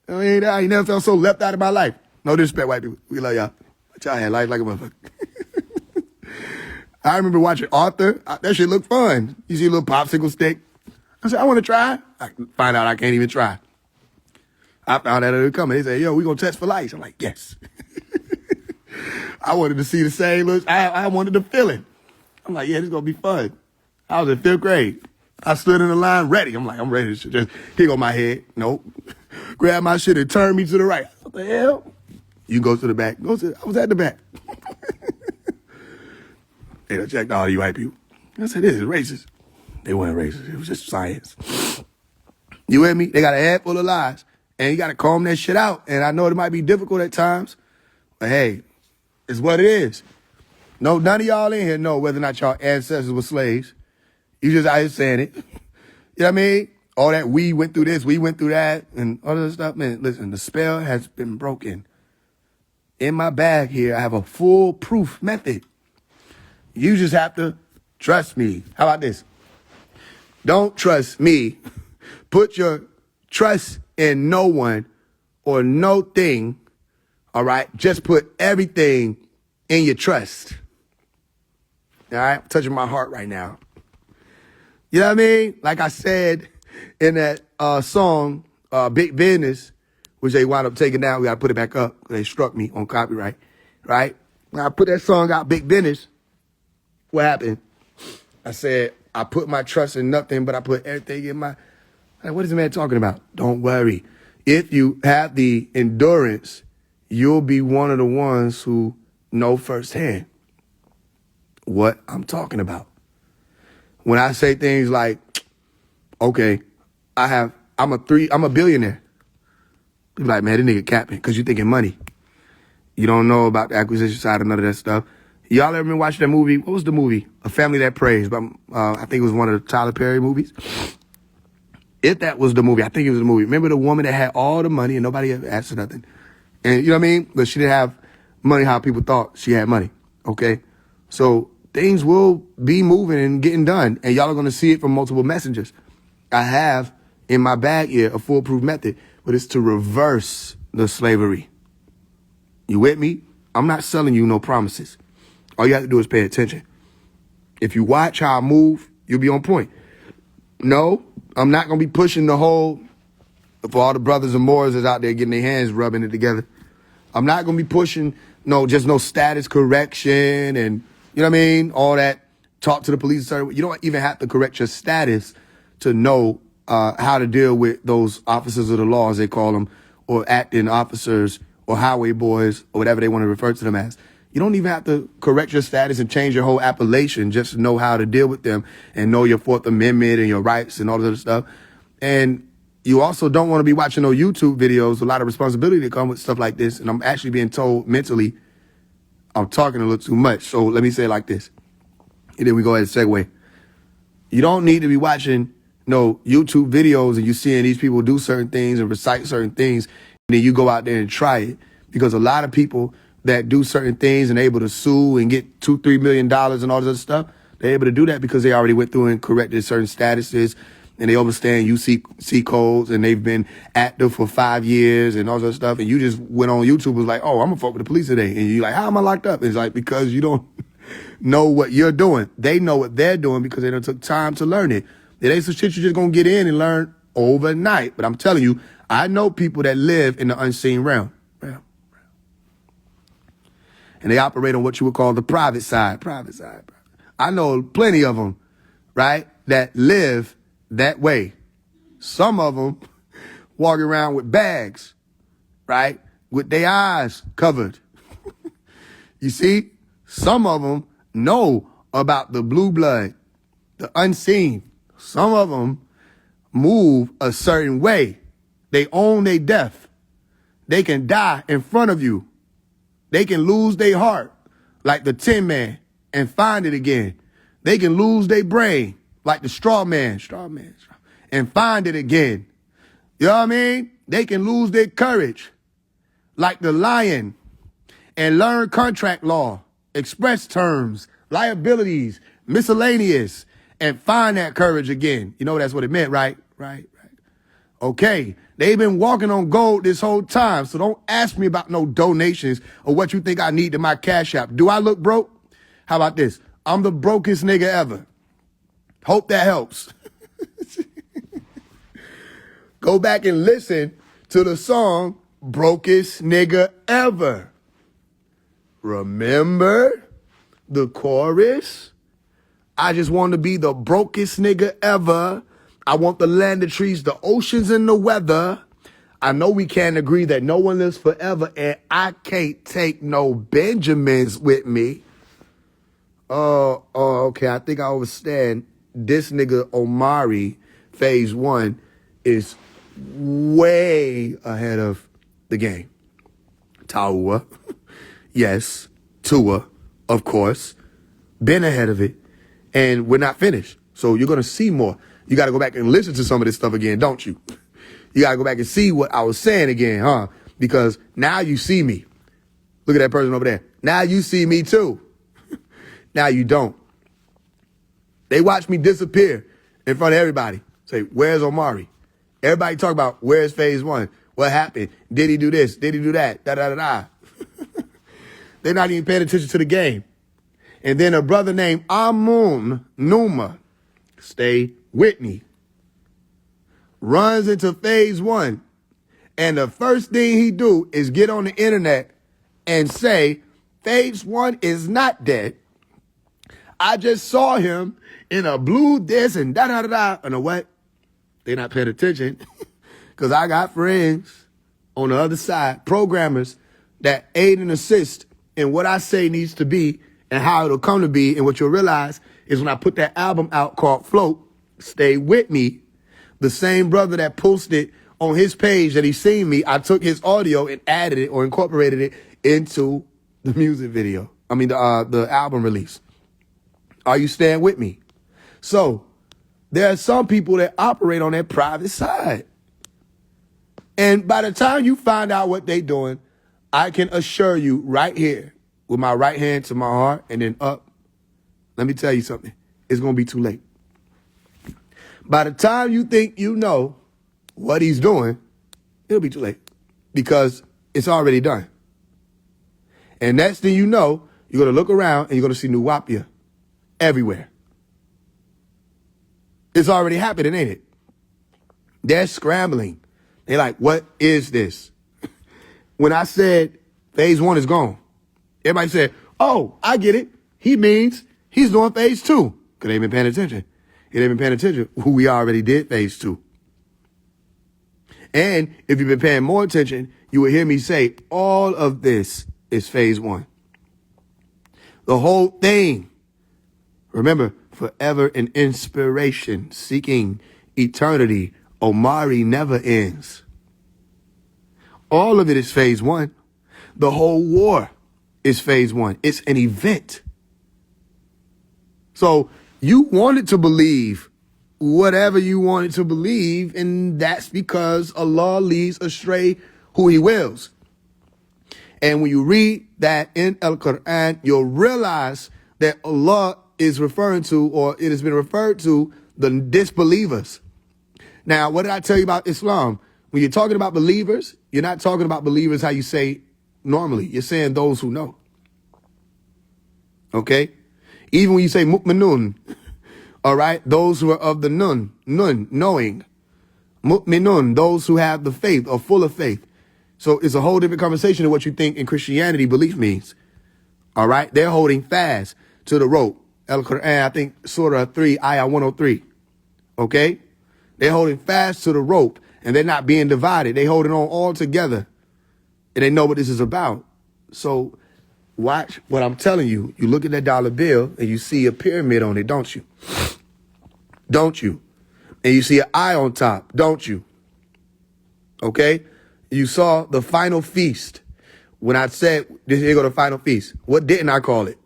S1: I mean, I ain't never felt so left out of my life. No disrespect, white people. We love y'all. But y'all had life like a motherfucker. I remember watching Arthur. That shit looked fun. You see a little popsicle stick. I said, I want to try. I find out I can't even try. I found out it was coming. They said, yo, we going to test for lice. I'm like, yes. I wanted to see the same look. I wanted the feeling. I'm like, yeah, this is going to be fun. I was in 5th grade. I stood in the line ready. I'm like, I'm ready to just hit on my head. Nope. Grab my shit and turn me to the right. What the hell? You go to the back. I was at the back. They done checked all you white people. I said, this is racist. They weren't racist. It was just science. You with me? They got a head full of lies. And you got to comb that shit out. And I know it might be difficult at times. But hey, it's what it is. No, none of y'all in here know whether or not y'all ancestors were slaves. You just out here saying it. You know what I mean? All that we went through this, we went through that, and all this stuff. Man, listen, the spell has been broken. In my bag here, I have a foolproof method. You just have to trust me. How about this? Don't trust me. Put your trust in no one or no thing, all right? Just put everything in your trust. All right? I'm touching my heart right now. You know what I mean? Like I said in that song, Big Business, which they wound up taking down. We got to put it back up. They struck me on copyright, right? When I put that song out, Big Business, what happened? I said, I put my trust in nothing, but I put everything in my... Like, what is the man talking about? Don't worry. If you have the endurance, you'll be one of the ones who know firsthand what I'm talking about. When I say things like, okay, I'm a billionaire. People like, man, this nigga capping because you thinking money. You don't know about the acquisition side of none of that stuff. Y'all ever been watching that movie? What was the movie? A Family That Prays. But I think it was one of the Tyler Perry movies. If that was the movie, I think it was the movie. Remember the woman that had all the money and nobody ever asked her nothing? And you know what I mean? But she didn't have money how people thought she had money. Okay? So things will be moving and getting done. And y'all are going to see it from multiple messengers. I have in my bag here a foolproof method, but it's to reverse the slavery. You with me? I'm not selling you no promises. All you have to do is pay attention. If you watch how I move, you'll be on point. No, I'm not going to be pushing the whole, for all the brothers and Moors that's out there getting their hands rubbing it together. I'm not going to be pushing, no status correction and, you know what I mean? All that, talk to the police. You don't even have to correct your status to know how to deal with those officers of the law, as they call them, or acting officers or highway boys or whatever they want to refer to them as. You don't even have to correct your status and change your whole appellation just to know how to deal with them and know your Fourth Amendment and your rights and all this other stuff. And you also don't want to be watching no YouTube videos. A lot of responsibility that come with stuff like this. And I'm actually being told mentally I'm talking a little too much. So let me say it like this. And then we go ahead and segue. You don't need to be watching no YouTube videos and you seeing these people do certain things and recite certain things. And then you go out there and try it. Because a lot of people that do certain things and able to sue and get $2-3 million and all this other stuff, they're able to do that because they already went through and corrected certain statuses and they understand UC codes and they've been active for 5 years and all that stuff. And you just went on YouTube and was like, oh, I'm gonna fuck with the police today. And you're like, how am I locked up? And it's like, because you don't know what you're doing. They know what they're doing because they done took time to learn it. It ain't some shit you're just gonna get in and learn overnight. But I'm telling you, I know people that live in the unseen realm. And they operate on what you would call the private side. I know plenty of them, right, that live that way. Some of them walk around with bags, right, with their eyes covered. You see, some of them know about the blue blood, the unseen. Some of them move a certain way. They own their death. They can die in front of you. They can lose their heart like the Tin Man and find it again. They can lose their brain like the straw man, and find it again. You know what I mean? They can lose their courage like the lion and learn contract law, express terms, liabilities, miscellaneous, and find that courage again. You know that's what it meant, right? Right. Okay, they've been walking on gold this whole time, so don't ask me about no donations or what you think I need to my Cash App. Do I look broke? How about this? I'm the brokest nigga ever. Hope that helps. Go back and listen to the song, Brokest Nigga Ever. Remember the chorus? I just want to be the brokest nigga ever. I want the land, the trees, the oceans, and the weather. I know we can't agree that no one lives forever, and I can't take no Benjamins with me. Okay, I think I understand. This nigga Omari, Faise One, is way ahead of the game. Taua, yes. Tua, of course, been ahead of it, and we're not finished. So you're going to see more. You got to go back and listen to some of this stuff again, don't you? You got to go back and see what I was saying again, huh? Because now you see me. Look at that person over there. Now you see me too. Now you don't. They watch me disappear in front of everybody. Say, where's Omari? Everybody talk about where's Faise One? What happened? Did he do this? Did he do that? Da-da-da-da. They're not even paying attention to the game. And then a brother named Amun Numa, stay with me, runs into Faise One. And the first thing he do is get on the internet and say, Faise One is not dead. I just saw him in a blue this and da-da-da-da. And what? They're not paying attention because I got friends on the other side, programmers that aid and assist in what I say needs to be and how it'll come to be. And what you'll realize is when I put that album out called Float, Stay With Me, the same brother that posted on his page that he seen me, I took his audio and added it or incorporated it into the music video. I mean, the album release. Are you staying with me? So there are some people that operate on that private side. And by the time you find out what they're doing, I can assure you right here with my right hand to my heart and then up, let me tell you something. It's going to be too late. By the time you think you know what he's doing, it'll be too late because it's already done. And next thing you know, you're going to look around and you're going to see Nuwapia everywhere. It's already happening, ain't it? They're scrambling. They're like, what is this? When I said Faise One is gone, everybody said, oh, I get it. He means he's doing Phase 2. Because they ain't been paying attention. It ain't been paying attention who we already did Phase 2. And if you've been paying more attention, you will hear me say all of this is Faise One. The whole thing. Remember, forever an inspiration, seeking eternity. Omari never ends. All of it is Faise One. The whole war is Faise One. It's an event. So you wanted to believe whatever you wanted to believe, and that's because Allah leads astray who he wills. And when you read that in Al-Quran, you'll realize that Allah is referring to, or it has been referred to, the disbelievers. Now, what did I tell you about Islam? When you're talking about believers, you're not talking about believers how you say normally. You're saying those who know. Okay? Even when you say mu'minun, all right, those who are of the nun, knowing. Mu'minun, those who have the faith or full of faith. So it's a whole different conversation of what you think in Christianity belief means. All right? They're holding fast to the rope. Al-Quran, I think Surah 3, Ayah 103. Okay? They're holding fast to the rope and they're not being divided. They're holding on all together. And they know what this is about. So watch what I'm telling you. You look at that dollar bill and you see a pyramid on it, don't you? Don't you? And you see an eye on top, don't you? Okay? You saw the final feast. When I said, here go the final feast. What didn't I call it?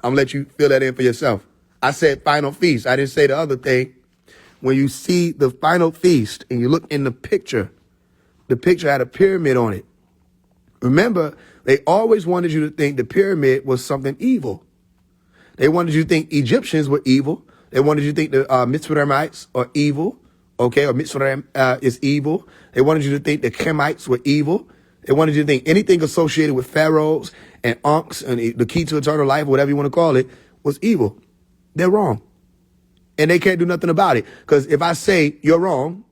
S1: I'm going to let you fill that in for yourself. I said final feast. I didn't say the other thing. When you see the final feast and you look in the picture had a pyramid on it. Remember, they always wanted you to think the pyramid was something evil. They wanted you to think Egyptians were evil. They wanted you to think the Mitzrayimites are evil. Okay, or Mitzrayim is evil. They wanted you to think the Kemites were evil. They wanted you to think anything associated with pharaohs and unks and the key to eternal life, whatever you want to call it, was evil. They're wrong. And they can't do nothing about it. Because if I say you're wrong,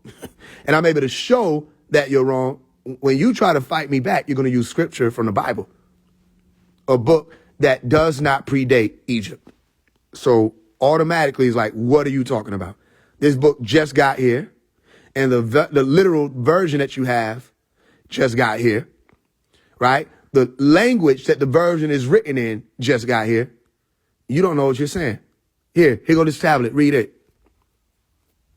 S1: and I'm able to show that you're wrong, when you try to fight me back, you're going to use scripture from the Bible, a book that does not predate Egypt. So automatically it's like, what are you talking about? This book just got here, and the literal version that you have just got here, right? The language that the version is written in just got here. You don't know what you're saying. Here go this tablet. Read it.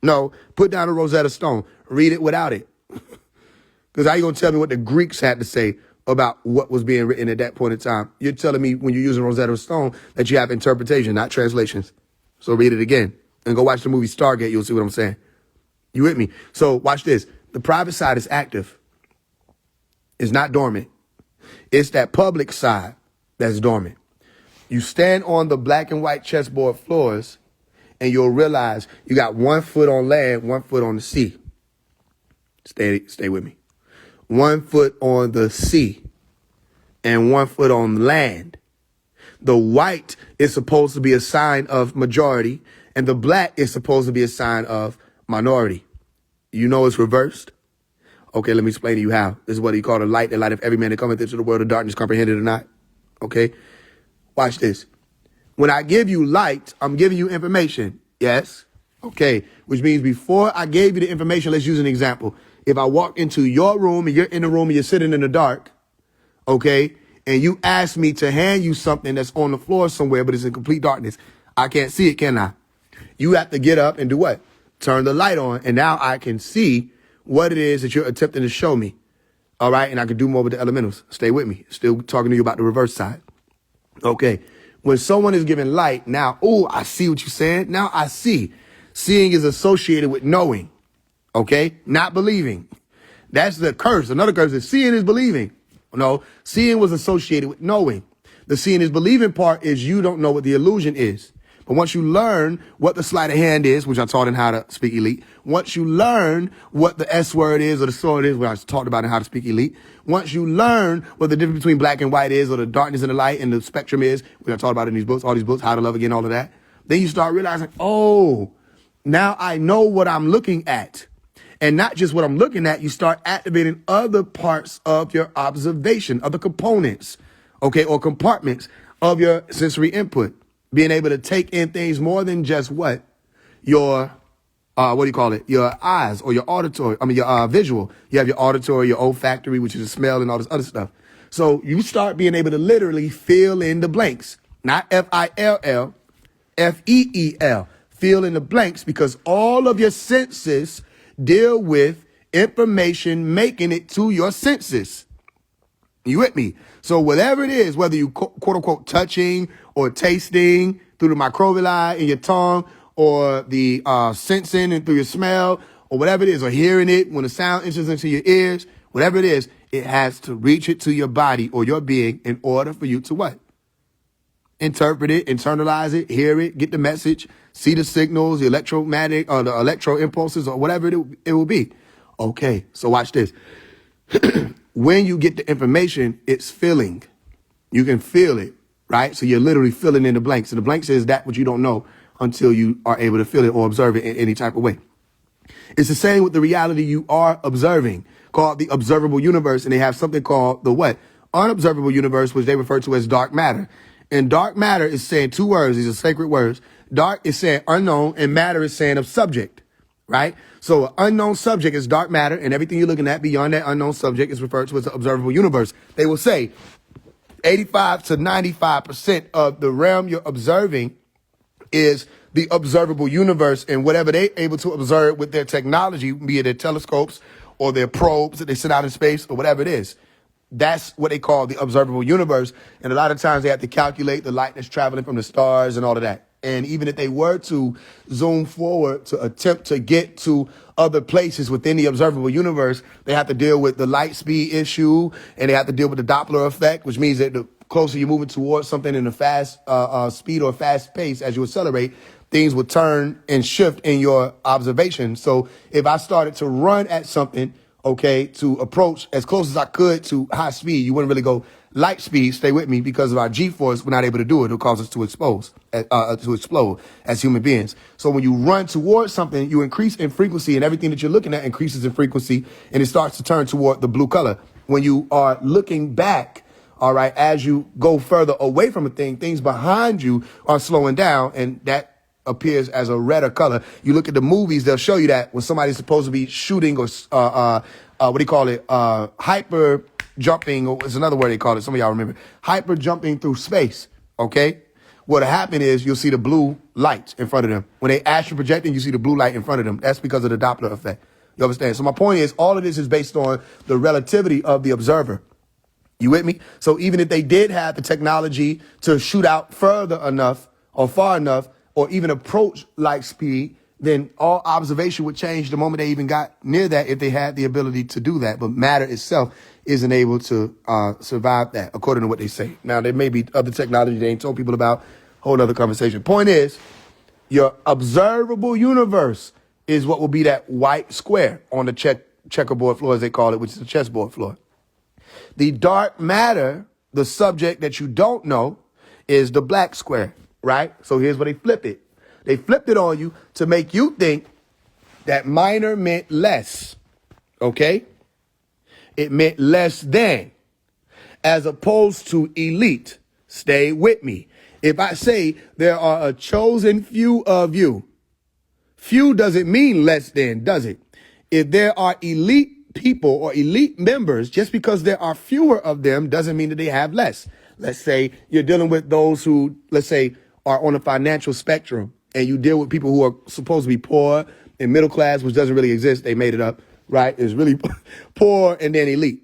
S1: No, put down a Rosetta Stone. Read it without it. Because how you going to tell me what the Greeks had to say about what was being written at that point in time? You're telling me when you're using Rosetta Stone that you have interpretation, not translations. So read it again and go watch the movie Stargate. You'll see what I'm saying. You with me? So watch this. The private side is active. It's not dormant. It's that public side that's dormant. You stand on the black and white chessboard floors and you'll realize you got 1 foot on land, 1 foot on the sea. Stay with me. 1 foot on the sea and 1 foot on land. The white is supposed to be a sign of majority and the black is supposed to be a sign of minority. You know it's reversed? Okay, let me explain to you how. This is what he called a light, the light of every man that cometh into the world of darkness, comprehended or not. Okay? Watch this. When I give you light, I'm giving you information. Yes? Okay. Which means before I gave you the information, let's use an example. If I walk into your room and you're in the room and you're sitting in the dark, okay, and you ask me to hand you something that's on the floor somewhere, but it's in complete darkness, I can't see it, can I? You have to get up and do what? Turn the light on, and now I can see what it is that you're attempting to show me. All right, and I can do more with the elementals. Stay with me. Still talking to you about the reverse side. Okay, when someone is given light, now, oh, I see what you're saying. Now I see. Seeing is associated with knowing, okay, not believing. That's the curse. Another curse is seeing is believing. No, seeing was associated with knowing. The seeing is believing part is you don't know what the illusion is. But once you learn what the sleight of hand is, which I taught in How to Speak Elite, once you learn what the S word is or the sword is, which I talked about in How to Speak Elite, once you learn what the difference between black and white is or the darkness and the light and the spectrum is, which I taught about in these books, all these books, How to Love Again, all of that, then you start realizing, oh, now I know what I'm looking at. And not just what I'm looking at, you start activating other parts of your observation, other components, okay, or compartments of your sensory input. Being able to take in things more than just what? Your, your eyes or your auditory, your visual. You have your auditory, your olfactory, which is the smell and all this other stuff. So you start being able to literally fill in the blanks, not F-I-L-L, F-E-E-L. Fill in the blanks because all of your senses deal with information making it to your senses. You with me? So whatever it is, whether you quote unquote touching or tasting through the microvilli in your tongue or the sensing and through your smell or whatever it is, or hearing it when the sound enters into your ears, whatever it is, it has to reach it to your body or your being in order for you to what? Interpret it, internalize it, hear it, get the message, see the signals, the electromagnetic or the electro impulses or whatever it will be. Okay, so watch this. When you get the information, it's feeling. You can feel it, right? So you're literally filling in the blanks. And the blanks is that what you don't know until you are able to feel it or observe it in any type of way. It's the same with the reality you are observing, called the observable universe. And they have something called the what? Unobservable universe, which they refer to as dark matter. And dark matter is saying two words. These are sacred words. Dark is saying unknown and matter is saying of subject, right? So an unknown subject is dark matter, and everything you're looking at beyond that unknown subject is referred to as the observable universe. They will say 85 to 95% of the realm you're observing is the observable universe, and whatever they're able to observe with their technology, be it their telescopes or their probes that they send out in space or whatever it is. That's what they call the observable universe. And a lot of times they have to calculate the light that's traveling from the stars and all of that. And even if they were to zoom forward to attempt to get to other places within the observable universe, they have to deal with the light speed issue, and they have to deal with the Doppler effect, which means that the closer you're moving towards something in a fast speed or fast pace, as you accelerate, things would turn and shift in your observation. So if I started to run at something, okay, to approach as close as I could to high speed, you wouldn't really go light speed, stay with me, because of our G-force, we're not able to do it. It'll cause us to explode as human beings. So when you run towards something, you increase in frequency, and everything that you're looking at increases in frequency, and it starts to turn toward the blue color. When you are looking back, all right, as you go further away from a thing, things behind you are slowing down, and that appears as a redder color. You look at the movies, they'll show you that when somebody's supposed to be shooting or what do you call it? Hyper jumping, or it's another word they call it. Some of y'all remember. Hyper jumping through space. Okay. What'll happen is you'll see the blue light in front of them. When they astral projecting, you see the blue light in front of them. That's because of the Doppler effect. You understand? So my point is, all of this is based on the relativity of the observer. You with me? So even if they did have the technology to shoot out further enough or far enough, or even approach light speed, then all observation would change the moment they even got near that, if they had the ability to do that. But matter itself isn't able to survive that, according to what they say. Now, there may be other technology they ain't told people about. Whole other conversation. Point is, your observable universe is what will be that white square on the checkerboard floor, as they call it, which is the chessboard floor. The dark matter, the subject that you don't know, is the black square. Right? So here's where they flip it. They flipped it on you to make you think that minor meant less. Okay? It meant less than, as opposed to elite. Stay with me. If I say there are a chosen few of you, few doesn't mean less than, does it? If there are elite people or elite members, just because there are fewer of them doesn't mean that they have less. Let's say you're dealing with those who, let's say, are on a financial spectrum, and you deal with people who are supposed to be poor and middle class, which doesn't really exist. They made it up, right? It's really poor and then elite.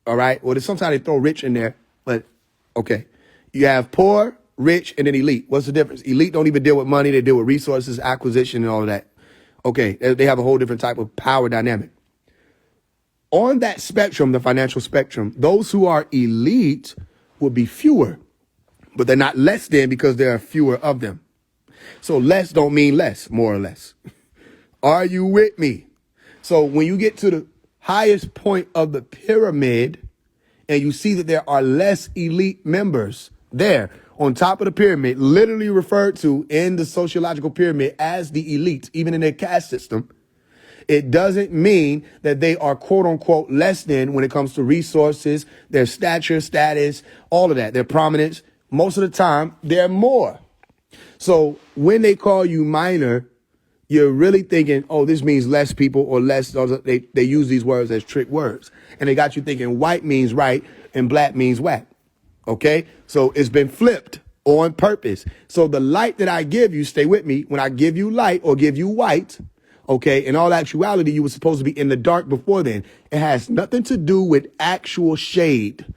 S1: All right. Well, sometimes they throw rich in there, but okay. You have poor, rich, and then elite. What's the difference? Elite don't even deal with money. They deal with resources, acquisition, and all of that. Okay. They have a whole different type of power dynamic. On that spectrum, the financial spectrum, those who are elite will be fewer. But they're not less than, because there are fewer of them. So less don't mean less, more or less. Are you with me? So when you get to the highest point of the pyramid and you see that there are less elite members there on top of the pyramid, literally referred to in the sociological pyramid as the elite, even in their caste system, it doesn't mean that they are, quote unquote, less than when it comes to resources, their stature, status, all of that, their prominence. Most of the time, they're more. So when they call you minor, you're really thinking, oh, this means less people or less. They use these words as trick words. And they got you thinking white means right and black means whack. Okay? So it's been flipped on purpose. So the light that I give you, stay with me, when I give you light or give you white, okay, in all actuality, you were supposed to be in the dark before then. It has nothing to do with actual shade.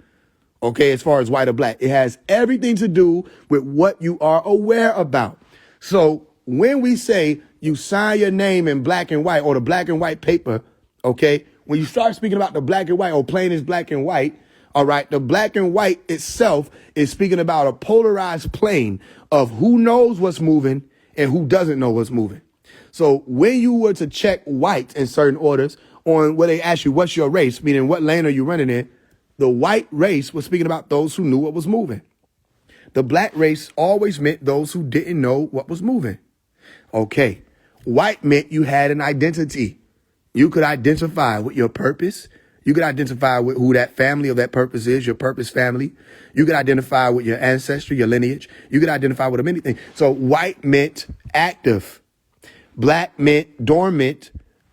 S1: Okay, as far as white or black, it has everything to do with what you are aware about. So when we say you sign your name in black and white, or the black and white paper, okay, when you start speaking about the black and white, or plain is black and white, all right, the black and white itself is speaking about a polarized plane of who knows what's moving and who doesn't know what's moving. So when you were to check white in certain orders on where they ask you, what's your race, meaning what lane are you running in, the white race was speaking about those who knew what was moving. The black race always meant those who didn't know what was moving. Okay. White meant you had an identity. You could identify with your purpose. You could identify with who that family of that purpose is, your purpose family. You could identify with your ancestry, your lineage. You could identify with anything. So white meant active. Black meant dormant,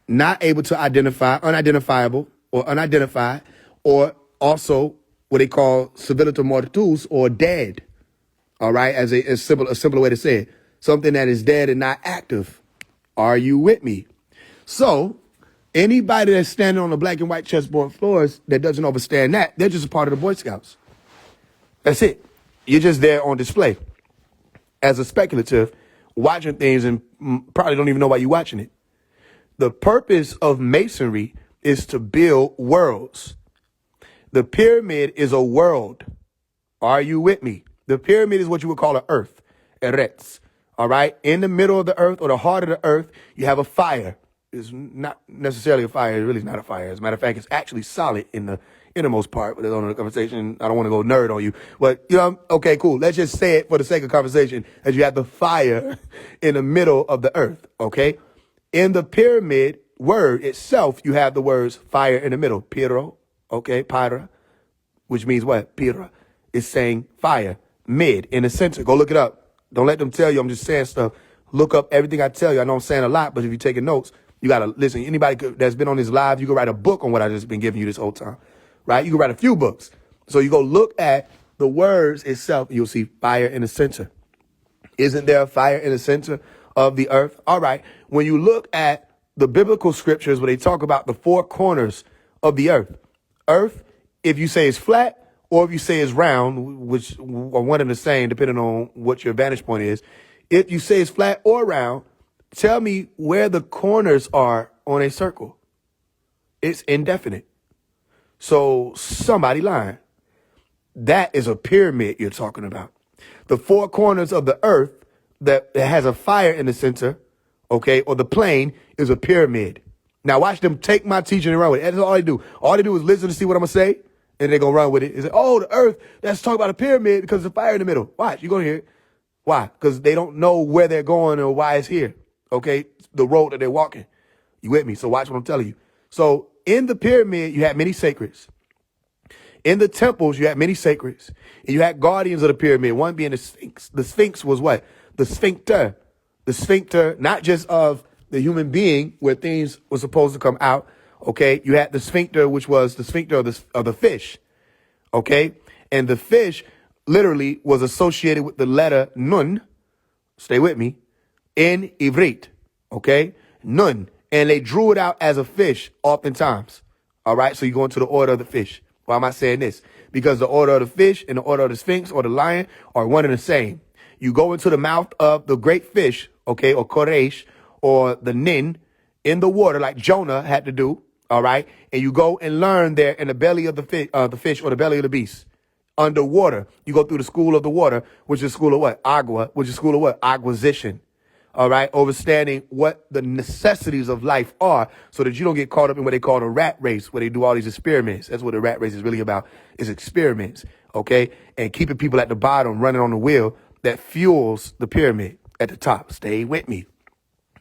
S1: not able to identify, unidentifiable or unidentified, or also what they call civilita mortus, or dead. All right, as a simpler way to say it. Something that is dead and not active. Are you with me? So anybody that's standing on the black and white chessboard floors that doesn't understand that, they're just a part of the Boy Scouts. That's it. You're just there on display as a speculative, watching things and probably don't even know why you're watching it. The purpose of masonry is to build worlds. The pyramid is a world. Are you with me? The pyramid is what you would call an earth, eretz. All right. In the middle of the earth, or the heart of the earth, you have a fire. It's not necessarily a fire. It really is not a fire. As a matter of fact, it's actually solid in the innermost part. But it's on the conversation. I don't want to go nerd on you. But, okay, cool. Let's just say it for the sake of conversation, that you have the fire in the middle of the earth. Okay. In the pyramid word itself, you have the words fire in the middle. Piro. Okay. Pyra. Which means what? Pira. It's saying fire. Mid in the center. Go look it up. Don't let them tell you I'm just saying stuff. Look up everything I tell you. I know I'm saying a lot, but if you're taking notes, you got to listen. Anybody that's been on this live, you can write a book on what I just been giving you this whole time, right? You can write a few books. So you go look at the words itself, you'll see fire in the center. Isn't there a fire in the center of the earth? All right. When you look at the biblical scriptures where they talk about the four corners of the earth, if you say it's flat, or if you say it's round, which are one and the same, depending on what your vantage point is. If you say it's flat or round, tell me where the corners are on a circle. It's indefinite. So somebody lying. That is a pyramid you're talking about. The four corners of the earth that has a fire in the center, okay, or the plane, is a pyramid. Now watch them take my teaching and run with it. That's all they do. All they do is listen to see what I'm going to say. And they're going to run with it. It's like, oh, the earth, let's talk about a pyramid because there's a fire in the middle. Watch, you're going to hear it. Why? Because they don't know where they're going or why it's here. Okay? The road that they're walking. You with me? So watch what I'm telling you. So in the pyramid, you had many sacreds. In the temples, you had many sacreds. And you had guardians of the pyramid, one being the Sphinx. The Sphinx was what? The sphincter. The sphincter, not just of the human being where things were supposed to come out. Okay, you had the sphincter, which was the sphincter of the fish. Okay, and the fish literally was associated with the letter nun. Stay with me. In Ivrit. Okay, nun. And they drew it out as a fish oftentimes. All right, so you go into the order of the fish. Why am I saying this? Because the order of the fish and the order of the sphinx or the lion are one and the same. You go into the mouth of the great fish, okay, or Koresh, or the nin, in the water like Jonah had to do. All right. And you go and learn there in the belly of the fish or the belly of the beast. Underwater. You go through the school of the water, which is school of what? Agua, which is school of what? Acquisition. All right. Understanding what the necessities of life are so that you don't get caught up in what they call the rat race, where they do all these experiments. That's what the rat race is really about, is experiments. OK, and keeping people at the bottom running on the wheel that fuels the pyramid at the top. Stay with me.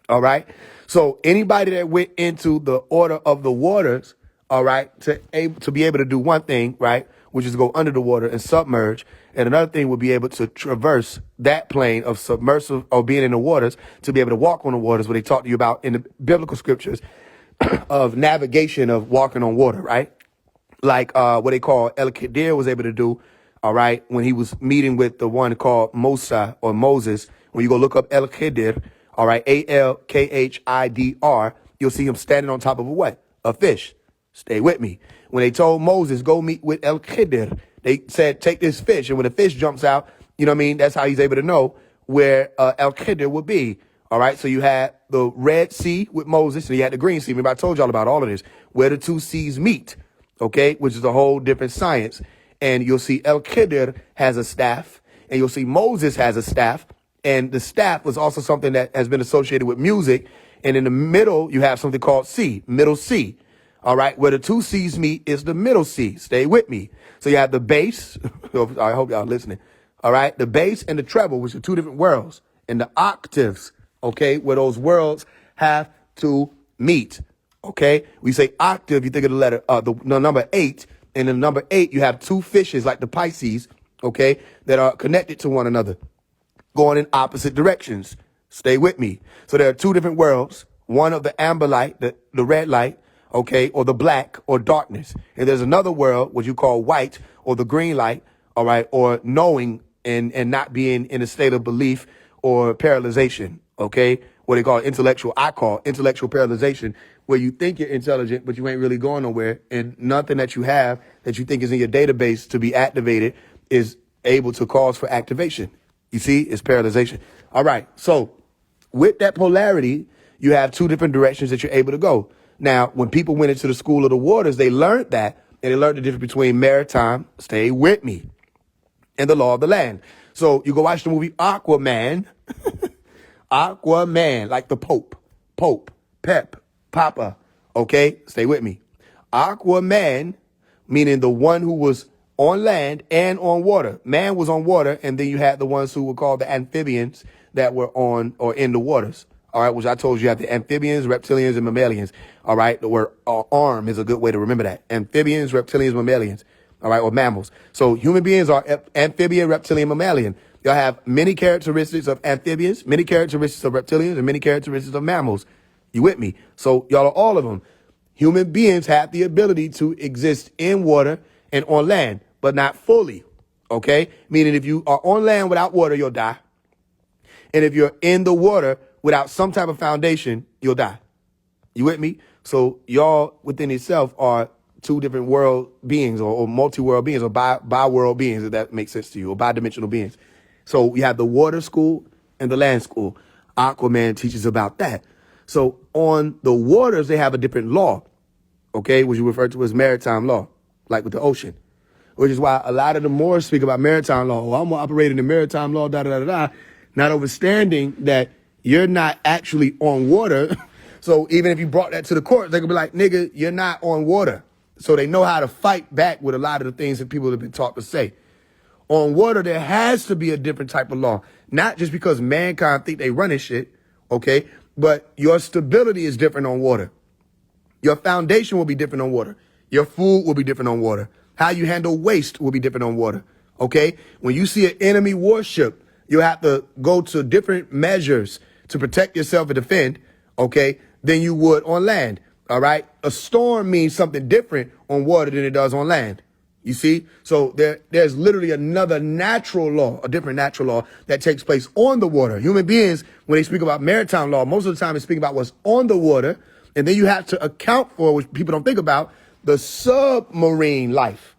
S1: All right. So anybody that went into the order of the waters, all right, to be able to do one thing, right, which is go under the water and submerge. And another thing would be able to traverse that plane of submersive or being in the waters to be able to walk on the waters, what they talk to you about in the biblical scriptures of navigation of walking on water, right? Like what they call El Khidir was able to do, all right, when he was meeting with the one called Musa or Moses. When you go look up El Khidir, all right, Alkhidr, you'll see him standing on top of a what? A fish. Stay with me. When they told Moses, go meet with El Khidir, they said, take this fish. And when the fish jumps out, you know what I mean? That's how he's able to know where El Khidir would be. All right, so you had the Red Sea with Moses, and you had the Green Sea. Remember, I told y'all about all of this, where the two seas meet, okay, which is a whole different science. And you'll see El Khidr has a staff, and you'll see Moses has a staff, and the staff was also something that has been associated with music. And in the middle, you have something called sea, Middle Sea. All right, where the two seas meet is the Middle Sea. Stay with me. So you have the bass. I hope y'all listening. All right, the bass and the treble, which are two different worlds, and the octaves. Okay, where those worlds have to meet. Okay, we say octave, you think of the letter, the number 8. And in number 8, you have two fishes like the Pisces, okay, that are connected to one another, going in opposite directions. Stay with me. So there are two different worlds, one of the amber light, the red light, okay, or the black or darkness. And there's another world, what you call white or the green light, all right, or knowing and not being in a state of belief or paralyzation. Okay, what they call I call intellectual paralyzation, where you think you're intelligent, but you ain't really going nowhere. And nothing that you have that you think is in your database to be activated is able to cause for activation. You see, it's paralyzation. All right. So with that polarity, you have two different directions that you're able to go. Now, when people went into the school of the waters, they learned that, and they learned the difference between maritime, stay with me, and the law of the land. So you go watch the movie Aquaman. Aquaman, like the Pope, Pep, Papa, okay? Stay with me. Aquaman, meaning the one who was on land and on water. Man was on water, and then you had the ones who were called the amphibians that were on or in the waters. All right, which I told you have the amphibians, reptilians, and mammalians. All right, the word arm is a good way to remember that. Amphibians, reptilians, mammalians. All right, or mammals. So human beings are amphibian, reptilian, mammalian. Y'all have many characteristics of amphibians, many characteristics of reptilians, and many characteristics of mammals. You with me? So y'all are all of them. Human beings have the ability to exist in water and on land, but not fully. Okay? Meaning if you are on land without water, you'll die. And if you're in the water without some type of foundation, you'll die. You with me? So y'all within itself are two different world beings or multi-world beings or bi-world beings, if that makes sense to you, or bi-dimensional beings. So we have the water school and the land school. Aquaman teaches about that. So on the waters, they have a different law, okay, which you refer to as maritime law, like with the ocean, which is why a lot of the Moors speak about maritime law. Well, I'm operating in maritime law, da-da-da-da-da, not understanding that you're not actually on water. So even if you brought that to the court, they could be like, nigga, you're not on water. So they know how to fight back with a lot of the things that people have been taught to say. On water, there has to be a different type of law, not just because mankind think they running shit, okay, but your stability is different on water. Your foundation will be different on water. Your food will be different on water. How you handle waste will be different on water, okay? When you see an enemy warship, you have to go to different measures to protect yourself and defend, okay, than you would on land, all right? A storm means something different on water than it does on land. You see? So there's literally another natural law, a different natural law that takes place on the water. Human beings, when they speak about maritime law, most of the time they speak about what's on the water. And then you have to account for, which people don't think about, the submarine life,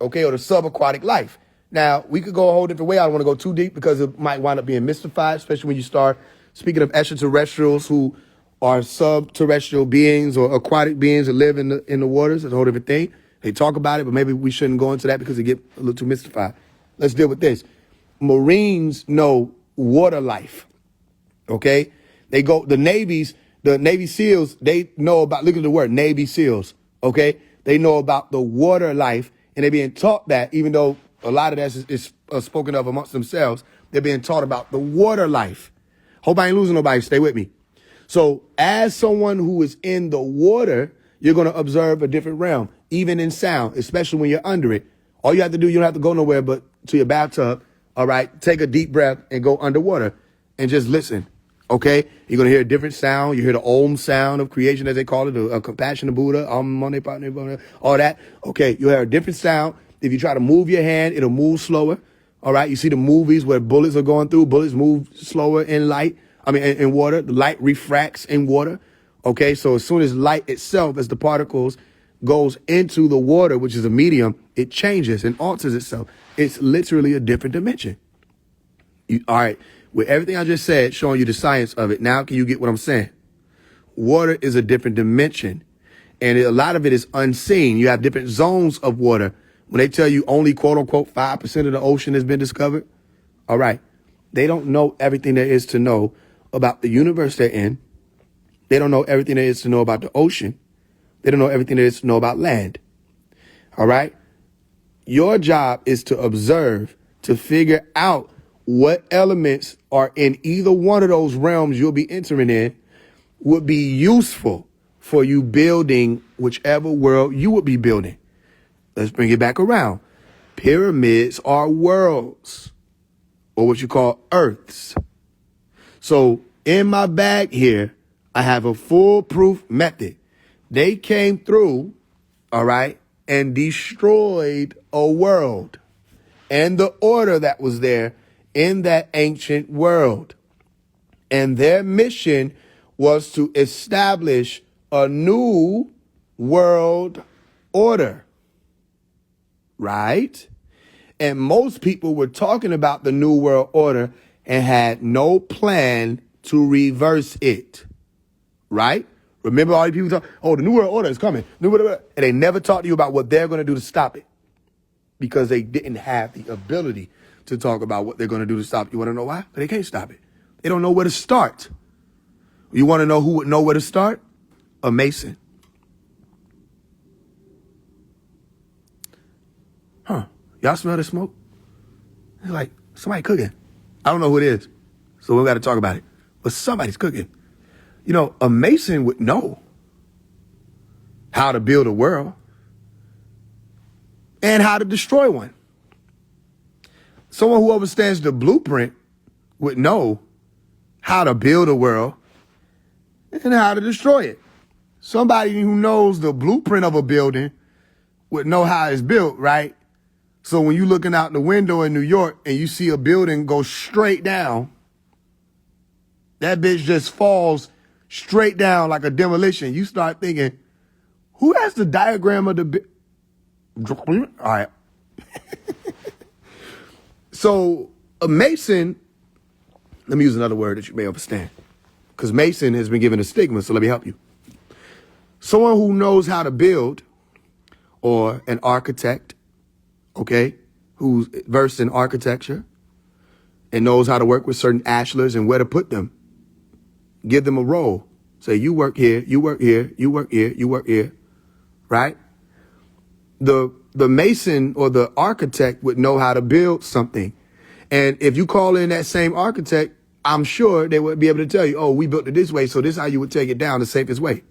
S1: okay, or the subaquatic life. Now, we could go a whole different way. I don't want to go too deep because it might wind up being mystified, especially when you start speaking of extraterrestrials who are subterrestrial beings or aquatic beings that live in the waters. It's a whole different thing. They talk about it, but maybe we shouldn't go into that because it get a little too mystified. Let's deal with this. Marines know water life, okay? They go, the Navy SEALs, they know about, look at the word, Navy SEALs, okay? They know about the water life, and they're being taught that, even though a lot of that is spoken of amongst themselves, they're being taught about the water life. Hope I ain't losing nobody, stay with me. So as someone who is in the water, you're going to observe a different realm, even in sound, especially when you're under it. All you have to do, you don't have to go nowhere but to your bathtub, all right? Take a deep breath and go underwater and just listen, okay? You're going to hear a different sound. You hear the Om sound of creation, as they call it, a compassion of Buddha, all that. Okay, you'll hear a different sound. If you try to move your hand, it'll move slower, all right? You see the movies where bullets are going through. Bullets move slower in in water. The light refracts in water. Okay, so as soon as light itself, as the particles goes into the water, which is a medium, it changes and alters itself. It's literally a different dimension. All right, With everything I just said, showing you the science of it, now can you get what I'm saying? Water is a different dimension, and a lot of it is unseen. You have different zones of water. When they tell you only, quote unquote, 5% of the ocean has been discovered, all right, they don't know everything there is to know about the universe they're in. They don't know everything there is to know about the ocean. They don't know everything there is to know about land. All right? Your job is to observe, to figure out what elements are in either one of those realms you'll be entering in would be useful for you building whichever world you would be building. Let's bring it back around. Pyramids are worlds, or what you call earths. So in my bag here, I have a foolproof method. They came through, all right, and destroyed a world and the order that was there in that ancient world. And their mission was to establish a new world order, right? And most people were talking about the new world order and had no plan to reverse it, right? Remember all the people talk, oh, the new world order is coming. And they never talked to you about what they're going to do to stop it, because they didn't have the ability to talk about what they're going to do to stop it. You want to know why? But they can't stop it. They don't know where to start. You want to know who would know where to start? A Mason. Huh. Y'all smell the smoke? It's like somebody cooking. I don't know who it is, so we got to talk about it. But somebody's cooking. You know, a Mason would know how to build a world and how to destroy one. Someone who understands the blueprint would know how to build a world and how to destroy it. Somebody who knows the blueprint of a building would know how it's built, right? So when you're looking out the window in New York and you see a building go straight down, that bitch just falls straight down like a demolition. You start thinking, who has the diagram of the all right. So a Mason, let me use another word that you may understand, because Mason has been given a stigma, so let me help you. Someone who knows how to build, or an architect, okay, who's versed in architecture and knows how to work with certain ashlars and where to put them. Give them a role. Say, you work here, you work here, you work here, you work here, right? The Mason or the architect would know how to build something. And if you call in that same architect, I'm sure they would be able to tell you, oh, we built it this way, so this is how you would take it down the safest way.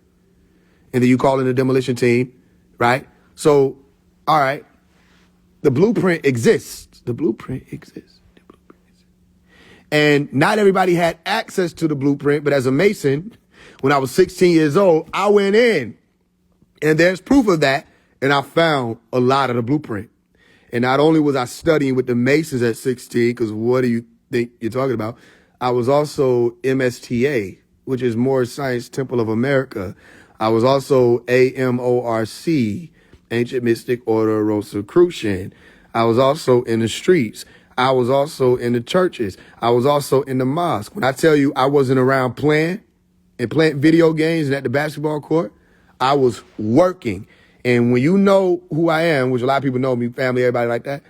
S1: And then you call in the demolition team, right? So, all right, the blueprint exists. The blueprint exists. The blueprint exists. And not everybody had access to the blueprint, but as a Mason, when I was 16 years old, I went in, and there's proof of that, and I found a lot of the blueprint. And not only was I studying with the Masons at 16, because what do you think you're talking about? I was also MSTA, which is Moorish Science Temple of America. I was also AMORC, Ancient Mystic Order of Rosicrucian. I was also in the streets. I was also in the churches. I was also in the mosque. When I tell you I wasn't around playing video games and at the basketball court, I was working. And when you know who I am, which a lot of people know me, family, everybody like that,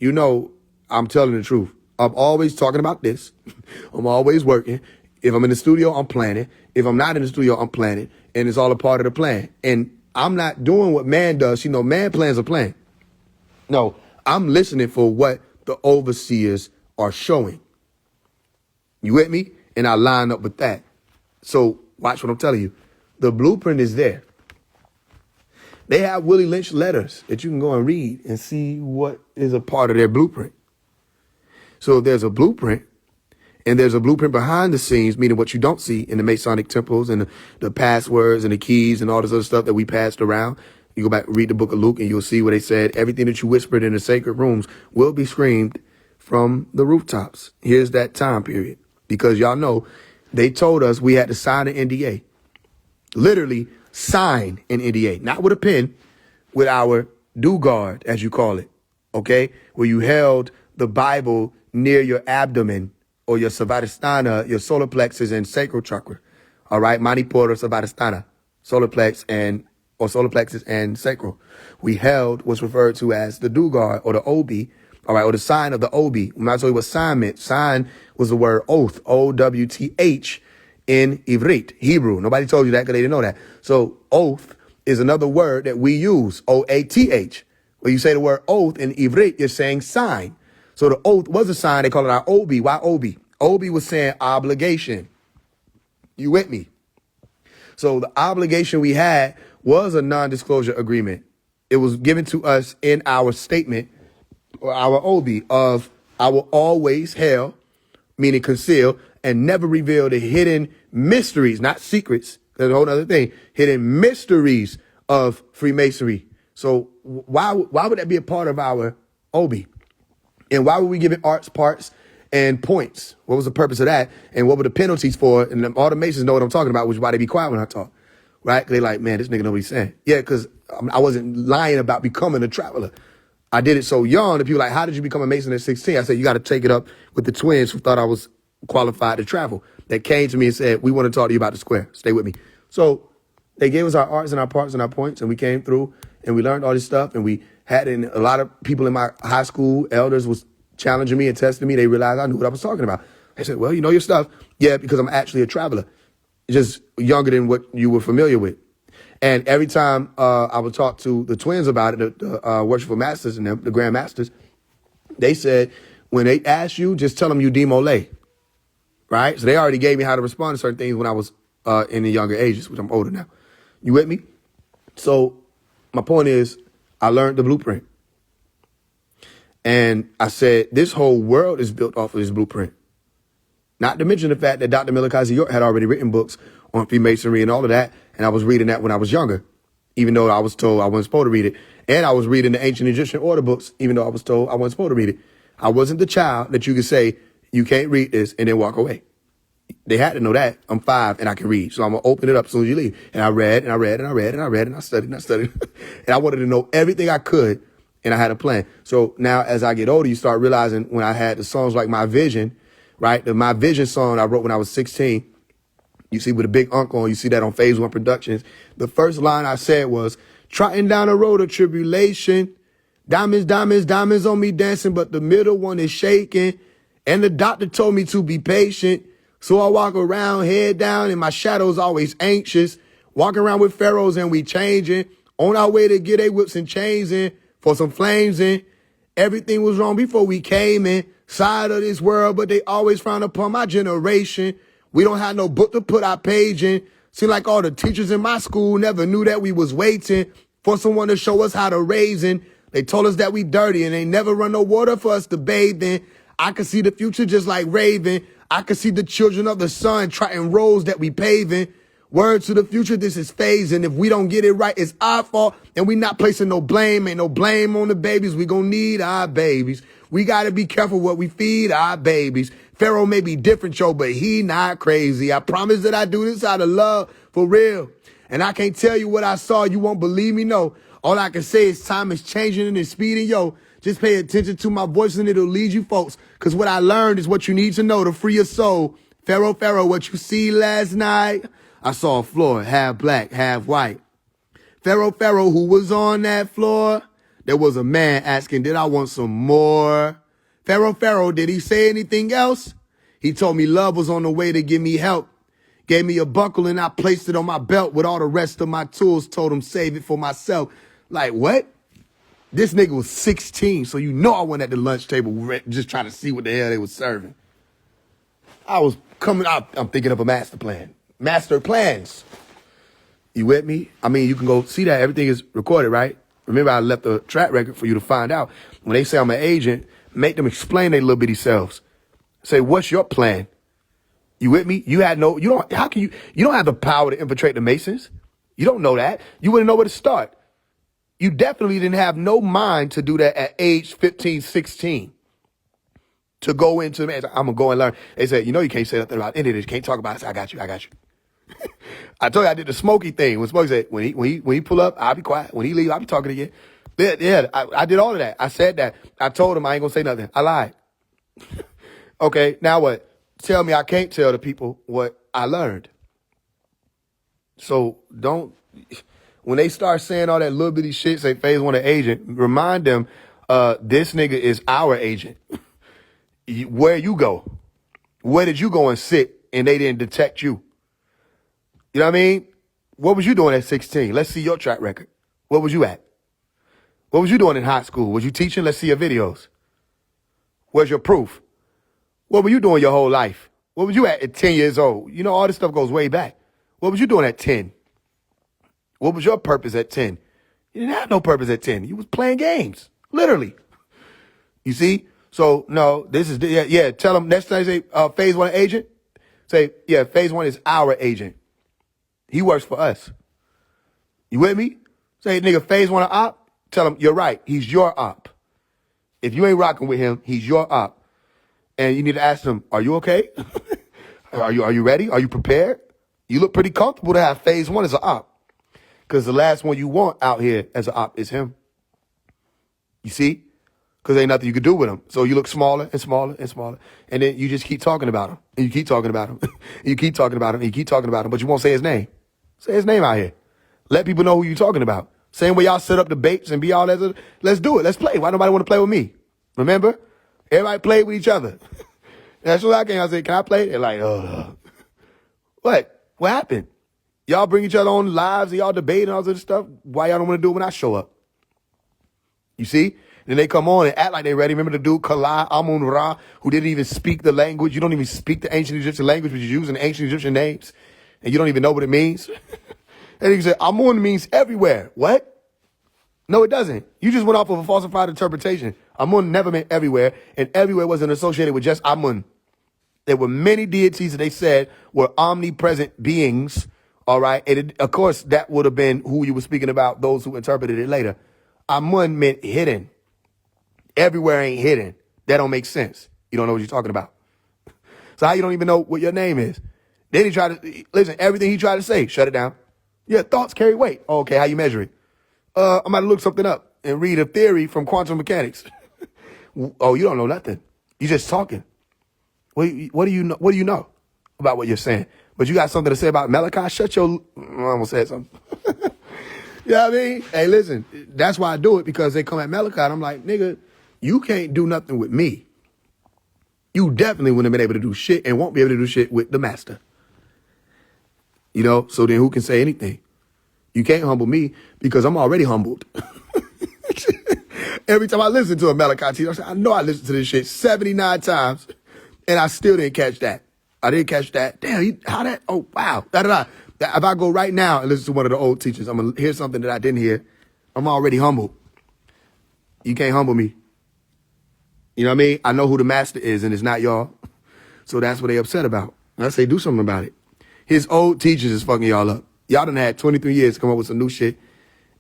S1: you know I'm telling the truth. I'm always talking about this. I'm always working. If I'm in the studio, I'm planning. If I'm not in the studio, I'm planning. And it's all a part of the plan. And I'm not doing what man does. You know, man plans a plan. No, I'm listening for what the overseers are showing. You with me? And I line up with that. So watch what I'm telling you. The blueprint is there. They have Willie Lynch letters that you can go and read and see what is a part of their blueprint. So there's a blueprint, and there's a blueprint behind the scenes, meaning what you don't see in the Masonic temples and the passwords and the keys and all this other stuff that we passed around. You go back, read the book of Luke, and you'll see where they said everything that you whispered in the sacred rooms will be screamed from the rooftops. Here's that time period. Because y'all know, they told us we had to sign an NDA. Literally sign an NDA, not with a pen, with our do guard, as you call it, okay? Where you held the Bible near your abdomen, or your Svadhisthana, your solar plexus and sacral chakra. All right, Manipura, Svadhisthana, solar plexus and sacral. We held what's referred to as the Dugar or the Obi, all right, or the sign of the Obi. When I tell you what sign meant, sign was the word oath, O-W-T-H in Ivrit, Hebrew. Nobody told you that because they didn't know that. So oath is another word that we use, O-A-T-H. When you say the word oath in Ivrit, you're saying sign. So the oath was a sign. They call it our Obi. Why Obi? Obi was saying obligation. You with me? So the obligation we had was a non-disclosure agreement. It was given to us in our statement or our Obi of I will always hail, meaning conceal, and never reveal the hidden mysteries, not secrets. That's a whole other thing. Hidden mysteries of Freemasonry. So why would that be a part of our Obi? And why were we giving arts parts and points? What was the purpose of that? And what were the penalties for it? And all the Masons know what I'm talking about, which is why they be quiet when I talk. Right? They like, man, this nigga know what he's saying. Yeah, because I wasn't lying about becoming a traveler. I did it so young that people like, how did you become a Mason at 16? I said, you got to take it up with the twins who thought I was qualified to travel. They came to me and said, we want to talk to you about the square. Stay with me. So they gave us our arts and our parts and our points, and we came through and we learned all this stuff. And we had a lot of people in my high school, elders was challenging me and testing me. They realized I knew what I was talking about. They said, well, you know your stuff. Yeah, because I'm actually a traveler, just younger than what you were familiar with. And every time I would talk to the twins about it, the worshipful masters and the grand masters, they said, when they ask you, just tell them you demole, right? So they already gave me how to respond to certain things when I was in the younger ages, which I'm older now. You with me? So my point is, I learned the blueprint. And I said, this whole world is built off of this blueprint. Not to mention the fact that Dr. Malachi York had already written books on Freemasonry and all of that. And I was reading that when I was younger, even though I was told I wasn't supposed to read it. And I was reading the ancient Egyptian order books, even though I was told I wasn't supposed to read it. I wasn't the child that you could say, you can't read this and then walk away. They had to know that I'm 5 and I can read. So I'm going to open it up as soon as you leave. And I read and I read and I read and I read and I studied and I studied. And I wanted to know everything I could. And I had a plan. So now as I get older, you start realizing when I had the songs like My Vision, right? The My Vision song I wrote when I was 16. You see with a big uncle on, you see that on Faise One Productions. The first line I said was, trotting down the road of tribulation. Diamonds, diamonds, diamonds on me dancing, but the middle one is shaking. And the doctor told me to be patient. So I walk around head down and my shadow's always anxious. Walking around with pharaohs and we changing. On our way to get a whips and chains in for some flames in. Everything was wrong before we came in. Side of this world, but they always frown upon my generation. We don't have no book to put our page in. Seem like all the teachers in my school never knew that we was waiting for someone to show us how to raise in. They told us that we dirty and they never run no water for us to bathe in. I could see the future just like Raven. I could see the children of the sun trotting roads that we paving. Word to the future, this is phasing. If we don't get it right, it's our fault. And we not placing no blame. Ain't no blame on the babies. We gonna need our babies. We gotta be careful what we feed our babies. Pharaoh may be different, yo, but he not crazy. I promise that I do this out of love, for real. And I can't tell you what I saw. You won't believe me, no. All I can say is time is changing and it's speeding, yo. Just pay attention to my voice and it'll lead you folks. Because what I learned is what you need to know to free your soul. Pharaoh, Pharaoh, what you see last night? I saw a floor, half black, half white. Pharaoh, Pharaoh, who was on that floor? There was a man asking, did I want some more? Pharaoh, Pharaoh, did he say anything else? He told me love was on the way to give me help. Gave me a buckle and I placed it on my belt with all the rest of my tools. Told him save it for myself. Like, what? This nigga was 16, so you know I went at the lunch table just trying to see what the hell they was serving. I was coming out, I'm thinking of a master plan. Master plans. You with me? I mean, you can go see that. Everything is recorded, right? Remember, I left a track record for you to find out. When they say I'm an agent, make them explain their little bitty selves. Say, what's your plan? You with me? You don't have the power to infiltrate the Masons. You don't know that. You wouldn't know where to start. You definitely didn't have no mind to do that at age 15, 16. To go into, man, I'm going to go and learn. They said, you can't say nothing about any of this. You can't talk about it. I said, I got you. I told you I did the Smokey thing. When Smokey said, when he pull up, I'll be quiet. When he leave, I'll be talking again. Yeah, I did all of that. I said that. I told him I ain't going to say nothing. I lied. Okay, now what? tell me I can't tell the people what I learned. So don't, when they start saying all that little bitty shit, say Faise One agent, remind them, this nigga is our agent. Where you go? Where did you go and sit and they didn't detect you? You know what I mean? What was you doing at 16? Let's see your track record. Where was you at? What was you doing in high school? Was you teaching? Let's see your videos. Where's your proof? What were you doing your whole life? What was you at 10 years old? You know, all this stuff goes way back. What was you doing at 10? What was your purpose at 10? You didn't have no purpose at 10. You was playing games, literally. You see? So, no, this is, tell them next time they say Faise One agent, say, yeah, Faise One is our agent. He works for us. You with me? Say, nigga, Faise One op, tell him, you're right, he's your op. If you ain't rocking with him, he's your op. And you need to ask him, are you okay? Are you ready? Are you prepared? You look pretty comfortable to have Faise One as an op. Because the last one you want out here as an op is him. You see? Because ain't nothing you could do with him. So you look smaller and smaller and smaller. And then you just keep talking about him. And you keep talking about him. You keep talking about him. And you keep talking about him. But you won't say his name. Say his name out here. Let people know who you're talking about. Same way y'all set up debates and be all that. Let's do it. Let's play. Why nobody want to play with me? Remember? Everybody played with each other. That's what I came. I said, can I play? They're like, What? What happened? Y'all bring each other on lives and y'all debate and all this stuff. Why y'all don't want to do it when I show up? You see? Then they come on and act like they ready. Remember the dude, Kala Amun Ra, who didn't even speak the language. You don't even speak the ancient Egyptian language, but you're using ancient Egyptian names. And you don't even know what it means. And he said, Amun means everywhere. What? No, it doesn't. You just went off of a falsified interpretation. Amun never meant everywhere. And everywhere wasn't associated with just Amun. There were many deities that they said were omnipresent beings. All right. And of course, that would have been who you were speaking about, those who interpreted it later. Amun meant hidden. Everywhere ain't hidden. That don't make sense. You don't know what you're talking about. So how you don't even know what your name is? Then he tried to, listen, everything he tried to say, shut it down. Yeah, thoughts carry weight. Oh, okay, how you measure it? I'm about to look something up and read a theory from quantum mechanics. Oh, you don't know nothing. You just talking. What do you know? What do you know about what you're saying? But you got something to say about Malachi? Shut your, I almost said something. You know what I mean? Hey, listen, that's why I do it, because they come at Malachi and I'm like, nigga, you can't do nothing with me. You definitely wouldn't have been able to do shit and won't be able to do shit with the master. You know, so then who can say anything? You can't humble me because I'm already humbled. Every time I listen to a Malachi teacher, I know I listened to this shit 79 times and I still didn't catch that. I didn't catch that. Damn, how that? Oh, wow. Da-da-da. If I go right now and listen to one of the old teachers, I'm going to hear something that I didn't hear. I'm already humbled. You can't humble me. You know what I mean? I know who the master is, and it's not y'all. So that's what they upset about. And I say, do something about it. His old teachers is fucking y'all up. Y'all done had 23 years to come up with some new shit.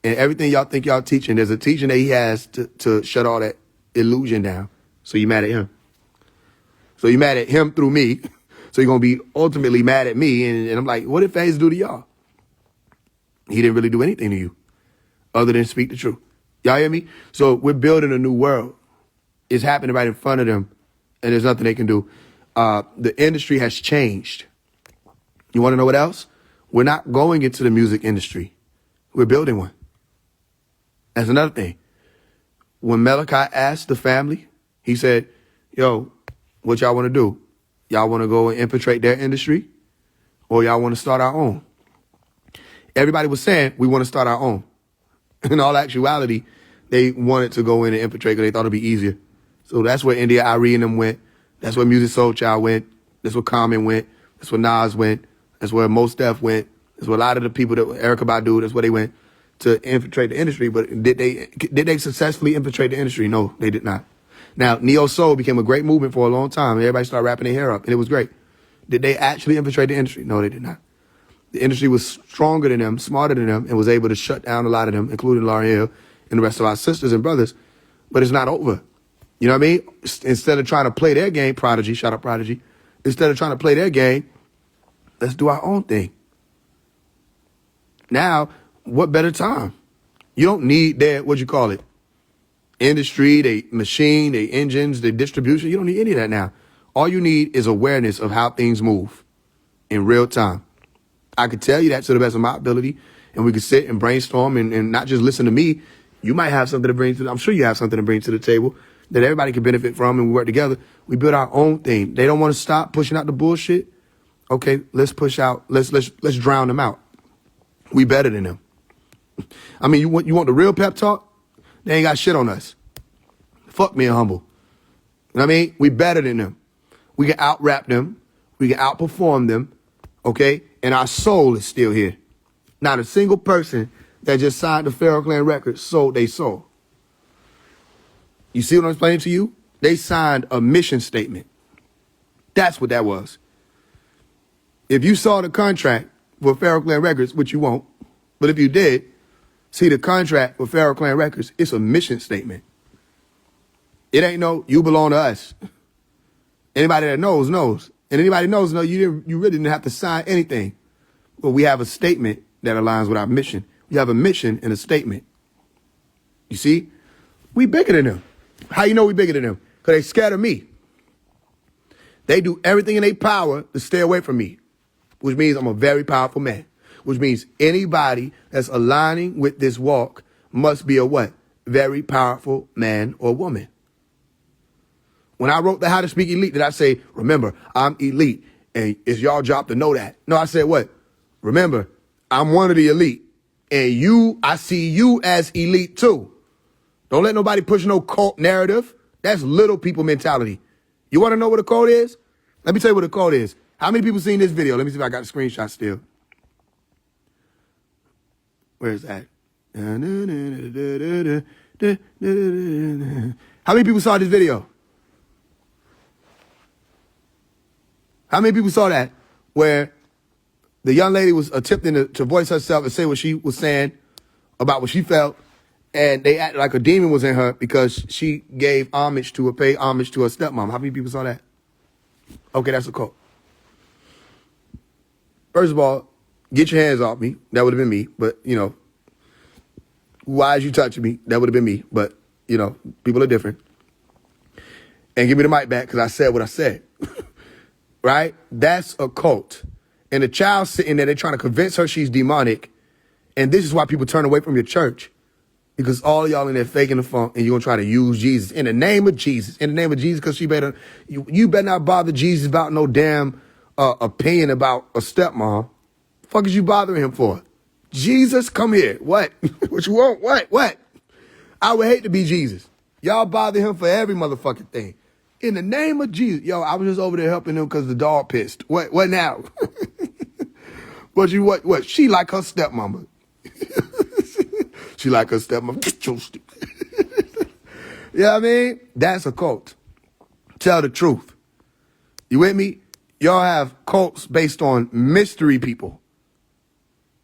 S1: And everything y'all think y'all teaching, there's a teaching that he has to shut all that illusion down. So you mad at him. So you mad at him through me. So you're going to be ultimately mad at me. And I'm like, what did Faise do to y'all? He didn't really do anything to you other than speak the truth. Y'all hear me? So we're building a new world. It's happening right in front of them, and there's nothing they can do. The industry has changed. You want to know what else? We're not going into the music industry. We're building one. That's another thing. When Malachi asked the family, he said, yo, what y'all want to do? Y'all want to go and infiltrate their industry, or y'all want to start our own? Everybody was saying, we want to start our own. In all actuality, they wanted to go in and infiltrate because they thought it'd be easier. So that's where India Irie and them went. That's where Music Soul Child went. That's where Common went. That's where Nas went. That's where Mos Def went. That's where a lot of the people that Erykah Badu, that's where they went to infiltrate the industry. But did they successfully infiltrate the industry? No, they did not. Now, Neo Soul became a great movement for a long time. Everybody started rapping their hair up, and it was great. Did they actually infiltrate the industry? No, they did not. The industry was stronger than them, smarter than them, and was able to shut down a lot of them, including Lauryn Hill and the rest of our sisters and brothers. But it's not over. You know what I mean? Instead of trying to play their game, Prodigy, shout out Prodigy. Instead of trying to play their game, let's do our own thing. Now, what better time? You don't need their, industry, they machine, they engines, they distribution. You don't need any of that now. All you need is awareness of how things move in real time. I could tell you that to the best of my ability, and we could sit and brainstorm and not just listen to me. You might have something to bring to I'm sure you have something to bring to the table that everybody can benefit from, and we work together. We build our own thing. They don't want to stop pushing out the bullshit. Okay, let's push out. Let's drown them out. We better than them. I mean, you want the real pep talk? They ain't got shit on us. Fuck me and humble. You know what I mean? We better than them. We can out-rap them. We can outperform them. Okay? And our soul is still here. Not a single person that just signed the Pharaoh Clan Records sold their soul. You see what I'm explaining to you? They signed a mission statement. That's what that was. If you saw the contract for Pharaoh Clan Records, which you won't, but if you did, see the contract for Pharaoh Clan Records, it's a mission statement. It ain't no, you belong to us. Anybody that knows, knows. And anybody knows, you really didn't have to sign anything. But we have a statement that aligns with our mission. We have a mission and a statement. You see? We bigger than them. How you know we bigger than them? Because they scared of me. They do everything in their power to stay away from me, which means I'm a very powerful man, which means anybody that's aligning with this walk must be a what? Very powerful man or woman. When I wrote the How to Speak Elite, did I say, remember, I'm elite, and it's y'all job to know that? No, I said what? Remember, I'm one of the elite, and I see you as elite too. Don't let nobody push no cult narrative. That's little people mentality. You want to know what a cult is? Let me tell you what a cult is. How many people seen this video? Let me see if I got the screenshot still. Where is that? How many people saw this video? How many people saw that? Where the young lady was attempting to voice herself and say what she was saying about what she felt, and they acted like a demon was in her because she paid homage to her stepmom. How many people saw that? Okay, that's a cult. First of all, get your hands off me. That would have been me. But, why is you touching me? That would have been me. But, people are different. And give me the mic back because I said what I said. Right? That's a cult. And the child sitting there, they're trying to convince her she's demonic. And this is why people turn away from your church. Because all y'all in there faking the funk and you're going to try to use Jesus. In the name of Jesus. In the name of Jesus, because you better not bother Jesus about no damn opinion about a stepmom. The fuck is you bothering him for? Jesus, come here. What? What you want? What? I would hate to be Jesus. Y'all bother him for every motherfucking thing. In the name of Jesus. Yo, I was just over there helping him because the dog pissed. What now? But what? She like her stepmama. She like her stepmama. Get your stupid. You know what I mean? That's a cult. Tell the truth. You with me? Y'all have cults based on mystery people.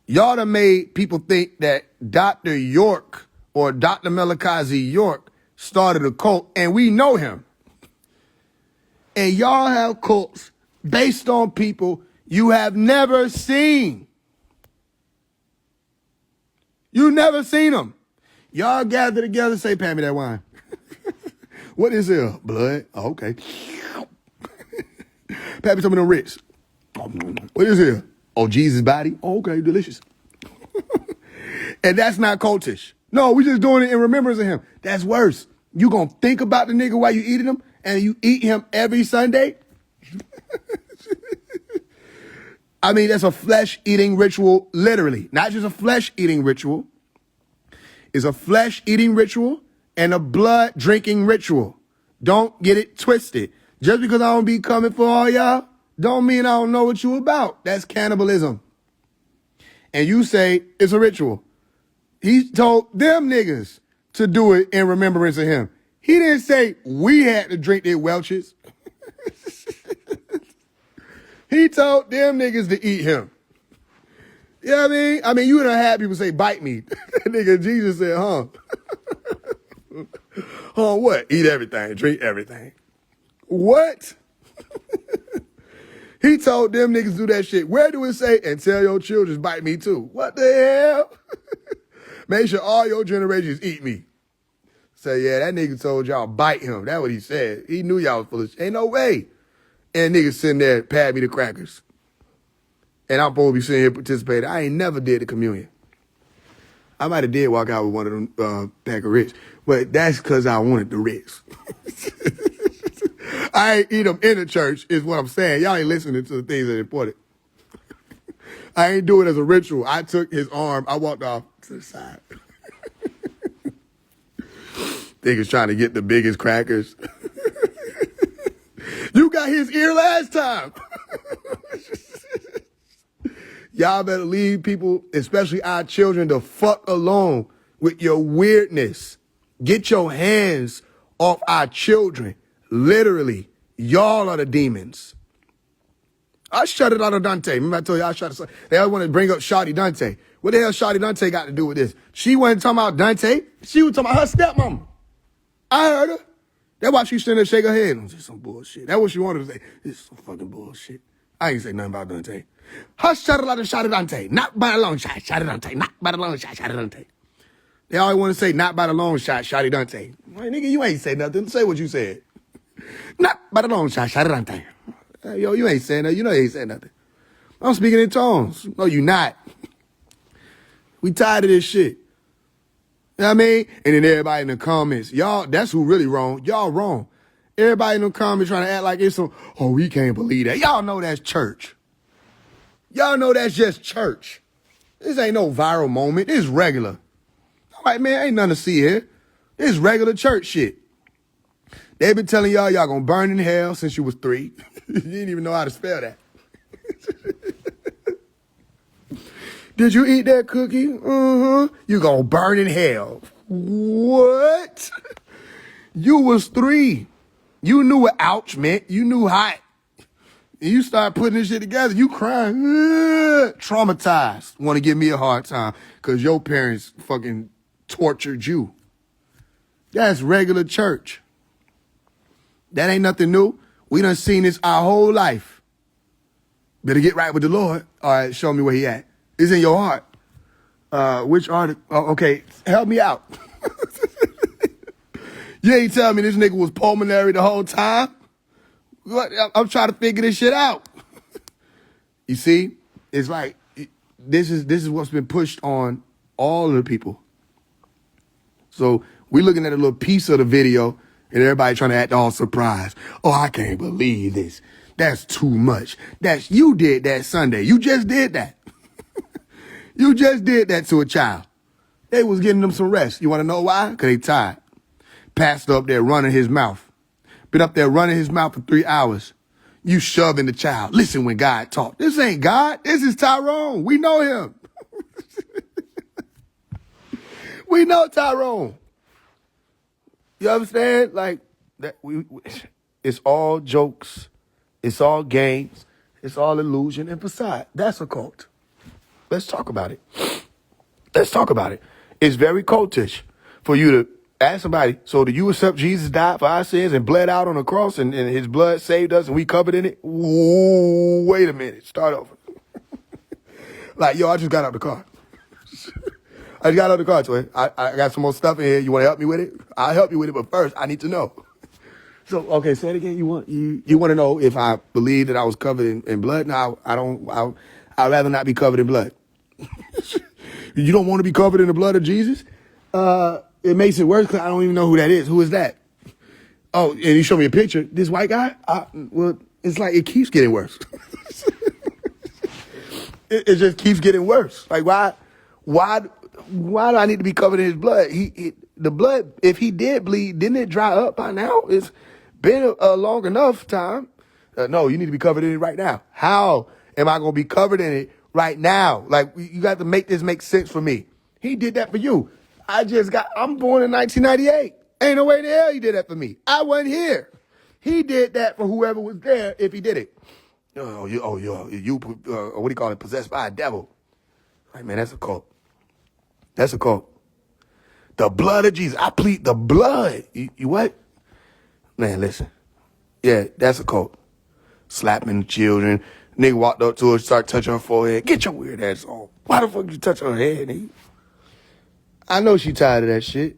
S1: Y'all done made people think that Dr. York or Dr. Melikazi York started a cult, and we know him. And y'all have cults based on people you have never seen. You never seen them. Y'all gather together and say, "Pay me that wine." What is it? Blood? Oh, okay. Pay me some of them Ritz. What is it? Oh, Jesus' body? Oh, okay, delicious. And that's not cultish. No, we just doing it in remembrance of him. That's worse. You gonna think about the nigga while you eating him, and you eat him every Sunday? I mean, that's a flesh-eating ritual, literally. Not just a flesh-eating ritual. It's a flesh-eating ritual and a blood-drinking ritual. Don't get it twisted. Just because I don't be coming for all y'all, don't mean I don't know what you about. That's cannibalism. And you say it's a ritual. He told them niggas to do it in remembrance of him. He didn't say we had to drink their Welch's. He told them niggas to eat him. You know what I mean? I mean, you done had people say, bite me. Nigga, Jesus said, huh? Huh, what? Eat everything, drink everything. What? He told them niggas do that shit. Where do it say, and tell your children bite me too? What the hell? Make sure all your generations eat me. Say, yeah, that nigga told y'all bite him. That's what he said. He knew y'all was full of shit. Ain't no way. And niggas sitting there, pat me the crackers. And I'm supposed to be sitting here participating. I ain't never did the communion. I might have did walk out with one of them pack of Ritz, but that's because I wanted the Ritz. I ain't eat them in the church, is what I'm saying. Y'all ain't listening to the things that are important. I ain't do it as a ritual. I took his arm. I walked off to the side. Niggas trying to get the biggest crackers. You got his ear last time. Y'all better leave people, especially our children, the fuck alone with your weirdness. Get your hands off our children. Literally, y'all are the demons. I shut it out of Dante. Remember I told you I shut it. They always want to bring up Shawty Dante. What the hell Shawty Dante got to do with this? She wasn't talking about Dante. She was talking about her stepmama. I heard her. That's why she stood there shake her head. This is some bullshit. That's what she wanted to say. This is some fucking bullshit. I ain't say nothing about Dante. Her shut it out of Shawty Dante. Not by the long shot, Shawty Dante. Not by the long shot, Shawty Dante. They always want to say not by the long shot, Shawty Dante. Like, nigga, you ain't say nothing. Say what you said. Not by the long shot, Shawty Dante. Yo, you ain't saying nothing. You know you ain't saying nothing. I'm speaking in tones. No, you not. We tired of this shit. You know what I mean? And then everybody in the comments, y'all, that's who really wrong. Y'all wrong. Everybody in the comments trying to act like it's some, oh, we can't believe that. Y'all know that's church. Y'all know that's just church. This ain't no viral moment. This is regular. I'm like, man, ain't nothing to see here. This is regular church shit. They've been telling y'all gonna burn in hell since you was 3. You didn't even know how to spell that. Did you eat that cookie? You gonna burn in hell. What? You was 3. You knew what ouch meant. You knew hot. And you start putting this shit together. You crying. Traumatized. Want to give me a hard time because your parents fucking tortured you. That's regular church. That ain't nothing new. We done seen this our whole life. Better get right with the Lord. All right, show me where he at. It's in your heart. Which artist? Oh, okay, help me out. You ain't telling me this nigga was pulmonary the whole time? I'm trying to figure this shit out. You see? It's like, this is what's been pushed on all of the people. So we looking at a little piece of the video and everybody trying to act all surprised. Oh, I can't believe this. That's too much. You did that Sunday. You just did that. You just did that to a child. They was getting them some rest. You want to know why? Because they tired. Pastor up there running his mouth. Been up there running his mouth for 3 hours. You shoving the child. Listen when God talk. This ain't God. This is Tyrone. We know him. We know Tyrone. You understand? Like that. It's all jokes. It's all games. It's all illusion and facade. That's a cult. Let's talk about it. Let's talk about it. It's very cultish for you to ask somebody, so do you accept Jesus died for our sins and bled out on the cross and his blood saved us and we covered in it? Ooh, wait a minute. Start over. Like, yo, I just got out the car. I just got out the car, Toy. I got some more stuff in here. You want to help me with it? I'll help you with it, but first, I need to know. So, okay, say it again. You want to know if I believe that I was covered in blood? No, I'd rather not be covered in blood. You don't want to be covered in the blood of Jesus? It makes it worse because I don't even know who that is. Who is that? Oh, and you show me a picture. This white guy? Well, it's like it keeps getting worse. It just keeps getting worse. Like, why do I need to be covered in his blood? The blood, if he did bleed, didn't it dry up by now? It's been a long enough time. No, you need to be covered in it right now. How am I going to be covered in it right now? Like, you got to make this make sense for me. He did that for you. I'm born in 1998. Ain't no way the hell he did that for me. I wasn't here. He did that for whoever was there if he did it. What do you call it? Possessed by a devil. Like, man, that's a cult. That's a cult. The blood of Jesus. I plead the blood. You what? Man, listen. Yeah, that's a cult. Slapping the children. Nigga walked up to her, start touching her forehead. Get your weird ass on. Why the fuck you touch her head, nigga? I know she tired of that shit.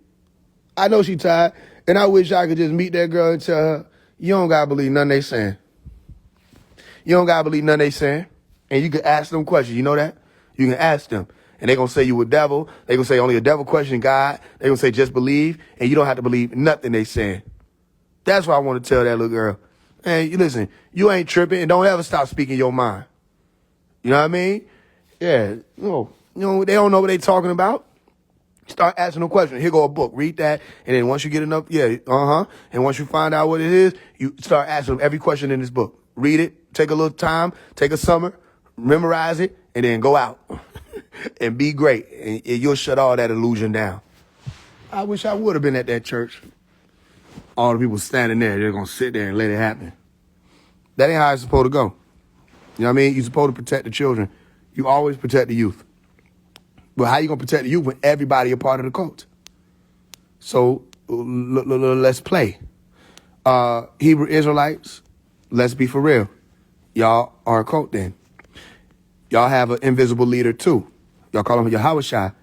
S1: I know she tired. And I wish I could just meet that girl and tell her, you don't gotta believe nothing they saying. You don't gotta believe nothing they saying. And you can ask them questions. You know that? You can ask them. And they're gonna say you a devil. They're gonna say only a devil question God. They're gonna say just believe. And you don't have to believe nothing they saying. That's why I want to tell that little girl. Hey, you listen, you ain't tripping and don't ever stop speaking your mind. You know what I mean? Yeah. They don't know what they talking about. Start asking them questions. Here go a book. Read that. And then once you get enough, and once you find out what it is, you start asking them every question in this book. Read it. Take a little time. Take a summer. Memorize it. And then go out. And be great. And you'll shut all that illusion down. I wish I would have been at that church. All the people standing there, they're going to sit there and let it happen. That ain't how it's supposed to go. You know what I mean? You're supposed to protect the children. You always protect the youth. But how you going to protect the youth when everybody a part of the cult? So let's play. Hebrew Israelites, let's be for real. Y'all are a cult then. Y'all have an invisible leader too. Y'all call him Yahushua.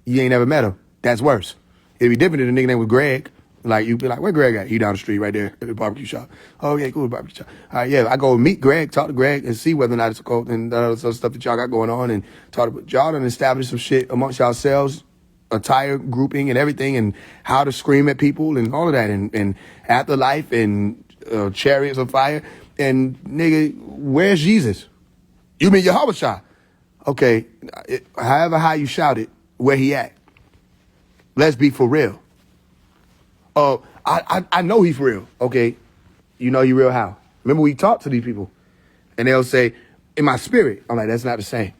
S1: You ain't never met him. That's worse. It'd be different if the nigga name was Greg. Like, you'd be like, where Greg at? He down the street right there at the barbecue shop. Oh, yeah, cool, barbecue shop. All right, yeah, I go meet Greg, talk to Greg, and see whether or not it's a cult and other stuff that y'all got going on. And talk about y'all done established some shit amongst yourselves, attire grouping and everything, and how to scream at people and all of that, and afterlife and chariots of fire. And, nigga, where's Jesus? You mean Yahushua? Okay, however how you shout it, where he at? Let's be for real. I know he's real. Okay. You know he real how? Remember we talked to these people and they'll say, in my spirit. I'm like, that's not the same.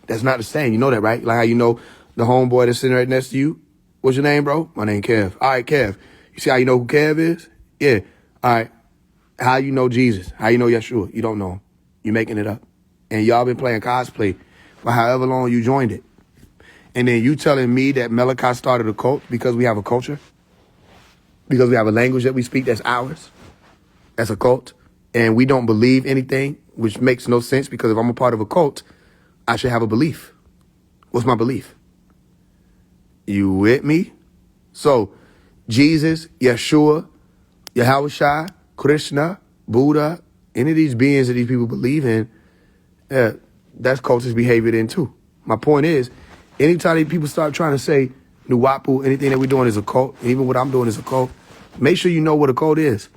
S1: That's not the same. You know that, right? Like how you know the homeboy that's sitting right next to you. What's your name, bro? My name Kev. All right, Kev. You see how you know who Kev is? Yeah. All right. How you know Jesus? How you know Yeshua? You don't know him. You making it up. And y'all been playing cosplay for however long you joined it. And then you telling me that Malachi started a cult because we have a culture? Because we have a language that we speak that's ours, that's a cult, and we don't believe anything, which makes no sense because if I'm a part of a cult, I should have a belief. What's my belief? You with me? So, Jesus, Yeshua, Yahushua, Krishna, Buddha, any of these beings that these people believe in, that's cultist behavior then too. My point is, anytime these people start trying to say, Nuwapu, anything that we're doing is a cult, even what I'm doing is a cult, make sure you know what a cult is.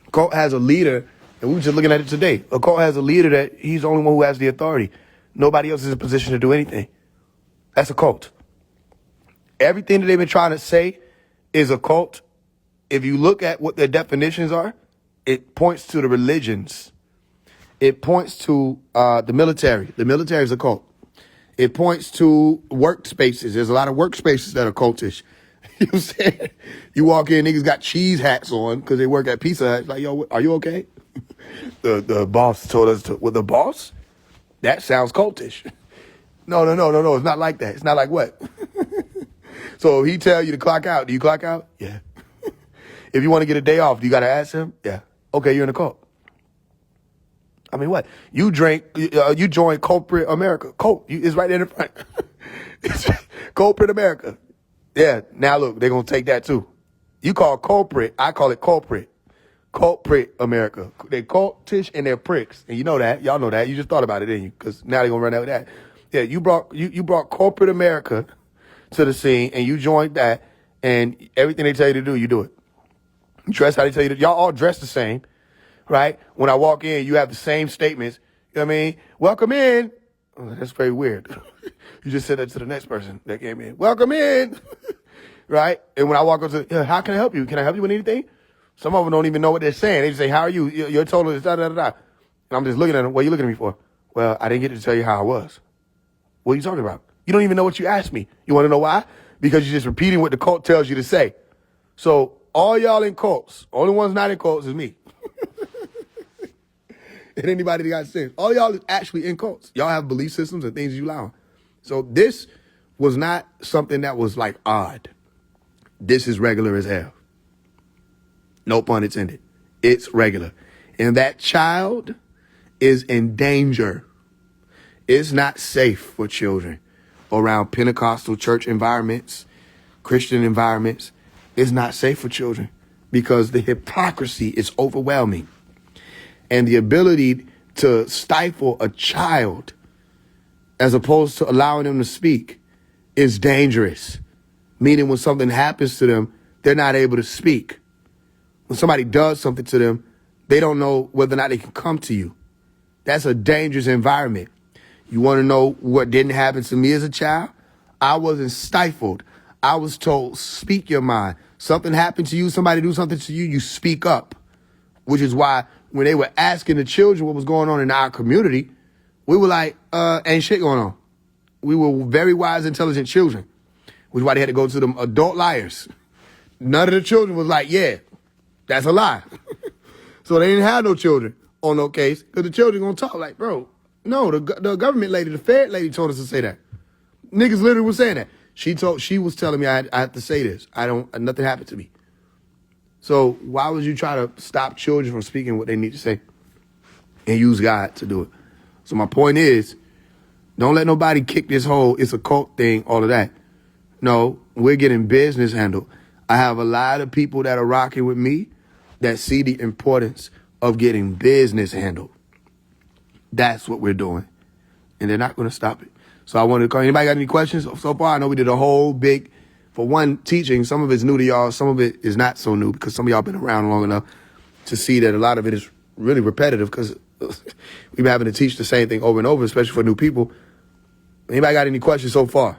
S1: A cult has a leader, and we were just looking at it today. A cult has a leader that he's the only one who has the authority. Nobody else is in a position to do anything. That's a cult. Everything that they've been trying to say is a cult. If you look at what their definitions are, it points to the religions. It points to the military. The military is a cult. It points to workspaces. There's a lot of workspaces that are cultish. You know what I'm saying? You walk in, niggas got cheese hats on because they work at Pizza Hut. Like, yo, are you okay? The boss told us to, well, the boss? That sounds cultish. No. It's not like that. It's not like what? So if he tell you to clock out, do you clock out? Yeah. If you want to get a day off, do you got to ask him? Yeah. Okay, you're in a cult. I mean, what? You joined Corporate America. It's right there in the front. It's Corporate America. Yeah, now look, they're going to take that too. You call corporate, I call it corporate. Corporate America. They're cultish and they're pricks. And you know that. Y'all know that. You just thought about it, didn't you? Because now they're going to run out with that. Yeah, you brought Corporate America to the scene and you joined that and everything they tell you to do, you do it. You dress how they tell you to. Y'all all dress the same. Right? When I walk in, you have the same statements. You know what I mean? Welcome in. Oh, that's very weird. You just said that to the next person that came in. Welcome in. Right? And when I walk up to, how can I help you? Can I help you with anything? Some of them don't even know what they're saying. They just say, how are you? You're total is da-da-da-da. And I'm just looking at them. What are you looking at me for? Well, I didn't get to tell you how I was. What are you talking about? You don't even know what you asked me. You want to know why? Because you're just repeating what the cult tells you to say. So all y'all in cults, only ones not in cults is me. And anybody that got sense. All y'all is actually in cults. Y'all have belief systems and things you allow. So this was not something that was like odd. This is regular as hell. No pun intended. It's regular. And that child is in danger. It's not safe for children around Pentecostal church environments, Christian environments. It's not safe for children because the hypocrisy is overwhelming. And the ability to stifle a child as opposed to allowing them to speak is dangerous. Meaning when something happens to them, they're not able to speak. When somebody does something to them, they don't know whether or not they can come to you. That's a dangerous environment. You want to know what didn't happen to me as a child? I wasn't stifled. I was told, speak your mind. Something happened to you, somebody do something to you, you speak up. Which is why when they were asking the children what was going on in our community, we were like, ain't shit going on. We were very wise, intelligent children, which is why they had to go to them adult liars. None of the children was like, yeah, that's a lie. So they didn't have no children on no case because the children gonna talk like, bro, no, the government lady, the Fed lady told us to say that. Niggas literally was saying that. She was telling me I had to say this. Nothing happened to me. So why would you try to stop children from speaking what they need to say and use God to do it? So my point is, don't let nobody kick this whole it's a cult thing, all of that. No, we're getting business handled. I have a lot of people that are rocking with me that see the importance of getting business handled. That's what we're doing. And they're not going to stop it. So I wanted to call. Anybody got any questions so far? I know we did a whole big, for one, teaching. Some of it's new to y'all. Some of it is not so new because some of y'all been around long enough to see that a lot of it is really repetitive because we've been having to teach the same thing over and over, especially for new people. Anybody got any questions so far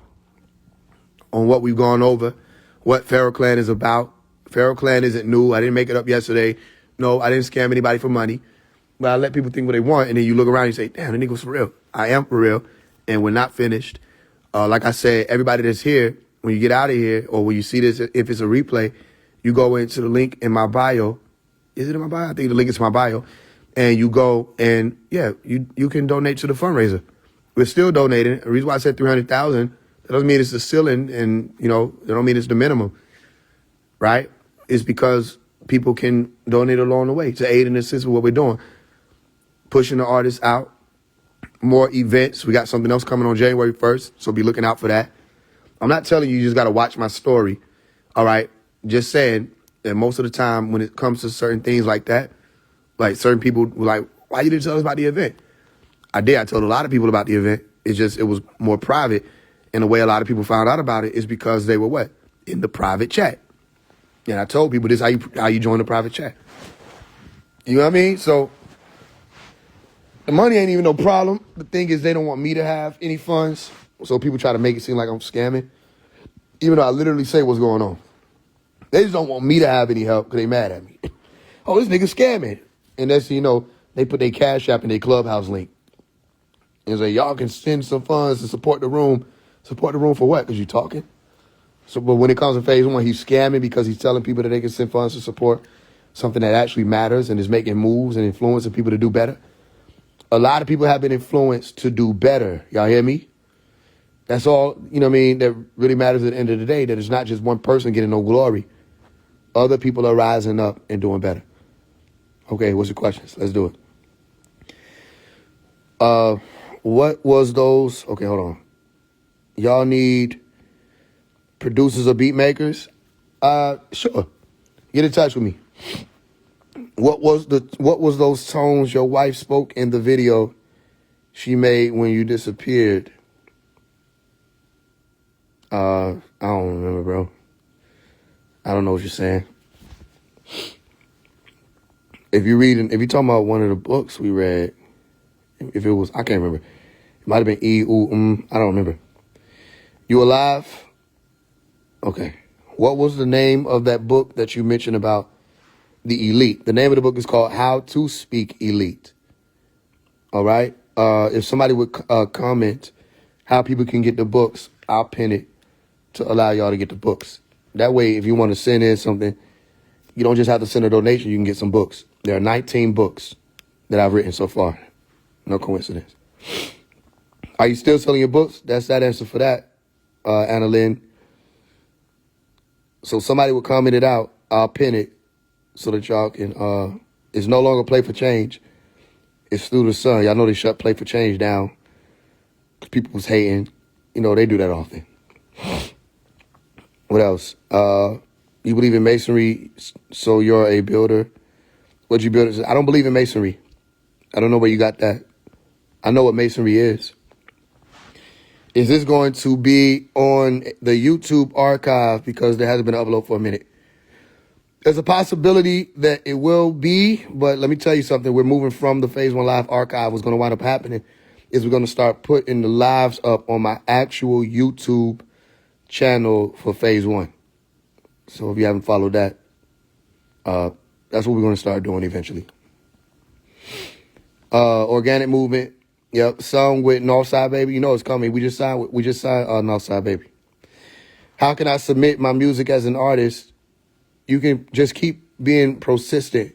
S1: on what we've gone over, what Pharaoh Clan is about? Pharaoh Clan isn't new. I didn't make it up yesterday. No, I didn't scam anybody for money. But I let people think what they want, and then you look around and you say, damn, the nigga was for real. I am for real, and we're not finished. Like I said, everybody that's here, when you get out of here, or when you see this, if it's a replay, you go into the link in my bio. Is it in my bio? I think the link is in my bio. And you go and, yeah, you can donate to the fundraiser. We're still donating. The reason why I said 300,000, that doesn't mean it's the ceiling, and, you know, that don't mean it's the minimum, right? It's because people can donate along the way to aid and assist with what we're doing. Pushing the artists out, more events. We got something else coming on January 1st, so be looking out for that. I'm not telling you just got to watch my story, all right? Just saying that most of the time when it comes to certain things like that, like certain people were like, why you didn't tell us about the event? I did. I told a lot of people about the event. It was more private. And the way a lot of people found out about it is because they were what? In the private chat. And I told people this is how you join the private chat. You know what I mean? So the money ain't even no problem. The thing is they don't want me to have any funds. So people try to make it seem like I'm scamming. Even though I literally say what's going on. They just don't want me to have any help because they mad at me. Oh, this nigga scamming. And that's, you know, they put their Cash App in their Clubhouse link. And say, y'all can send some funds to support the room. Support the room for what? Because you talking? So, but when it comes to Faise One, he's scamming because he's telling people that they can send funds to support something that actually matters and is making moves and influencing people to do better. A lot of people have been influenced to do better. Y'all hear me? That's all, you know what I mean, that really matters at the end of the day, that it's not just one person getting no glory. Other people are rising up and doing better. Okay, what's the questions? Let's do it. What was those? Okay, hold on. Y'all need producers or beat makers? Sure. Get in touch with me. What was those tones your wife spoke in the video she made when you disappeared? I don't remember, bro. I don't know what you're saying. If you're talking about one of the books we read, if it was, I can't remember. It might have been I don't remember. You alive? Okay. What was the name of that book that you mentioned about the elite? The name of the book is called How to Speak Elite. All right. If somebody would comment how people can get the books, I'll pin it to allow y'all to get the books. That way, if you want to send in something, you don't just have to send a donation. You can get some books. There are 19 books that I've written so far. No coincidence. Are you still selling your books? That's that answer for that, Anna Lynn. So somebody would comment it out. I'll pin it so that y'all can, it's no longer Play for Change. It's Through the Sun. Y'all know they shut Play for Change down. People was hating. You know, they do that often. What else? You believe in masonry, so you're a builder. What'd you build? I don't believe in masonry. I don't know where you got that. I know what masonry is. Is this going to be on the YouTube archive because there hasn't been an upload for a minute? There's a possibility that it will be, but let me tell you something. We're moving from the Faise One Live archive. What's going to wind up happening is we're going to start putting the lives up on my actual YouTube channel for Faise One. So if you haven't followed that, that's what we're going to start doing eventually. Organic movement. Yep. Song with Northside Baby. You know it's coming. We just signed Northside Baby. How can I submit my music as an artist? You can just keep being persistent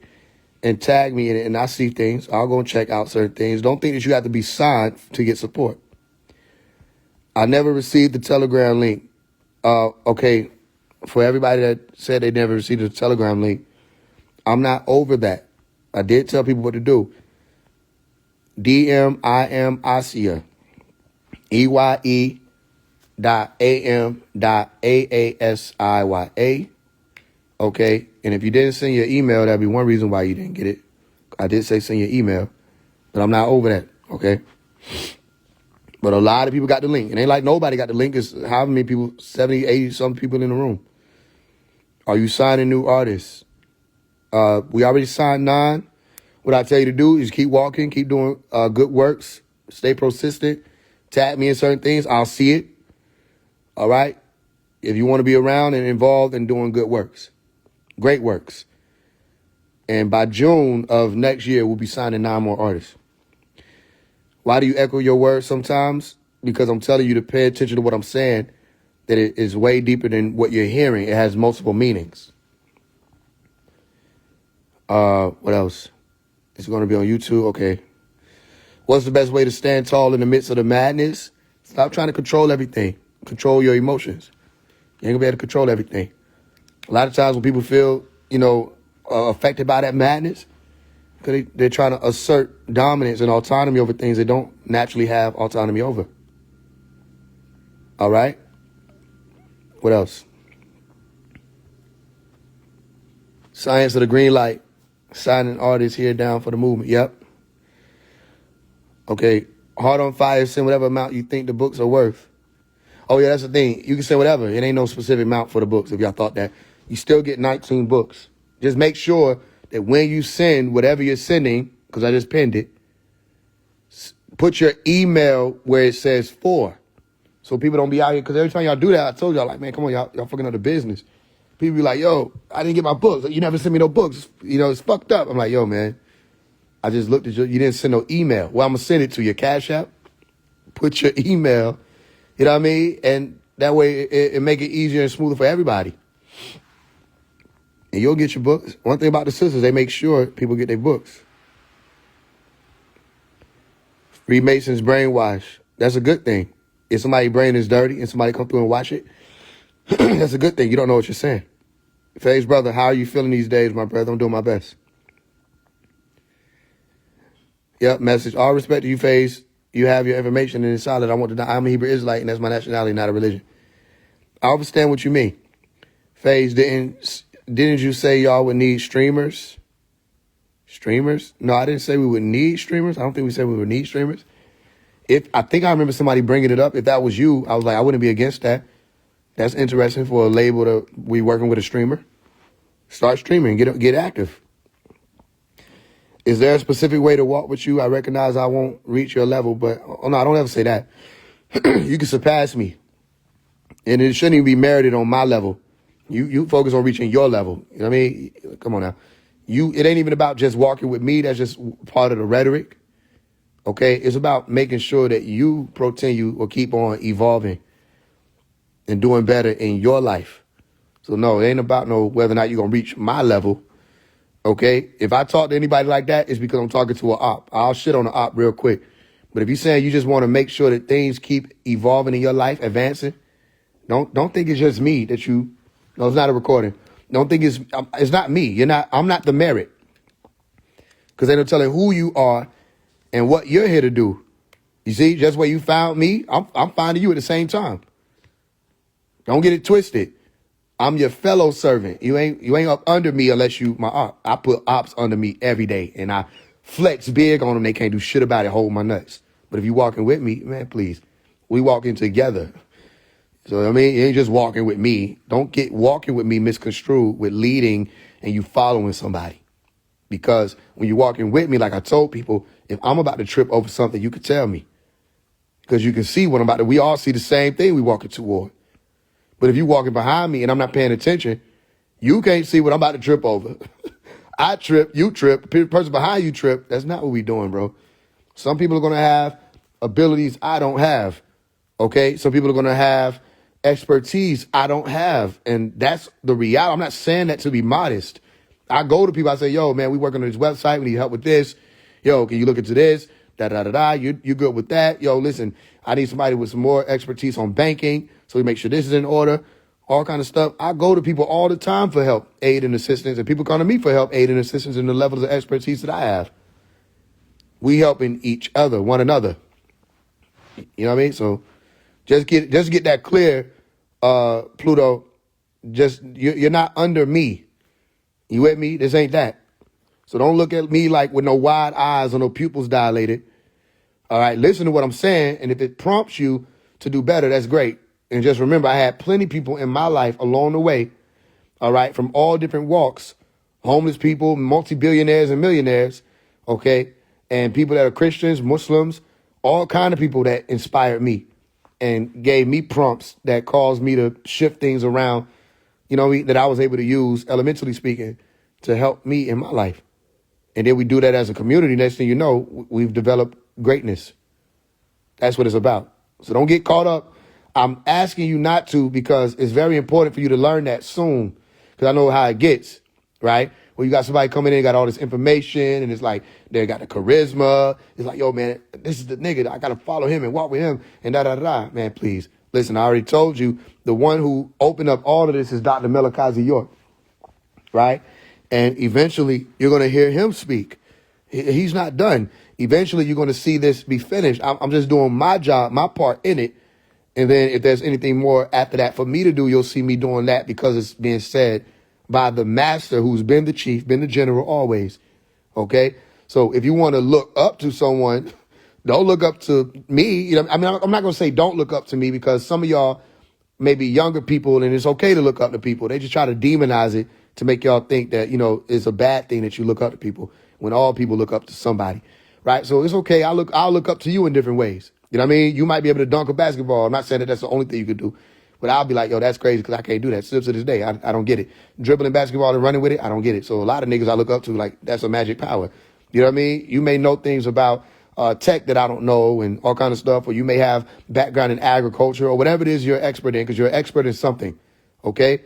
S1: and tag me in it, and I see things. I'll go and check out certain things. Don't think that you have to be signed to get support. I never received the Telegram link. Okay, for everybody that said they never received the Telegram link, I'm not over that. I did tell people what to do. DM I am Asia. EYE.am.AASIYA. Okay, and if you didn't send your email, that'd be one reason why you didn't get it. I did say send your email, but I'm not over that, okay? But a lot of people got the link. It ain't like nobody got the link. It's how many people, 70, 80 some people in the room. Are you signing new artists? We already signed 9. What I tell you to do is keep walking, keep doing good works, stay persistent, tag me in certain things. I'll see it, all right? If you want to be around and involved in doing good works. Great works. And by June of next year, we'll be signing 9 more artists. Why do you echo your words sometimes? Because I'm telling you to pay attention to what I'm saying, that it is way deeper than what you're hearing. It has multiple meanings. What else? It's going to be on YouTube. Okay. What's the best way to stand tall in the midst of the madness? Stop trying to control everything. Control your emotions. You ain't going to be able to control everything. A lot of times when people feel, affected by that madness, because they're trying to assert dominance and autonomy over things they don't naturally have autonomy over. All right? What else? Science of the green light. Signing artists here down for the movement. Yep. Okay. Heart on fire. Send whatever amount you think the books are worth. Oh, yeah, that's the thing. You can send whatever. It ain't no specific amount for the books if y'all thought that. You still get 19 books. Just make sure that when you send whatever you're sending, because I just pinned it, put your email where it says for. So people don't be out here, because every time y'all do that, I told y'all, like, man, come on, y'all fucking up the business. People be like, yo, I didn't get my books. You never sent me no books. It's fucked up. I'm like, yo, man, I just looked at you. You didn't send no email. Well, I'm going to send it to your Cash App. Put your email, you know what I mean? And that way it make it easier and smoother for everybody. And you'll get your books. One thing about the sisters, they make sure people get their books. Freemasons brainwash. That's a good thing. If somebody's brain is dirty and somebody come through and watch it, that's a good thing. You don't know what you're saying. Faise, brother, how are you feeling these days, my brother? I'm doing my best. Yep, message. All respect to you, Faise. You have your information and it's solid. I'm a Hebrew Israelite and that's my nationality, not a religion. I understand what you mean. Faise, didn't you say y'all would need streamers? Streamers? No, I didn't say we would need streamers. I don't think we said we would need streamers. I think I remember somebody bringing it up. If that was you, I was like, I wouldn't be against that. That's interesting for a label to be working with a streamer. Start streaming, get active. Is there a specific way to walk with you? I recognize I won't reach your level, but no, I don't ever say that. You can surpass me. And it shouldn't even be merited on my level. You focus on reaching your level. You know what I mean? Come on now. It ain't even about just walking with me. That's just part of the rhetoric. Okay? It's about making sure that you continue or keep on evolving and doing better in your life. So no, it ain't about whether or not you're going to reach my level. Okay? If I talk to anybody like that, it's because I'm talking to an op. I'll shit on an op real quick. But if you're saying you just want to make sure that things keep evolving in your life, advancing, don't think it's just me that you... No, it's not a recording. Don't think it's not me. I'm not the merit. Because they don't tell you who you are and what you're here to do. You see, just where you found me, I'm finding you at the same time. Don't get it twisted. I'm your fellow servant. You ain't up under me unless you my op. I put ops under me every day and I flex big on them. They can't do shit about it. Hold my nuts. But if you walking with me, man, please, we walking together. So, I mean, you ain't just walking with me. Don't get walking with me misconstrued with leading and you following somebody. Because when you're walking with me, like I told people, if I'm about to trip over something, you can tell me. Because you can see what I'm about to, we all see the same thing we walking toward. But if you walking behind me and I'm not paying attention, you can't see what I'm about to trip over. I trip, you trip, the person behind you trip. That's not what we doing, bro. Some people are going to have abilities I don't have. Okay? Some people are going to have expertise I don't have. And that's the reality. I'm not saying that to be modest. I go to people, I say, yo, man, we working on this website. We need help with this. Yo, can you look into this? Da-da-da-da. You good with that? Yo, listen, I need somebody with some more expertise on banking. So we make sure this is in order. All kind of stuff. I go to people all the time for help, aid, and assistance. And people come to me for help, aid, and assistance in the levels of expertise that I have. We helping each other, one another. You know what I mean? So just get that clear, Pluto. You're not under me. You with me? This ain't that. So don't look at me like with no wide eyes or no pupils dilated. All right, listen to what I'm saying. And if it prompts you to do better, that's great. And just remember, I had plenty of people in my life along the way, all right, from all different walks, homeless people, multi-billionaires and millionaires, okay, and people that are Christians, Muslims, all kind of people that inspired me and gave me prompts that caused me to shift things around, you know, that I was able to use, elementally speaking, to help me in my life. And then we do that as a community. Next thing you know, we've developed greatness. That's what it's about. So don't get caught up. I'm asking you not to because it's very important for you to learn that soon. Because I know how it gets, right? When you got somebody coming in, got all this information, and it's like they got the charisma. It's like, yo, man, this is the nigga. I got to follow him and walk with him and da-da-da. Man, please. Listen, I already told you, the one who opened up all of this is Dr. Melakazi York, right? And eventually, you're going to hear him speak. He's not done. Eventually, you're going to see this be finished. I'm just doing my job, my part in it. And then if there's anything more after that for me to do, you'll see me doing that because it's being said by the master who's been the chief, been the general always. Okay? So if you want to look up to someone, don't look up to me. You know, I mean, I'm not going to say don't look up to me because some of y'all may be younger people and it's okay to look up to people. They just try to demonize it to make y'all think that, you know, it's a bad thing that you look up to people when all people look up to somebody, right? So it's okay. I'll look up to you in different ways. You know what I mean? You might be able to dunk a basketball. I'm not saying that that's the only thing you could do, but I'll be like, yo, that's crazy because I can't do that. Still to this day, I don't get it. Dribbling basketball and running with it, I don't get it. So a lot of niggas I look up to, like, that's a magic power. You know what I mean? You may know things about tech that I don't know and all kind of stuff, or you may have background in agriculture or whatever it is you're expert in because you're an expert in something, okay?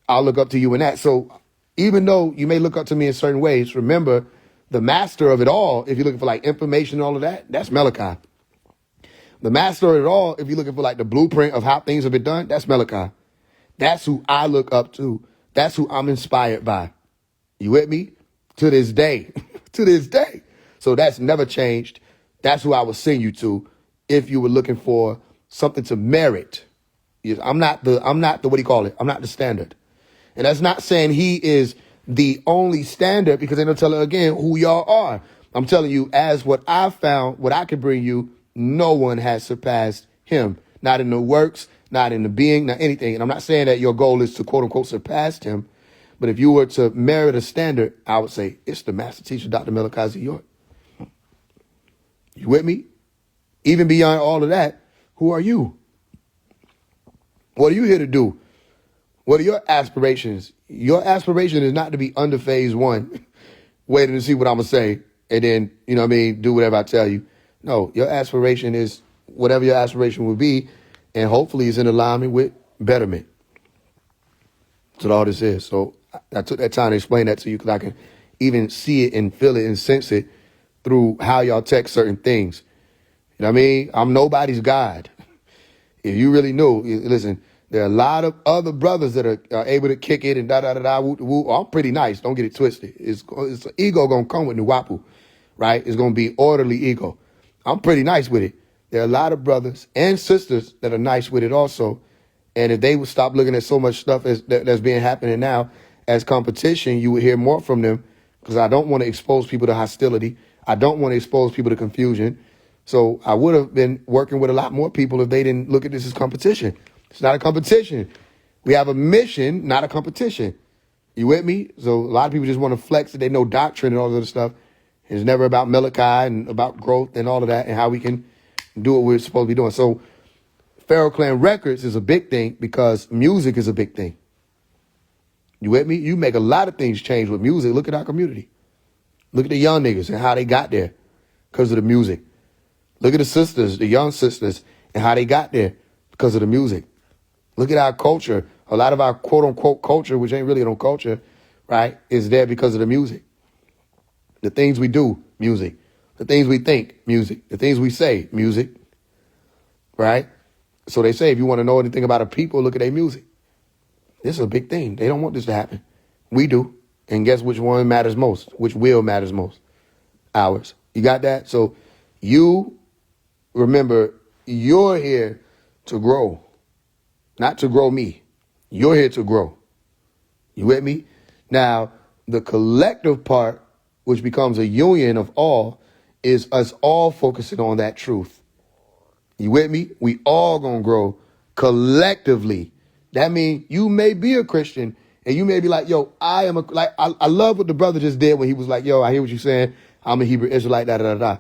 S1: I'll look up to you in that. So even though you may look up to me in certain ways, remember the master of it all, if you're looking for like information and all of that, that's Malachi. The master of it all, if you're looking for like the blueprint of how things have been done, that's Malachi. That's who I look up to. That's who I'm inspired by. You with me? To this day. To this day. So that's never changed. That's who I would send you to if you were looking for something to merit. I'm not the what do you call it? I'm not the standard. And that's not saying he is the only standard because they're going to tell her again who y'all are. I'm telling you, as what I found, what I can bring you, no one has surpassed him. Not in the works, not in the being, not anything. And I'm not saying that your goal is to quote unquote surpass him. But if you were to merit a standard, I would say it's the master teacher, Dr. Melakazi York. You with me? Even beyond all of that, who are you? What are you here to do? What are your aspirations? Your aspiration is not to be under Faise One, waiting to see what I'm going to say, and then, you know what I mean, do whatever I tell you. No, your aspiration is whatever your aspiration will be, and hopefully it's in alignment with betterment. That's what all this is. So I took that time to explain that to you because I can even see it and feel it and sense it through how y'all text certain things. You know what I mean? I'm nobody's God. If you really knew, listen, there are a lot of other brothers that are able to kick it and da-da-da-da, woo-woo. I'm pretty nice. Don't get it twisted. It's an ego going to come with Nuwapu, right? It's going to be orderly ego. I'm pretty nice with it. There are a lot of brothers and sisters that are nice with it also. And if they would stop looking at so much stuff that's being happening now as competition, you would hear more from them because I don't want to expose people to hostility. I don't want to expose people to confusion. So I would have been working with a lot more people if they didn't look at this as competition. It's not a competition. We have a mission, not a competition. You with me? So a lot of people just want to flex that they know doctrine and all this other stuff. It's never about Malachi and about growth and all of that and how we can do what we're supposed to be doing. So Pharaoh Clan Records is a big thing because music is a big thing. You with me? You make a lot of things change with music. Look at our community. Look at the young niggas and how they got there because of the music. Look at the sisters, the young sisters, and how they got there because of the music. Look at our culture. A lot of our quote-unquote culture, which ain't really no culture, right, is there because of the music. The things we do, music. The things we think, music. The things we say, music. Right? So they say if you want to know anything about a people, look at their music. This is a big thing. They don't want this to happen. We do. And guess which one matters most? Which will matters most? Ours. You got that? So you remember, you're here to grow. Not to grow me. You're here to grow. You with me? Now, the collective part, which becomes a union of all, is us all focusing on that truth. You with me? We all gonna grow collectively. That means you may be a Christian and you may be like, yo, I love what the brother just did when he was like, yo, I hear what you're saying. I'm a Hebrew Israelite, da, da, da, da.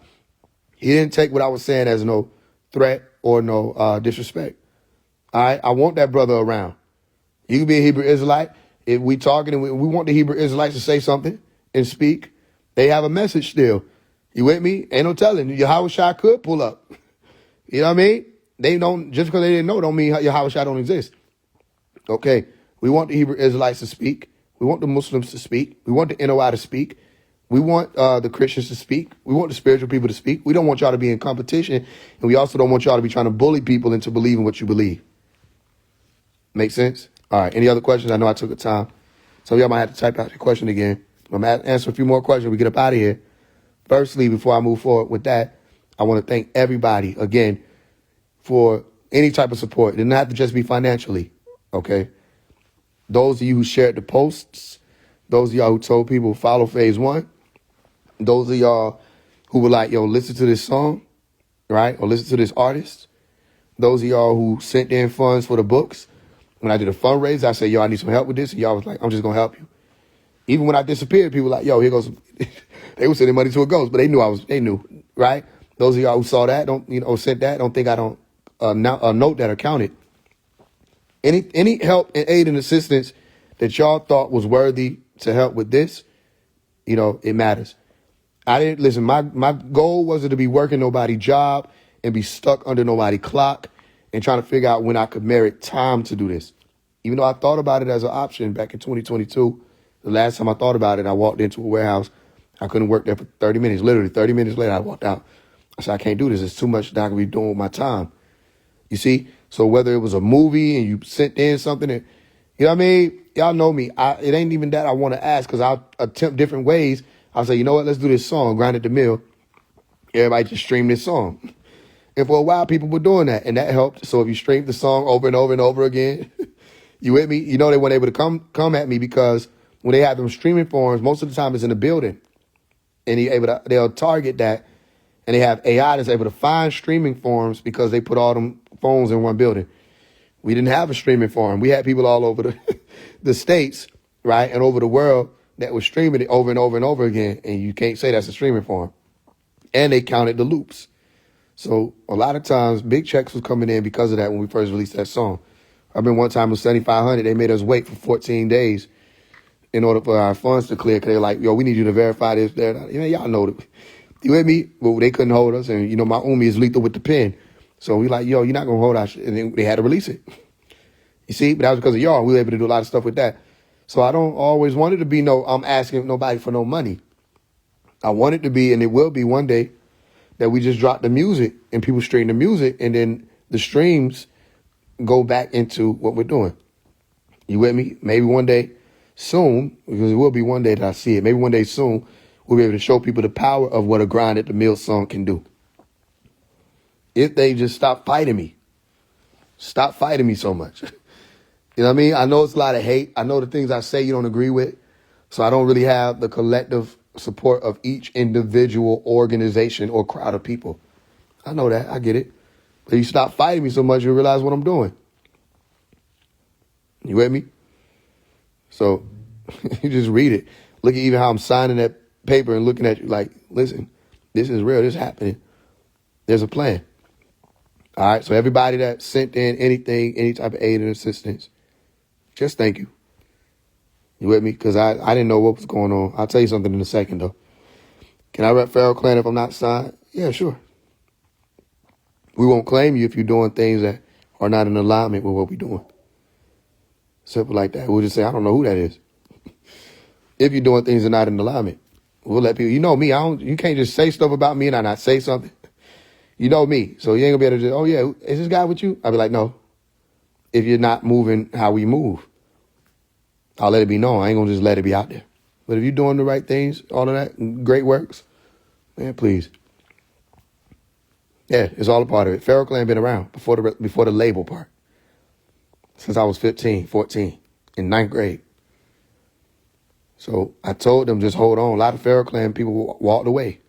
S1: He didn't take what I was saying as no threat or no disrespect. All right? I want that brother around. You can be a Hebrew Israelite. If we talking and we want the Hebrew Israelites to say something and speak, they have a message still. You with me? Ain't no telling. Yahweh Shai could pull up. You know what I mean? They don't, just because they didn't know don't mean Yahweh Shai don't exist. Okay. We want the Hebrew Israelites to speak. We want the Muslims to speak. We want the NOI to speak. We want the Christians to speak. We want the spiritual people to speak. We don't want y'all to be in competition. And we also don't want y'all to be trying to bully people into believing what you believe. Make sense? All right. Any other questions? I know I took the time. So y'all might have to type out your question again. I'm going to answer a few more questions. We get up out of here. Firstly, before I move forward with that, I want to thank everybody again for any type of support. It didn't have to just be financially. Okay. Those of you who shared the posts, those of y'all who told people follow Faise One, those of y'all who were like, yo, listen to this song, right? Or listen to this artist. Those of y'all who sent in funds for the books. When I did a fundraiser, I said, yo, I need some help with this. And y'all was like, I'm just going to help you. Even when I disappeared, people were like, yo, here goes. They were sending money to a ghost, but they knew, right? Those of y'all who saw that, sent that, don't think I don't note that or count it. Any help and aid and assistance that y'all thought was worthy to help with this, it matters. I didn't listen. My goal wasn't to be working nobody's job and be stuck under nobody's clock and trying to figure out when I could merit time to do this. Even though I thought about it as an option back in 2022, the last time I thought about it, I walked into a warehouse. I couldn't work there for 30 minutes. Literally 30 minutes later, I walked out. I said, I can't do this. It's too much that I can be doing with my time. You see? So whether it was a movie and you sent in something, you know what I mean? Y'all know me. It ain't even that I want to ask because I'll attempt different ways. I'll say, you know what? Let's do this song, Grind at the Mill. Everybody just stream this song. And for a while, people were doing that, and that helped. So if you stream the song over and over and over again, you with me? You know they weren't able to come at me because when they have them streaming forums, most of the time it's in the building. And they'll target that, and they have AI that's able to find streaming forums because they put all them phones in one building. We didn't have a streaming forum. We had people all over the states, right, and over the world that were streaming it over and over and over again, and you can't say that's a streaming forum. And they counted the loops. So a lot of times, big checks was coming in because of that when we first released that song. I remember one time it was $7,500. They made us wait for 14 days in order for our funds to clear because they were like, yo, we need you to verify this, that. Y'all know that. You with me? Well, they couldn't hold us, and, my Umi is lethal with the pen. So we like, yo, you're not going to hold our shit. And then they had to release it. You see? But that was because of y'all. We were able to do a lot of stuff with that. So I don't always want it to be I'm asking nobody for no money. I want it to be, and it will be one day, that we just drop the music and people stream the music and then the streams go back into what we're doing. You with me? Maybe one day soon, because it will be one day that I see it, maybe one day soon, we'll be able to show people the power of what a Grind at the Mill song can do. If they just stop fighting me. Stop fighting me so much. You know what I mean? I know it's a lot of hate. I know the things I say you don't agree with. So I don't really have the collective support of each individual organization or crowd of people. I know that. I get it. But you stop fighting me so much, you realize what I'm doing. You with me? So you just read it. Look at even how I'm signing that paper and looking at you like, listen, this is real. This is happening. There's a plan. All right. So everybody that sent in anything, any type of aid and assistance, just thank you. You with me? Because I didn't know what was going on. I'll tell you something in a second, though. Can I rep Pharaoh Clan if I'm not signed? Yeah, sure. We won't claim you if you're doing things that are not in alignment with what we're doing. Simple like that. We'll just say, I don't know who that is. If you're doing things that are not in alignment, we'll let people, you know me, you can't just say stuff about me and I not say something. You know me. So you ain't gonna be able to just, oh yeah, is this guy with you? I'll be like, no. If you're not moving how we move, I'll let it be known. I ain't gonna just let it be out there. But if you're doing the right things, all of that, great works, man, please. Yeah, it's all a part of it. Pharaoh Clan been around before the label part. Since I was 15, 14, in 9th grade. So I told them, just hold on. A lot of Pharaoh Clan people walked away.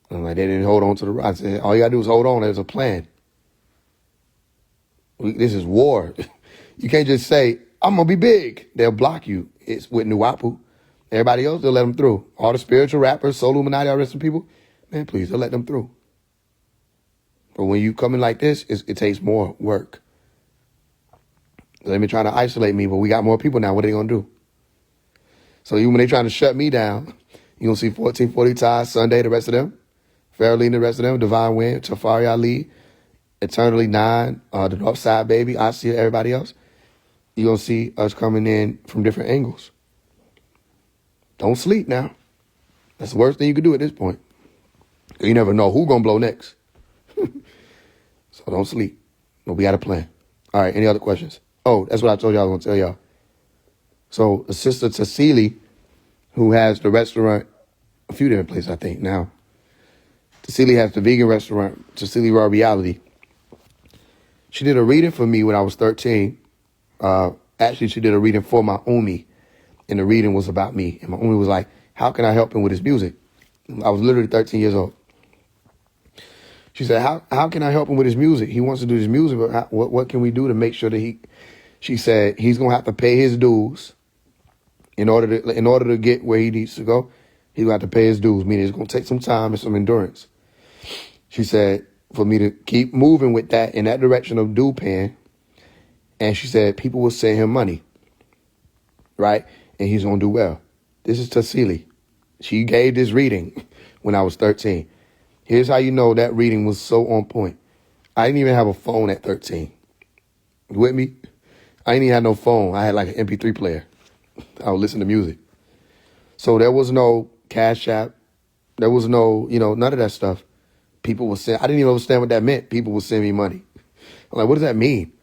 S1: I'm like, they didn't hold on to the ride. I said, all you gotta do is hold on. There's a plan. This is war. You can't just say, I'm gonna be big. They'll block you. It's with Nuwapu. Everybody else, they'll let them through. All the spiritual rappers, Soul Illuminati, all the rest of people, man, please, they'll let them through. But when you come in like this, it takes more work. They've been trying to isolate me, but we got more people now. What are they gonna do? So even when they trying to shut me down, you gonna see 1440 Ty, Sunday, the rest of them, Farrelly, the rest of them, Divine Wind, Tafari Ali, Eternally 9, the Northside Baby, I see everybody else. You're gonna see us coming in from different angles. Don't sleep now. That's the worst thing you could do at this point. You never know who's gonna blow next. So don't sleep. But we got a plan. All right, any other questions? Oh, that's what I told y'all I was going to tell y'all. So the sister Tassili, who has the restaurant, a few different places, I think, now. Tassili has the vegan restaurant, Tassili Raw Reality. She did a reading for me when I was 13. Actually, she did a reading for my Umi, and the reading was about me. And my Umi was like, how can I help him with his music? I was literally 13 years old. She said, how can I help him with his music? He wants to do his music, but what can we do to make sure that she said, he's going to have to pay his dues in order to get where he needs to go. He's going to have to pay his dues, meaning it's going to take some time and some endurance. She said, for me to keep moving with that in that direction of due paying. And she said, people will send him money, right? And he's going to do well. This is Tassili. She gave this reading when I was 13. Here's how you know that reading was so on point. I didn't even have a phone at 13. You with me? I didn't even have no phone. I had like an MP3 player. I would listen to music. So there was no Cash App. There was no, none of that stuff. People would send, I didn't even understand what that meant. People would send me money. I'm like, what does that mean?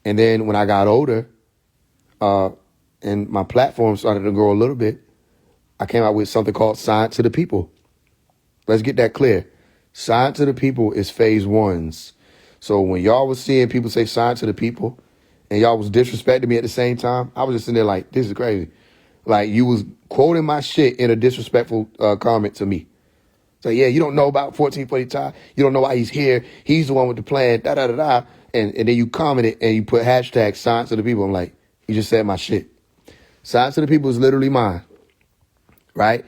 S1: And then when I got older, and my platform started to grow a little bit, I came out with something called Sign to the People. Let's get that clear. Sign to the People is phase ones. So when y'all was seeing people say sign to the people and y'all was disrespecting me at the same time, I was just sitting there like, this is crazy. Like you was quoting my shit in a disrespectful comment to me. So yeah, you don't know about 1440 Ty. You don't know why he's here. He's the one with the plan, da-da-da-da. And then you commented and you put hashtag sign to the people. I'm like, you just said my shit. Sign to the People is literally mine, right?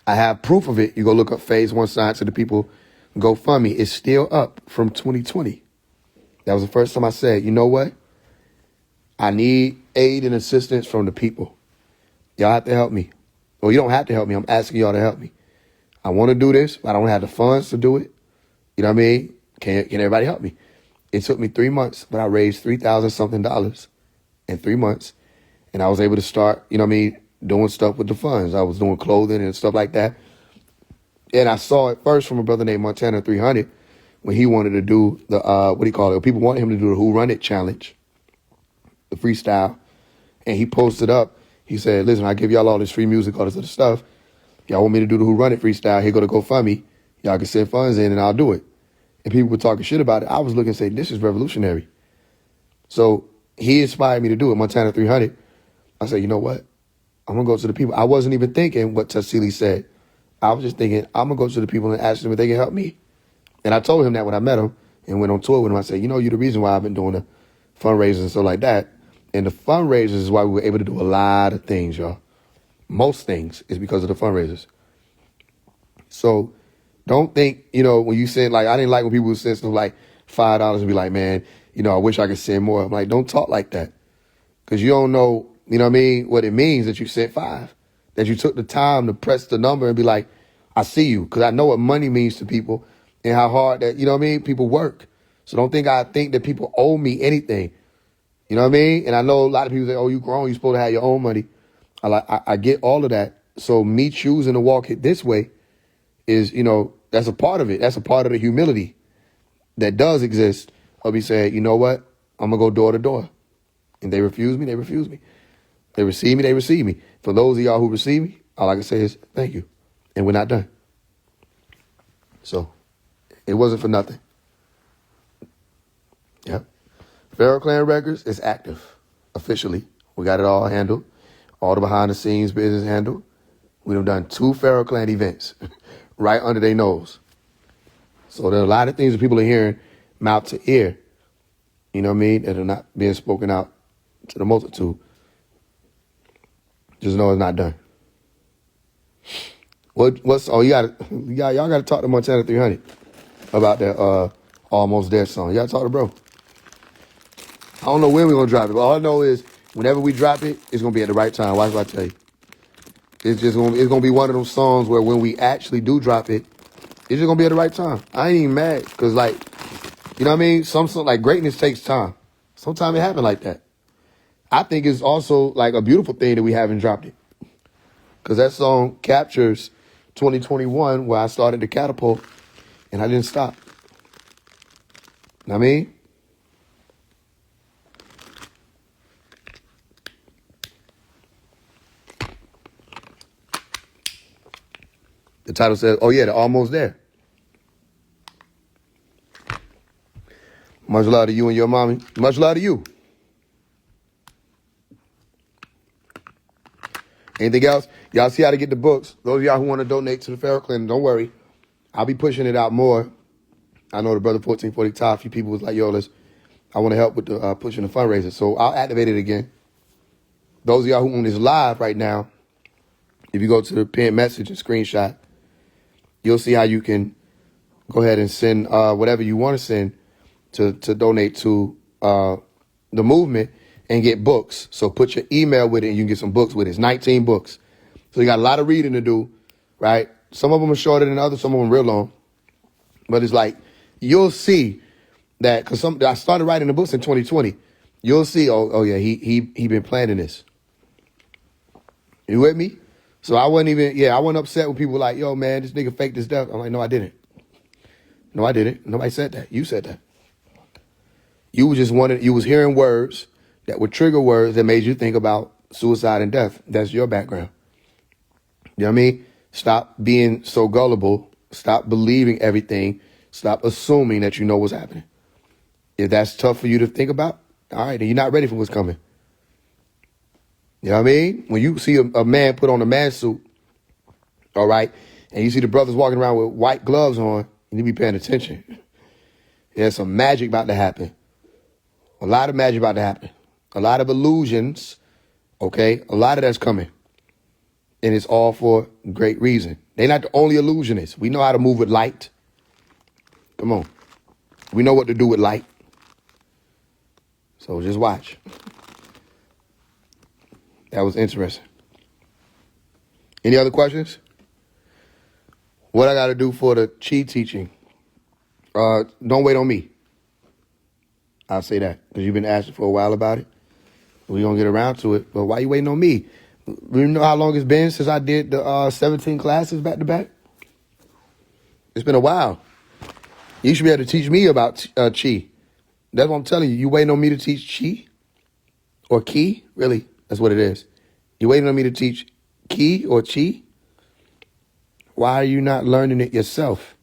S1: I have proof of it. You go look up Phase One Sign to the People. GoFundMe is still up from 2020. That was the first time I said, you know what? I need aid and assistance from the people. Y'all have to help me. Well, you don't have to help me. I'm asking y'all to help me. I want to do this, but I don't have the funds to do it. You know what I mean? Can everybody help me? It took me 3 months, but I raised $3,000 something in 3 months. And I was able to start, doing stuff with the funds. I was doing clothing and stuff like that. And I saw it first from a brother named Montana 300 when he wanted to do the, people wanted him to do the Who Run It challenge, the freestyle. And he posted up, he said, listen, I give y'all all this free music, all this other stuff. Y'all want me to do the Who Run It freestyle, here go to GoFundMe. Y'all can send funds in and I'll do it. And people were talking shit about it. I was looking and saying, this is revolutionary. So he inspired me to do it, Montana 300. I said, you know what? I'm going to go to the people. I wasn't even thinking what Tassili said. I was just thinking, I'm going to go to the people and ask them if they can help me. And I told him that when I met him and went on tour with him. I said, you know, you're the reason why I've been doing the fundraisers and stuff like that. And the fundraisers is why we were able to do a lot of things, y'all. Most things is because of the fundraisers. So don't think, you know, when you send, like, I didn't like when people would send stuff like $5 and be like, man, you know, I wish I could send more. I'm like, don't talk like that. Because you don't know, you know what I mean, what it means that you sent 5. That you took the time to press the number and be like, I see you. Because I know what money means to people and how hard that, you know what I mean, people work. So don't think I think that people owe me anything. You know what I mean? And I know a lot of people say, oh, you grown, you're supposed to have your own money. I get all of that. So me choosing to walk it this way is, you know, that's a part of it. That's a part of the humility that does exist. Of me saying, you know what? I'm going to go door to door. And they refuse me, they refuse me. They receive me, they receive me. For those of y'all who receive me, all I can say is thank you. And we're not done. So it wasn't for nothing. Yep. Pharaoh Clan Records is active officially. We got it all handled. All the behind the scenes business handled. We've done 2 Pharaoh Clan events right under their nose. So there are a lot of things that people are hearing mouth to ear, you know what I mean, that are not being spoken out to the multitude. Just know it's not done. Y'all gotta talk to Montana 300 about that Almost There song. You gotta talk to bro. I don't know when we're gonna drop it, but all I know is whenever we drop it, it's gonna be at the right time. Watch what I tell you. It's gonna be one of those songs where when we actually do drop it, it's just gonna be at the right time. I ain't even mad, cause like, you know what I mean? Some like greatness takes time. Sometimes it happen like that. I think it's also like a beautiful thing that we haven't dropped it. Because that song captures 2021 where I started to catapult and I didn't stop. Know what I mean? The title says, oh yeah, they're almost there. Much love to you and your mommy. Much love to you. Anything else? Y'all see how to get the books. Those of y'all who want to donate to the Pharaoh Clan, don't worry. I'll be pushing it out more. I know the brother 1440 Top, a few people was like, yo, I want to help with the pushing the fundraiser. So I'll activate it again. Those of y'all who on this live right now, if you go to the pinned message and screenshot, you'll see how you can go ahead and send whatever you want to send to donate to the movement and get books. So put your email with it and you can get some books with it. It's 19 books. So you got a lot of reading to do, right? Some of them are shorter than others, some of them real long. But it's like, you'll see that, because I started writing the books in 2020. You'll see, oh yeah, he been planning this. You with me? So I wasn't upset when people were like, yo, man, this nigga faked his death. I'm like, no, I didn't. No, I didn't. Nobody said that. You said that. You was hearing words that would trigger words that made you think about suicide and death. That's your background. You know what I mean? Stop being so gullible. Stop believing everything. Stop assuming that you know what's happening. If that's tough for you to think about, all right, then you're not ready for what's coming. You know what I mean? When you see a man put on a man suit, all right, and you see the brothers walking around with white gloves on, you need to be paying attention. There's some magic about to happen. A lot of magic about to happen. A lot of illusions, okay? A lot of that's coming. And it's all for great reason. They're not the only illusionists. We know how to move with light. Come on. We know what to do with light. So just watch. That was interesting. Any other questions? What I got to do for the Chi teaching? Don't wait on me. I'll say that because you've been asking for a while about it. We're going to get around to it. But why you waiting on me? You know how long it's been since I did the 17 classes back to back? It's been a while. You should be able to teach me about Chi. That's what I'm telling you. You waiting on me to teach Chi? Or Ki? Really? That's what it is. You waiting on me to teach Ki or Chi? Why are you not learning it yourself?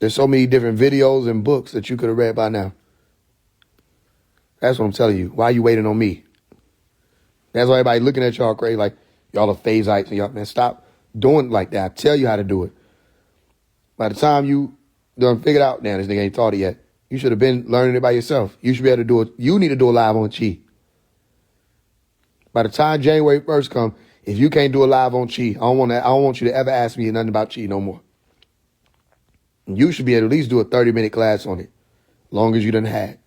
S1: There's so many different videos and books that you could have read by now. That's what I'm telling you. Why are you waiting on me? That's why everybody looking at y'all crazy like y'all are Faiseites and y'all, man, stop doing it like that. I tell you how to do it. By the time you done figured out, damn, this nigga ain't taught it yet. You should have been learning it by yourself. You should be able to do it. You need to do a live on Chi. By the time January 1st come, if you can't do a live on Chi, I don't want you to ever ask me nothing about Chi no more. You should be able to at least do a 30-minute class on it, long as you done had.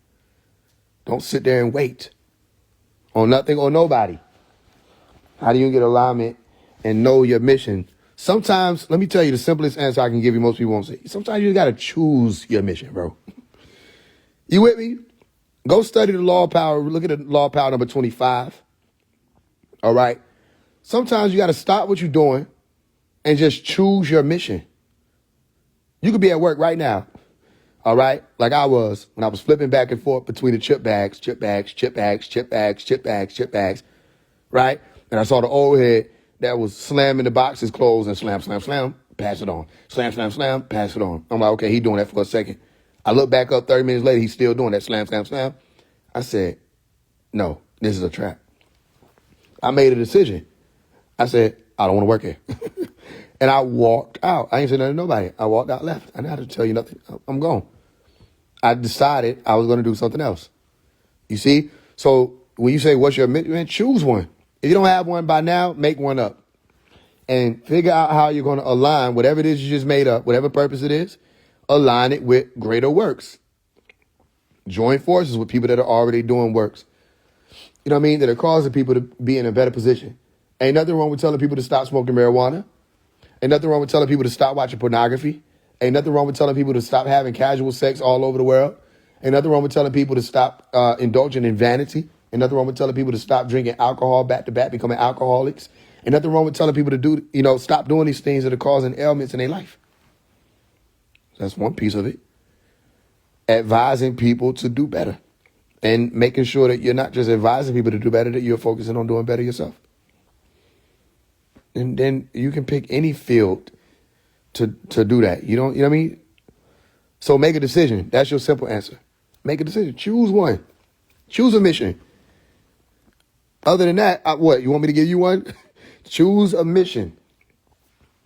S1: Don't sit there and wait on nothing or nobody. How do you get alignment and know your mission? Sometimes, let me tell you the simplest answer I can give you, most people won't say. Sometimes you got to choose your mission, bro. You with me? Go study the law of power. Look at the law of power number 25. All right? Sometimes you got to stop what you're doing and just choose your mission. You could be at work right now, all right? Like I was when I was flipping back and forth between the chip bags, right? And I saw the old head that was slamming the boxes closed and slam, pass it on. Slam, pass it on. I'm like, okay, he doing that for a second. I look back up 30 minutes later, he's still doing that slam. I said, no, this is a trap. I made a decision. I said, I don't want to work here. And I walked out. I ain't said nothing to nobody. I walked out, left. I didn't have to tell you nothing. I'm gone. I decided I was going to do something else. You see? So when you say, what's your mission? Man, choose one. If you don't have one by now, make one up. And figure out how you're going to align whatever it is you just made up, whatever purpose it is, align it with greater works. Join forces with people that are already doing works. You know what I mean? That are causing people to be in a better position. Ain't nothing wrong with telling people to stop smoking marijuana. Ain't nothing wrong with telling people to stop watching pornography. Ain't nothing wrong with telling people to stop having casual sex all over the world. Ain't nothing wrong with telling people to stop indulging in vanity. Ain't nothing wrong with telling people to stop drinking alcohol back to back, becoming alcoholics. Ain't nothing wrong with telling people to do, stop doing these things that are causing ailments in their life. That's one piece of it. Advising people to do better and making sure that you're not just advising people to do better, that you're focusing on doing better yourself. And then you can pick any field to do that. You know what I mean? So make a decision. That's your simple answer. Make a decision. Choose one. Choose a mission. Other than that, what? You want me to give you one? Choose a mission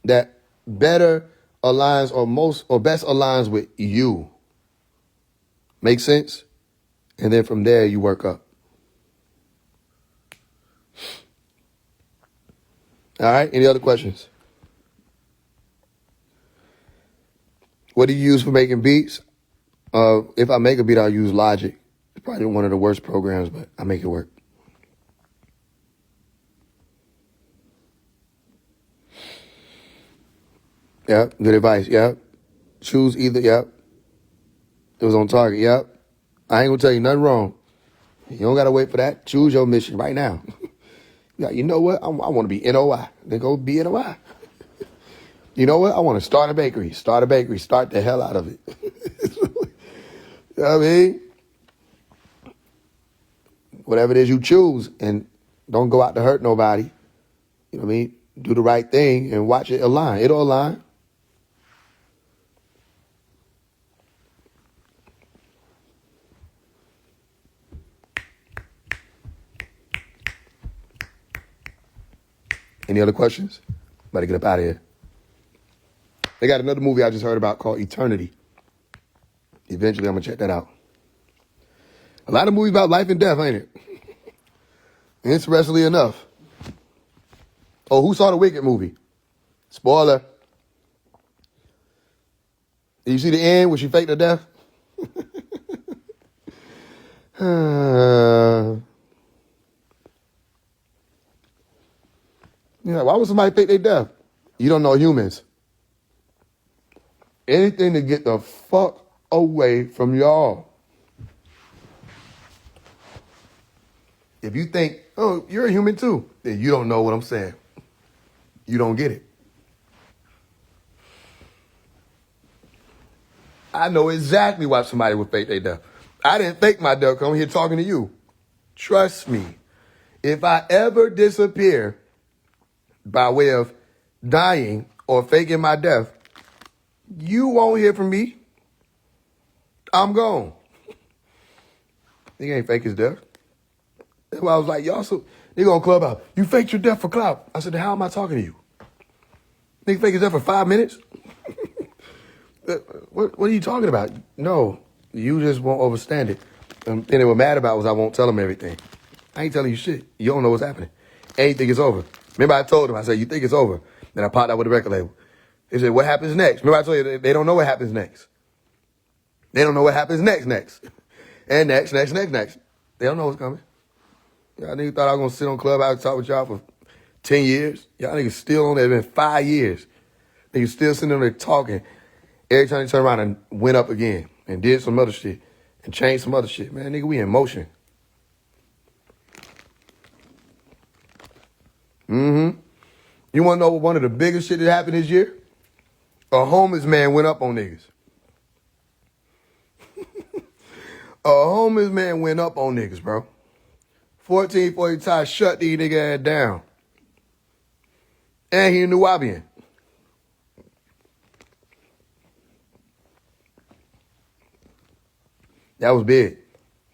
S1: that better aligns or best aligns with you. Make sense? And then from there, you work up. All right. Any other questions? What do you use for making beats? If I make a beat, I'll use Logic. It's probably one of the worst programs, but I make it work. Yep. Good advice. Yep. Choose either. Yep. It was on target. Yep. I ain't gonna tell you nothing wrong. You don't gotta wait for that. Choose your mission right now. You know what? I want to be NOI. Then go be NOI. You know what? I want to start a bakery. Start the hell out of it. You know what I mean? Whatever it is you choose, and don't go out to hurt nobody. You know what I mean? Do the right thing and watch it align. It'll align. Any other questions? Better get up out of here. They got another movie I just heard about called Eternity. Eventually, I'm going to check that out. A lot of movies about life and death, ain't it? Interestingly enough. Oh, who saw the Wicked movie? Spoiler. Did you see the end when she faked her death? Why would somebody fake their death? You don't know humans. Anything to get the fuck away from y'all. If you think, oh, you're a human too, then you don't know what I'm saying. You don't get it. I know exactly why somebody would fake their death. I didn't fake my death. I'm here talking to you. Trust me. If I ever disappear by way of dying or faking my death, you won't hear from me. I'm gone. He ain't fake his death. That's why I was like, y'all so, nigga on Clubhouse, you faked your death for clout. I said, how am I talking to you? Nigga fake his death for 5 minutes? What are you talking about? No, you just won't understand it. And they were mad about was I won't tell them everything. I ain't telling you shit. You don't know what's happening. And you think it's over. Remember I told them, I said, you think it's over. Then I popped out with the record label. They said, what happens next? Remember I told you, they don't know what happens next. They don't know what happens next. And next. They don't know what's coming. Y'all niggas thought I was going to sit on Clubhouse and talk with y'all for 10 years. Y'all niggas still on there. It's been 5 years. Niggas still sitting on there talking. Every time they turn around and went up again and did some other shit and changed some other shit. Man, nigga, we in motion. You want to know what one of the biggest shit that happened this year? A homeless man went up on niggas. A homeless man went up on niggas, bro. 1440 Ty shut these nigga ass down. And he in New Wabian. That was big.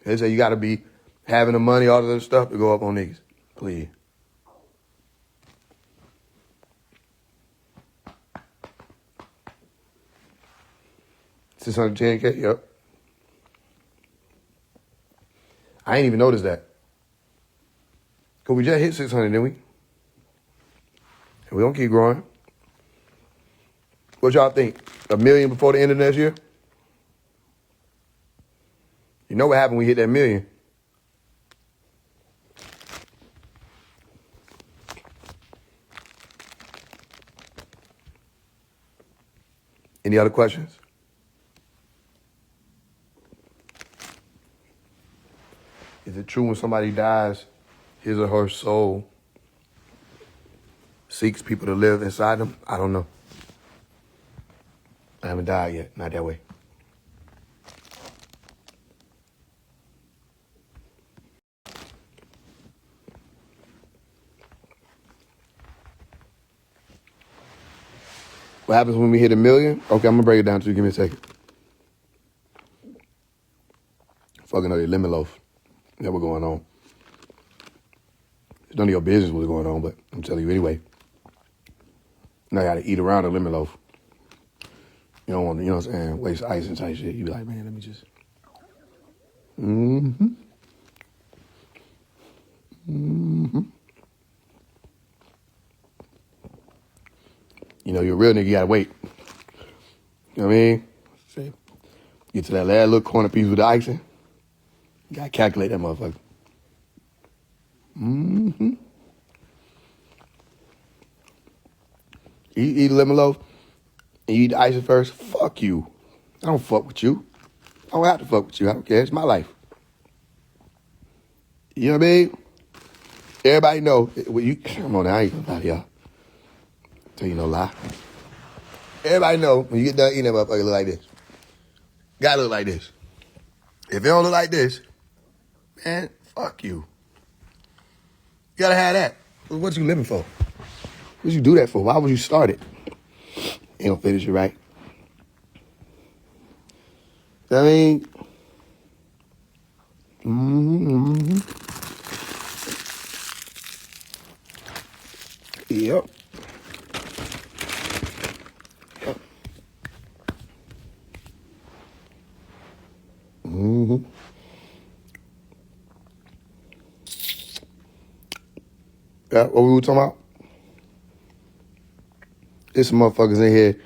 S1: They say you got to be having the money, all the other stuff to go up on niggas. Please. $610K, yep. I ain't even noticed that. Because we just hit 600, didn't we? And we don't keep growing. What y'all think? 1 million before the end of next year? You know what happened when we hit that 1 million? Any other questions? Is it true when somebody dies, his or her soul seeks people to live inside them? I don't know. I haven't died yet. Not that way. What happens when we hit 1 million? Okay, I'm going to break it down to you. Give me a second. Fucking know the lemon loaf. That was going on. It's none of your business what's going on, but I'm telling you anyway. Now you got to eat around a lemon loaf. You don't want to, you know what I'm saying, waste ice and type shit. You be like, man, let me just. You know, you're a real nigga, you got to wait. You know what I mean? See? Get to that last little corner piece with the icing. You got to calculate that motherfucker. You eat a lemon loaf and you eat the icing first, fuck you. I don't fuck with you. I don't have to fuck with you. I don't care. It's my life. You know what I mean? Everybody know. Come on now, I ain't gonna lie to y'all. Tell you no lie. Everybody know when you get done eating that motherfucker look like this. Gotta look like this. If it don't look like this, man, fuck you. You gotta have that. What you living for? What you do that for? Why would you start it? Ain't gonna finish it right. I mean, Yep. Yeah, what we were talking about? There's some motherfuckers in here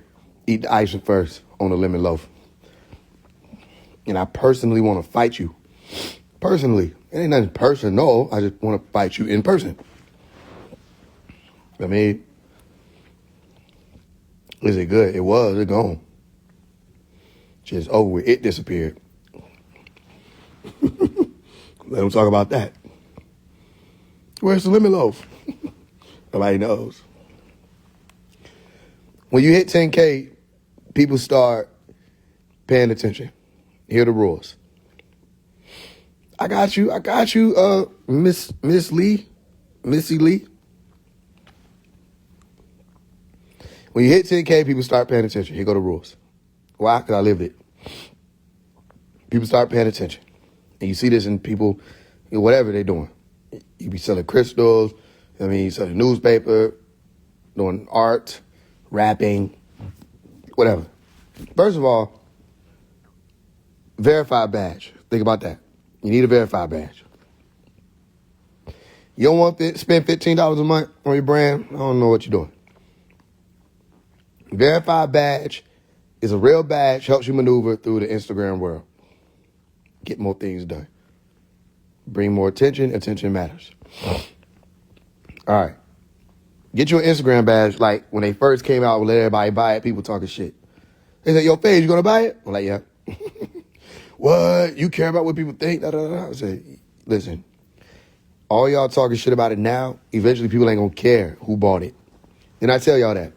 S1: eat the icing first on the lemon loaf. And I personally want to fight you. Personally. It ain't nothing personal. I just want to fight you in person. I mean, is it good? It was. It gone. Just over with. It disappeared. Let them talk about that. Where's the lemon loaf? Nobody knows. When you hit 10K, people start paying attention. Hear the rules. I got you, Miss Lee, Missy Lee. When you hit 10K, people start paying attention. Here go the rules. Why? Because I lived it. People start paying attention. And you see this in people, whatever they're doing. You be selling crystals. I mean, you selling newspaper, doing art, rapping, whatever. First of all, verified badge. Think about that. You need a verified badge. You don't want to spend $15 a month on your brand? I don't know what you're doing. Verified badge is a real badge, helps you maneuver through the Instagram world. Get more things done. Bring more attention. Attention matters. All right. Get you an Instagram badge. Like when they first came out, let everybody buy it. People talking shit. They said, yo, Faise, you going to buy it? I'm like, yeah. What? You care about what people think? Da, da, da. I said, listen, all y'all talking shit about it now, eventually people ain't going to care who bought it. Didn't I tell y'all that?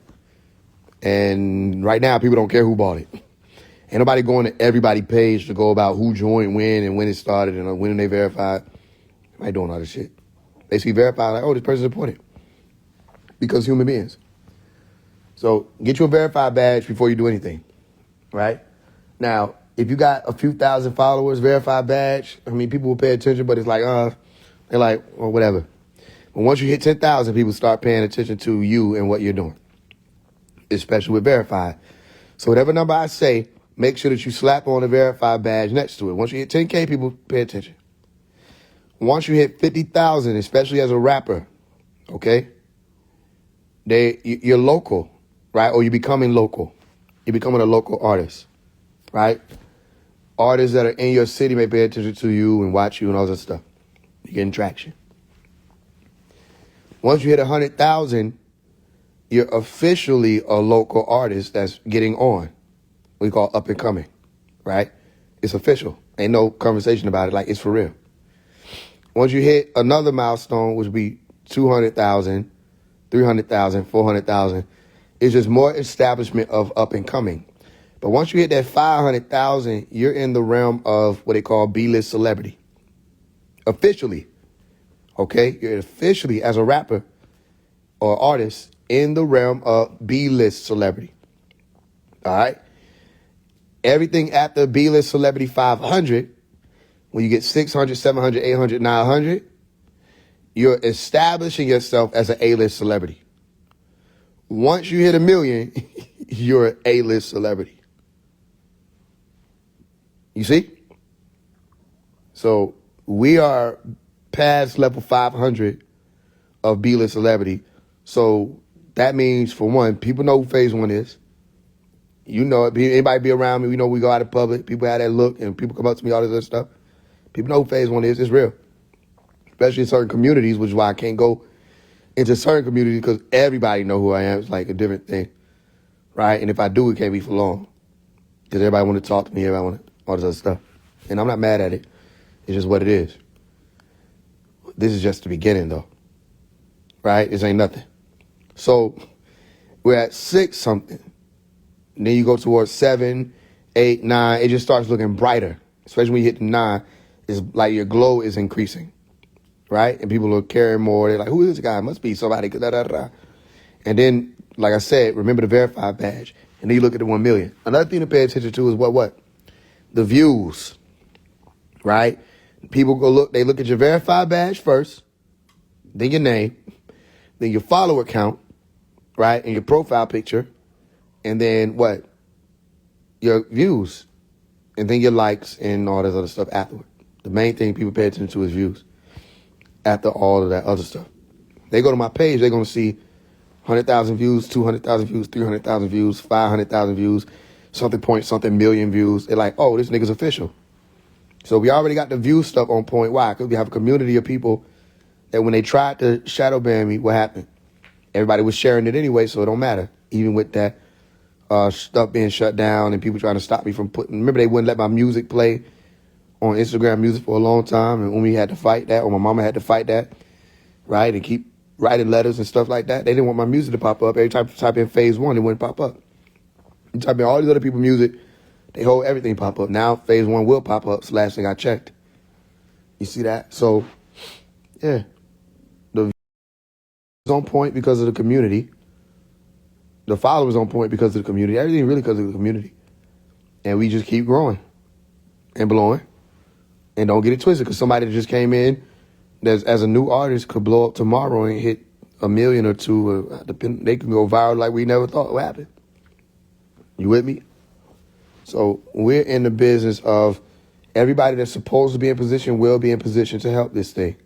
S1: And right now, people don't care who bought it. Ain't nobody going to everybody's page to go about who joined when and when it started and when they verified. I ain't doing all this shit. They see verified, like, oh, this person's important. Because human beings. So get you a verified badge before you do anything, right? Now, if you got a few thousand followers, verified badge, I mean, people will pay attention, but it's like, they're like, well, whatever. But once you hit 10,000, people start paying attention to you and what you're doing, especially with verified. So whatever number I say, make sure that you slap on a verified badge next to it. Once you hit 10K, people pay attention. Once you hit 50,000, especially as a rapper, okay, you're local, right? Or you're becoming local. You're becoming a local artist, right? Artists that are in your city may pay attention to you and watch you and all that stuff. You're getting traction. Once you hit 100,000, you're officially a local artist that's getting on. We call up and coming, right? It's official. Ain't no conversation about it. Like, it's for real. Once you hit another milestone, which would be 200,000, 300,000, 400,000, it's just more establishment of up and coming. But once you hit that 500,000, you're in the realm of what they call B-list celebrity. Officially, okay? You're officially, as a rapper or artist, in the realm of B-list celebrity. All right? Everything after B-list celebrity 500, when you get 600, 700, 800, 900, you're establishing yourself as an A-list celebrity. Once you hit 1 million, you're an A-list celebrity. You see? So we are past level 500 of B-list celebrity. So that means, for one, people know who Faise One is. You know it. Anybody be around me, we know we go out in public. People have that look, and people come up to me, all this other stuff. People know who Faise One is. It's real. Especially in certain communities, which is why I can't go into certain communities, because everybody know who I am. It's like a different thing, right? And if I do, it can't be for long, because everybody want to talk to me. Everybody want all this other stuff. And I'm not mad at it. It's just what it is. This is just the beginning, though, right? This ain't nothing. So we're at 6 something. And then you go towards 7, 8, 9. It just starts looking brighter, especially when you hit the 9. It's like your glow is increasing, right? And people are caring more. They're like, who is this guy? Must be somebody. Da, da, da. And then, like I said, remember the verified badge. And then you look at the 1 million. Another thing to pay attention to is what? The views, right? People go look. They look at your verified badge first, then your name, then your follower count, right? And your profile picture. And then what? Your views. And then your likes and all this other stuff afterward. The main thing people pay attention to is views. After all of that other stuff. They go to my page, they're going to see 100,000 views, 200,000 views, 300,000 views, 500,000 views, something million views. They're like, oh, this nigga's official. So we already got the view stuff on point. Why? Because we have a community of people that when they tried to shadow ban me, what happened? Everybody was sharing it anyway, so it don't matter. Even with that stuff being shut down and people trying to stop me from putting... Remember, they wouldn't let my music play on Instagram Music for a long time, and when we had to fight that, or my mama had to fight that, right, and keep writing letters and stuff like that. They didn't want my music to pop up. Every time you type in Faise One, it wouldn't pop up. You type in all these other people's music, they hold everything pop up. Now Faise One will pop up. It's the last thing I checked. You see that? So, yeah. The views on point because of the community. The followers on point because of the community. Everything really because of the community. And we just keep growing and blowing. And don't get it twisted, because somebody that just came in as a new artist could blow up tomorrow and hit 1 million or two. They can go viral like we never thought would happen. You with me? So we're in the business of everybody that's supposed to be in position will be in position to help this thing.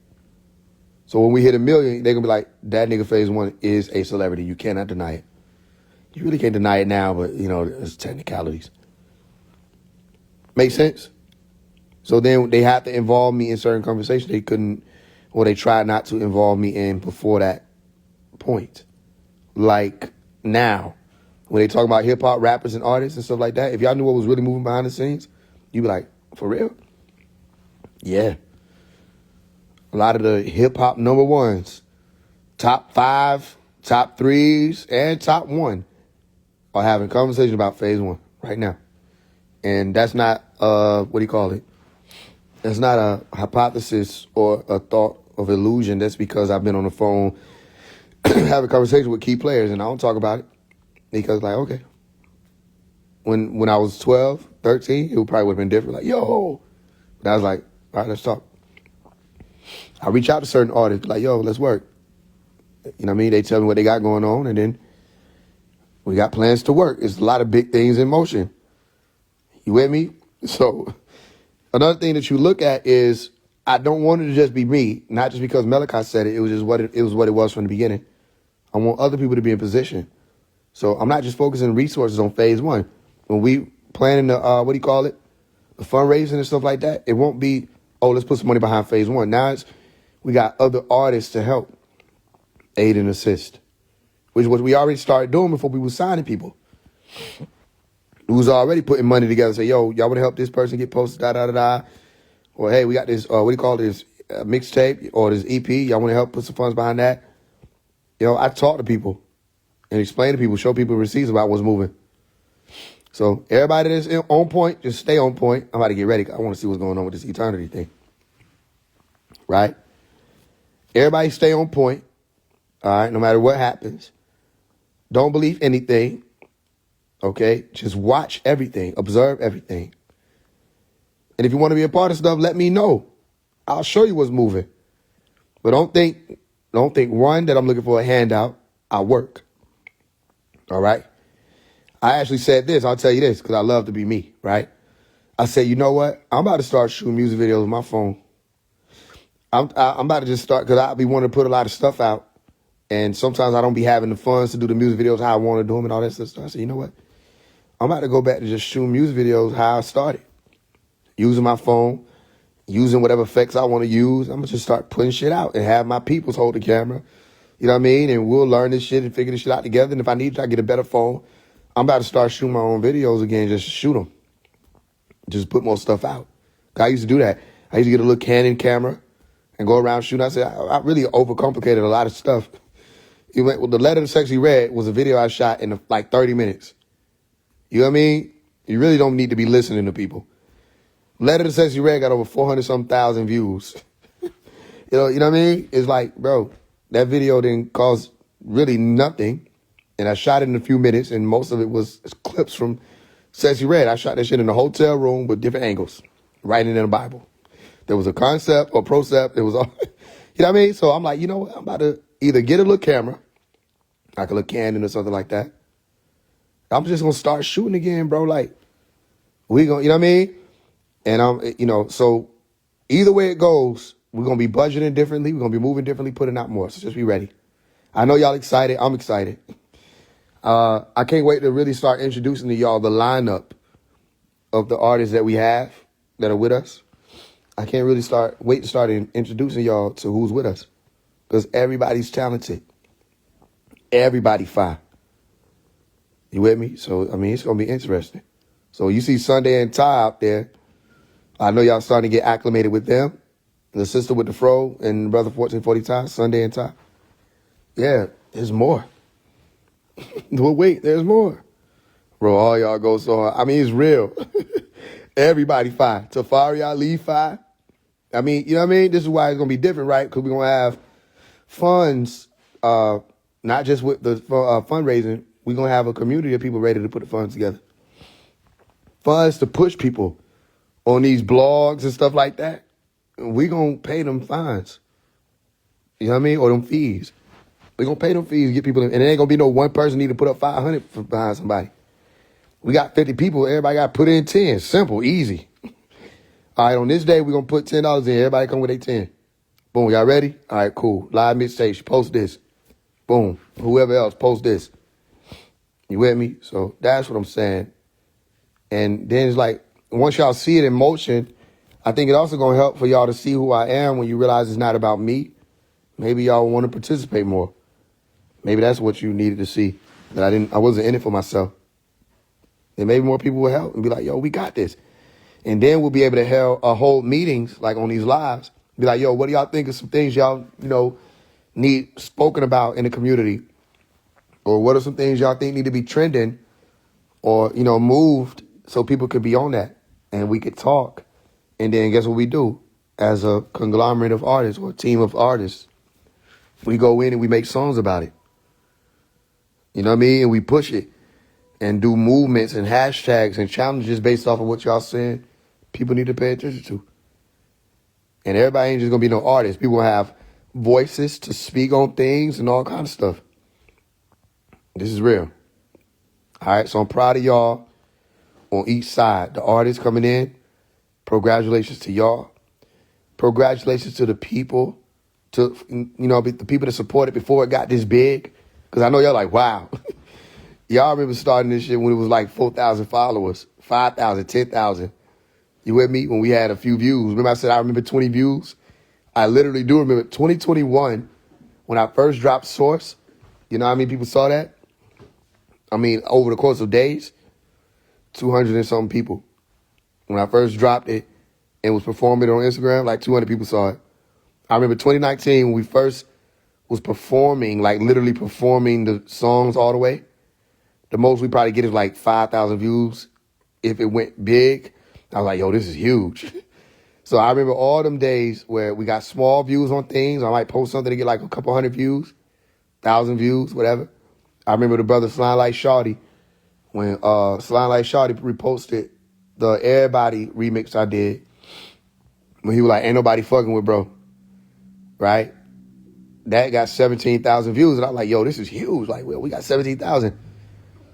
S1: So when we hit 1 million, they're going to be like, that nigga Faise One is a celebrity. You cannot deny it. You really can't deny it now, but, it's technicalities. Make sense? So then they have to involve me in certain conversations they couldn't, or they tried not to involve me in before that point. Like now, when they talk about hip-hop rappers and artists and stuff like that, if y'all knew what was really moving behind the scenes, you'd be like, for real? Yeah. A lot of the hip-hop number ones, top 5, top 3s, and top 1 are having conversations about Faise One right now. And that's not, that's not a hypothesis or a thought of illusion. That's because I've been on the phone having conversations with key players, and I don't talk about it because, okay. When I was 12, 13, it probably would have been different. Like, yo. But I was like, all right, let's talk. I reach out to certain artists, like, yo, let's work. You know what I mean? They tell me what they got going on, and then we got plans to work. It's a lot of big things in motion. You with me? So another thing that you look at is I don't want it to just be me, not just because Malachi said it. It was just what it was from the beginning. I want other people to be in position. So I'm not just focusing resources on Faise One. When we planning the, the fundraising and stuff like that, it won't be, let's put some money behind Faise One. Now we got other artists to help aid and assist, which was we already started doing before we were signing people. We was already putting money together. Say, yo, y'all want to help this person get posted, da-da-da-da. Or, hey, we got this, mixtape or this EP. Y'all want to help put some funds behind that? I talk to people and explain to people, show people receipts about what's moving. So everybody that's on point, just stay on point. I'm about to get ready. I want to see what's going on with this eternity thing. Right? Everybody stay on point. All right? No matter what happens. Don't believe anything. Okay? Just watch everything. Observe everything. And if you want to be a part of stuff, let me know. I'll show you what's moving. But don't think, one, that I'm looking for a handout. I work. All right? I actually said this. I'll tell you this because I love to be me, right? I said, you know what? I'm about to start shooting music videos with my phone. I'm about to just start because I'll be wanting to put a lot of stuff out. And sometimes I don't be having the funds to do the music videos how I want to do them and all that stuff. I said, you know what? I'm about to go back to just shooting music videos how I started. Using my phone, using whatever effects I want to use. I'm going to just start putting shit out and have my peoples hold the camera. You know what I mean? And we'll learn this shit and figure this shit out together. And if I need to, I get a better phone. I'm about to start shooting my own videos again, just shoot them. Just put more stuff out. I used to do that. I used to get a little Canon camera and go around shooting. I said, I really overcomplicated a lot of stuff. The Letter to Sexy Red was a video I shot in 30 minutes. You know what I mean? You really don't need to be listening to people. Letter to Sexy Red got over 400-some thousand views. you know what I mean? It's like, bro, that video didn't cost really nothing. And I shot it in a few minutes, and most of it was clips from Sexy Red. I shot that shit in a hotel room with different angles, writing in the Bible. There was a concept or procept. It was all, you know what I mean? So I'm like, you know what? I'm about to either get a little camera, like a little Canon or something like that. I'm just going to start shooting again, bro. Like, we going to, you know what I mean? And so either way it goes, we're going to be budgeting differently. We're going to be moving differently, putting out more. So just be ready. I know y'all excited. I'm excited. I can't wait to really start introducing to y'all the lineup of the artists that we have that are with us. I can't really wait to start introducing y'all to who's with us because everybody's talented. Everybody fine. You with me? So, I mean, it's going to be interesting. So you see Sunday and Ty out there. I know y'all starting to get acclimated with them. The sister with the fro and brother 1440 Ty, Sunday and Ty. Yeah, there's more. But wait, there's more. Bro, all y'all go so hard. I mean, it's real. Everybody fine. Tafari Ali fine. I mean, you know what I mean? This is why it's going to be different, right? Because we're going to have funds, not just with the fundraising. We're going to have a community of people ready to put the funds together. Funds to push people on these blogs and stuff like that. We're going to pay them fines. You know what I mean? Or them fees. We're going to pay them fees, get people in. And it ain't going to be no one person need to put up 500 behind somebody. We got 50 people. Everybody got to put in 10. Simple, easy. All right, on this day, we're going to put $10 in. Everybody come with their 10. Boom, y'all ready? All right, cool. Live mixtape, post this. Boom. Whoever else, post this. You with me? So that's what I'm saying. And then it's like, once y'all see it in motion, I think it also going to help for y'all to see who I am when you realize it's not about me. Maybe y'all want to participate more. Maybe that's what you needed to see. That I wasn't in it for myself. Then maybe more people will help and be like, yo, we got this. And then we'll be able to hold meetings like on these lives. Be like, yo, what do y'all think of some things y'all, need spoken about in the community? Or what are some things y'all think need to be trending or, moved so people could be on that and we could talk? And then guess what we do as a conglomerate of artists or a team of artists? We go in and we make songs about it. You know what I mean? And we push it and do movements and hashtags and challenges based off of what y'all saying people need to pay attention to. And everybody ain't just going to be no artist. People have voices to speak on things and all kinds of stuff. This is real. All right, so I'm proud of y'all on each side. The artists coming in, congratulations to y'all. Congratulations to the people, the people that supported before it got this big. Because I know y'all like, wow. Y'all remember starting this shit when it was like 4,000 followers, 5,000, 10,000. You with me? When we had a few views. Remember I said I remember 20 views? I literally do remember 2021 when I first dropped Source. You know how many people saw that? I mean, over the course of days, 200 and something people. When I first dropped it and was performing it on Instagram, like 200 people saw it. I remember 2019 when we first was performing, like literally performing the songs all the way. The most we probably get is like 5,000 views if it went big. I was like, yo, this is huge. So I remember all them days where we got small views on things. I might post something to get like a couple hundred views, 1,000 views, whatever. I remember the brother Slime Like Shawty, when Slime Like Shawty reposted the Everybody remix I did, when he was like, ain't nobody fucking with bro, right? That got 17,000 views. And I was like, yo, this is huge. Like, well, we got 17,000.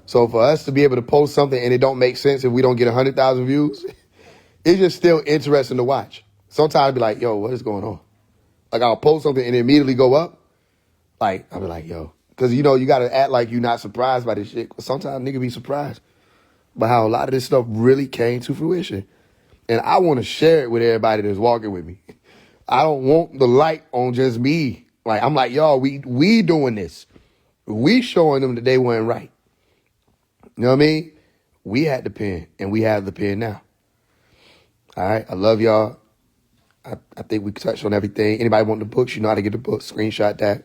S1: So for us to be able to post something and it don't make sense if we don't get 100,000 views, it's just still interesting to watch. Sometimes I'd be like, yo, what is going on? Like, I'll post something and it immediately go up. Like, I'll be like, yo. Because, you got to act like you're not surprised by this shit. Sometimes nigga be surprised by how a lot of this stuff really came to fruition. And I want to share it with everybody that's walking with me. I don't want the light on just me. Like, I'm like, y'all, we doing this. We showing them that they weren't right. You know what I mean? We had the pen, and we have the pen now. All right? I love y'all. I think we touched on everything. Anybody want the books, you know how to get the books. Screenshot that.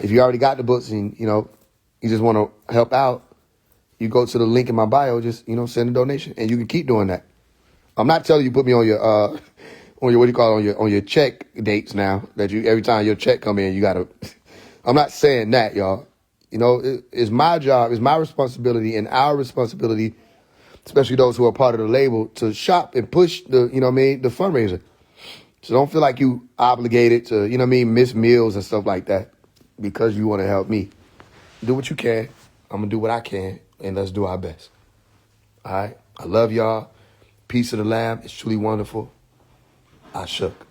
S1: If you already got the books and, you just want to help out, you go to the link in my bio, just, send a donation. And you can keep doing that. I'm not telling you put me on your, what do you call it, on your check dates now, that every time your check come in, you got to, I'm not saying that, y'all. It's my job, it's my responsibility and our responsibility, especially those who are part of the label, to shop and push the fundraiser. So don't feel like you obligated to, miss meals and stuff like that because you want to help me. Do what you can. I'm going to do what I can, and let's do our best. All right? I love y'all. Peace of the Lamb. It's truly wonderful. I shook.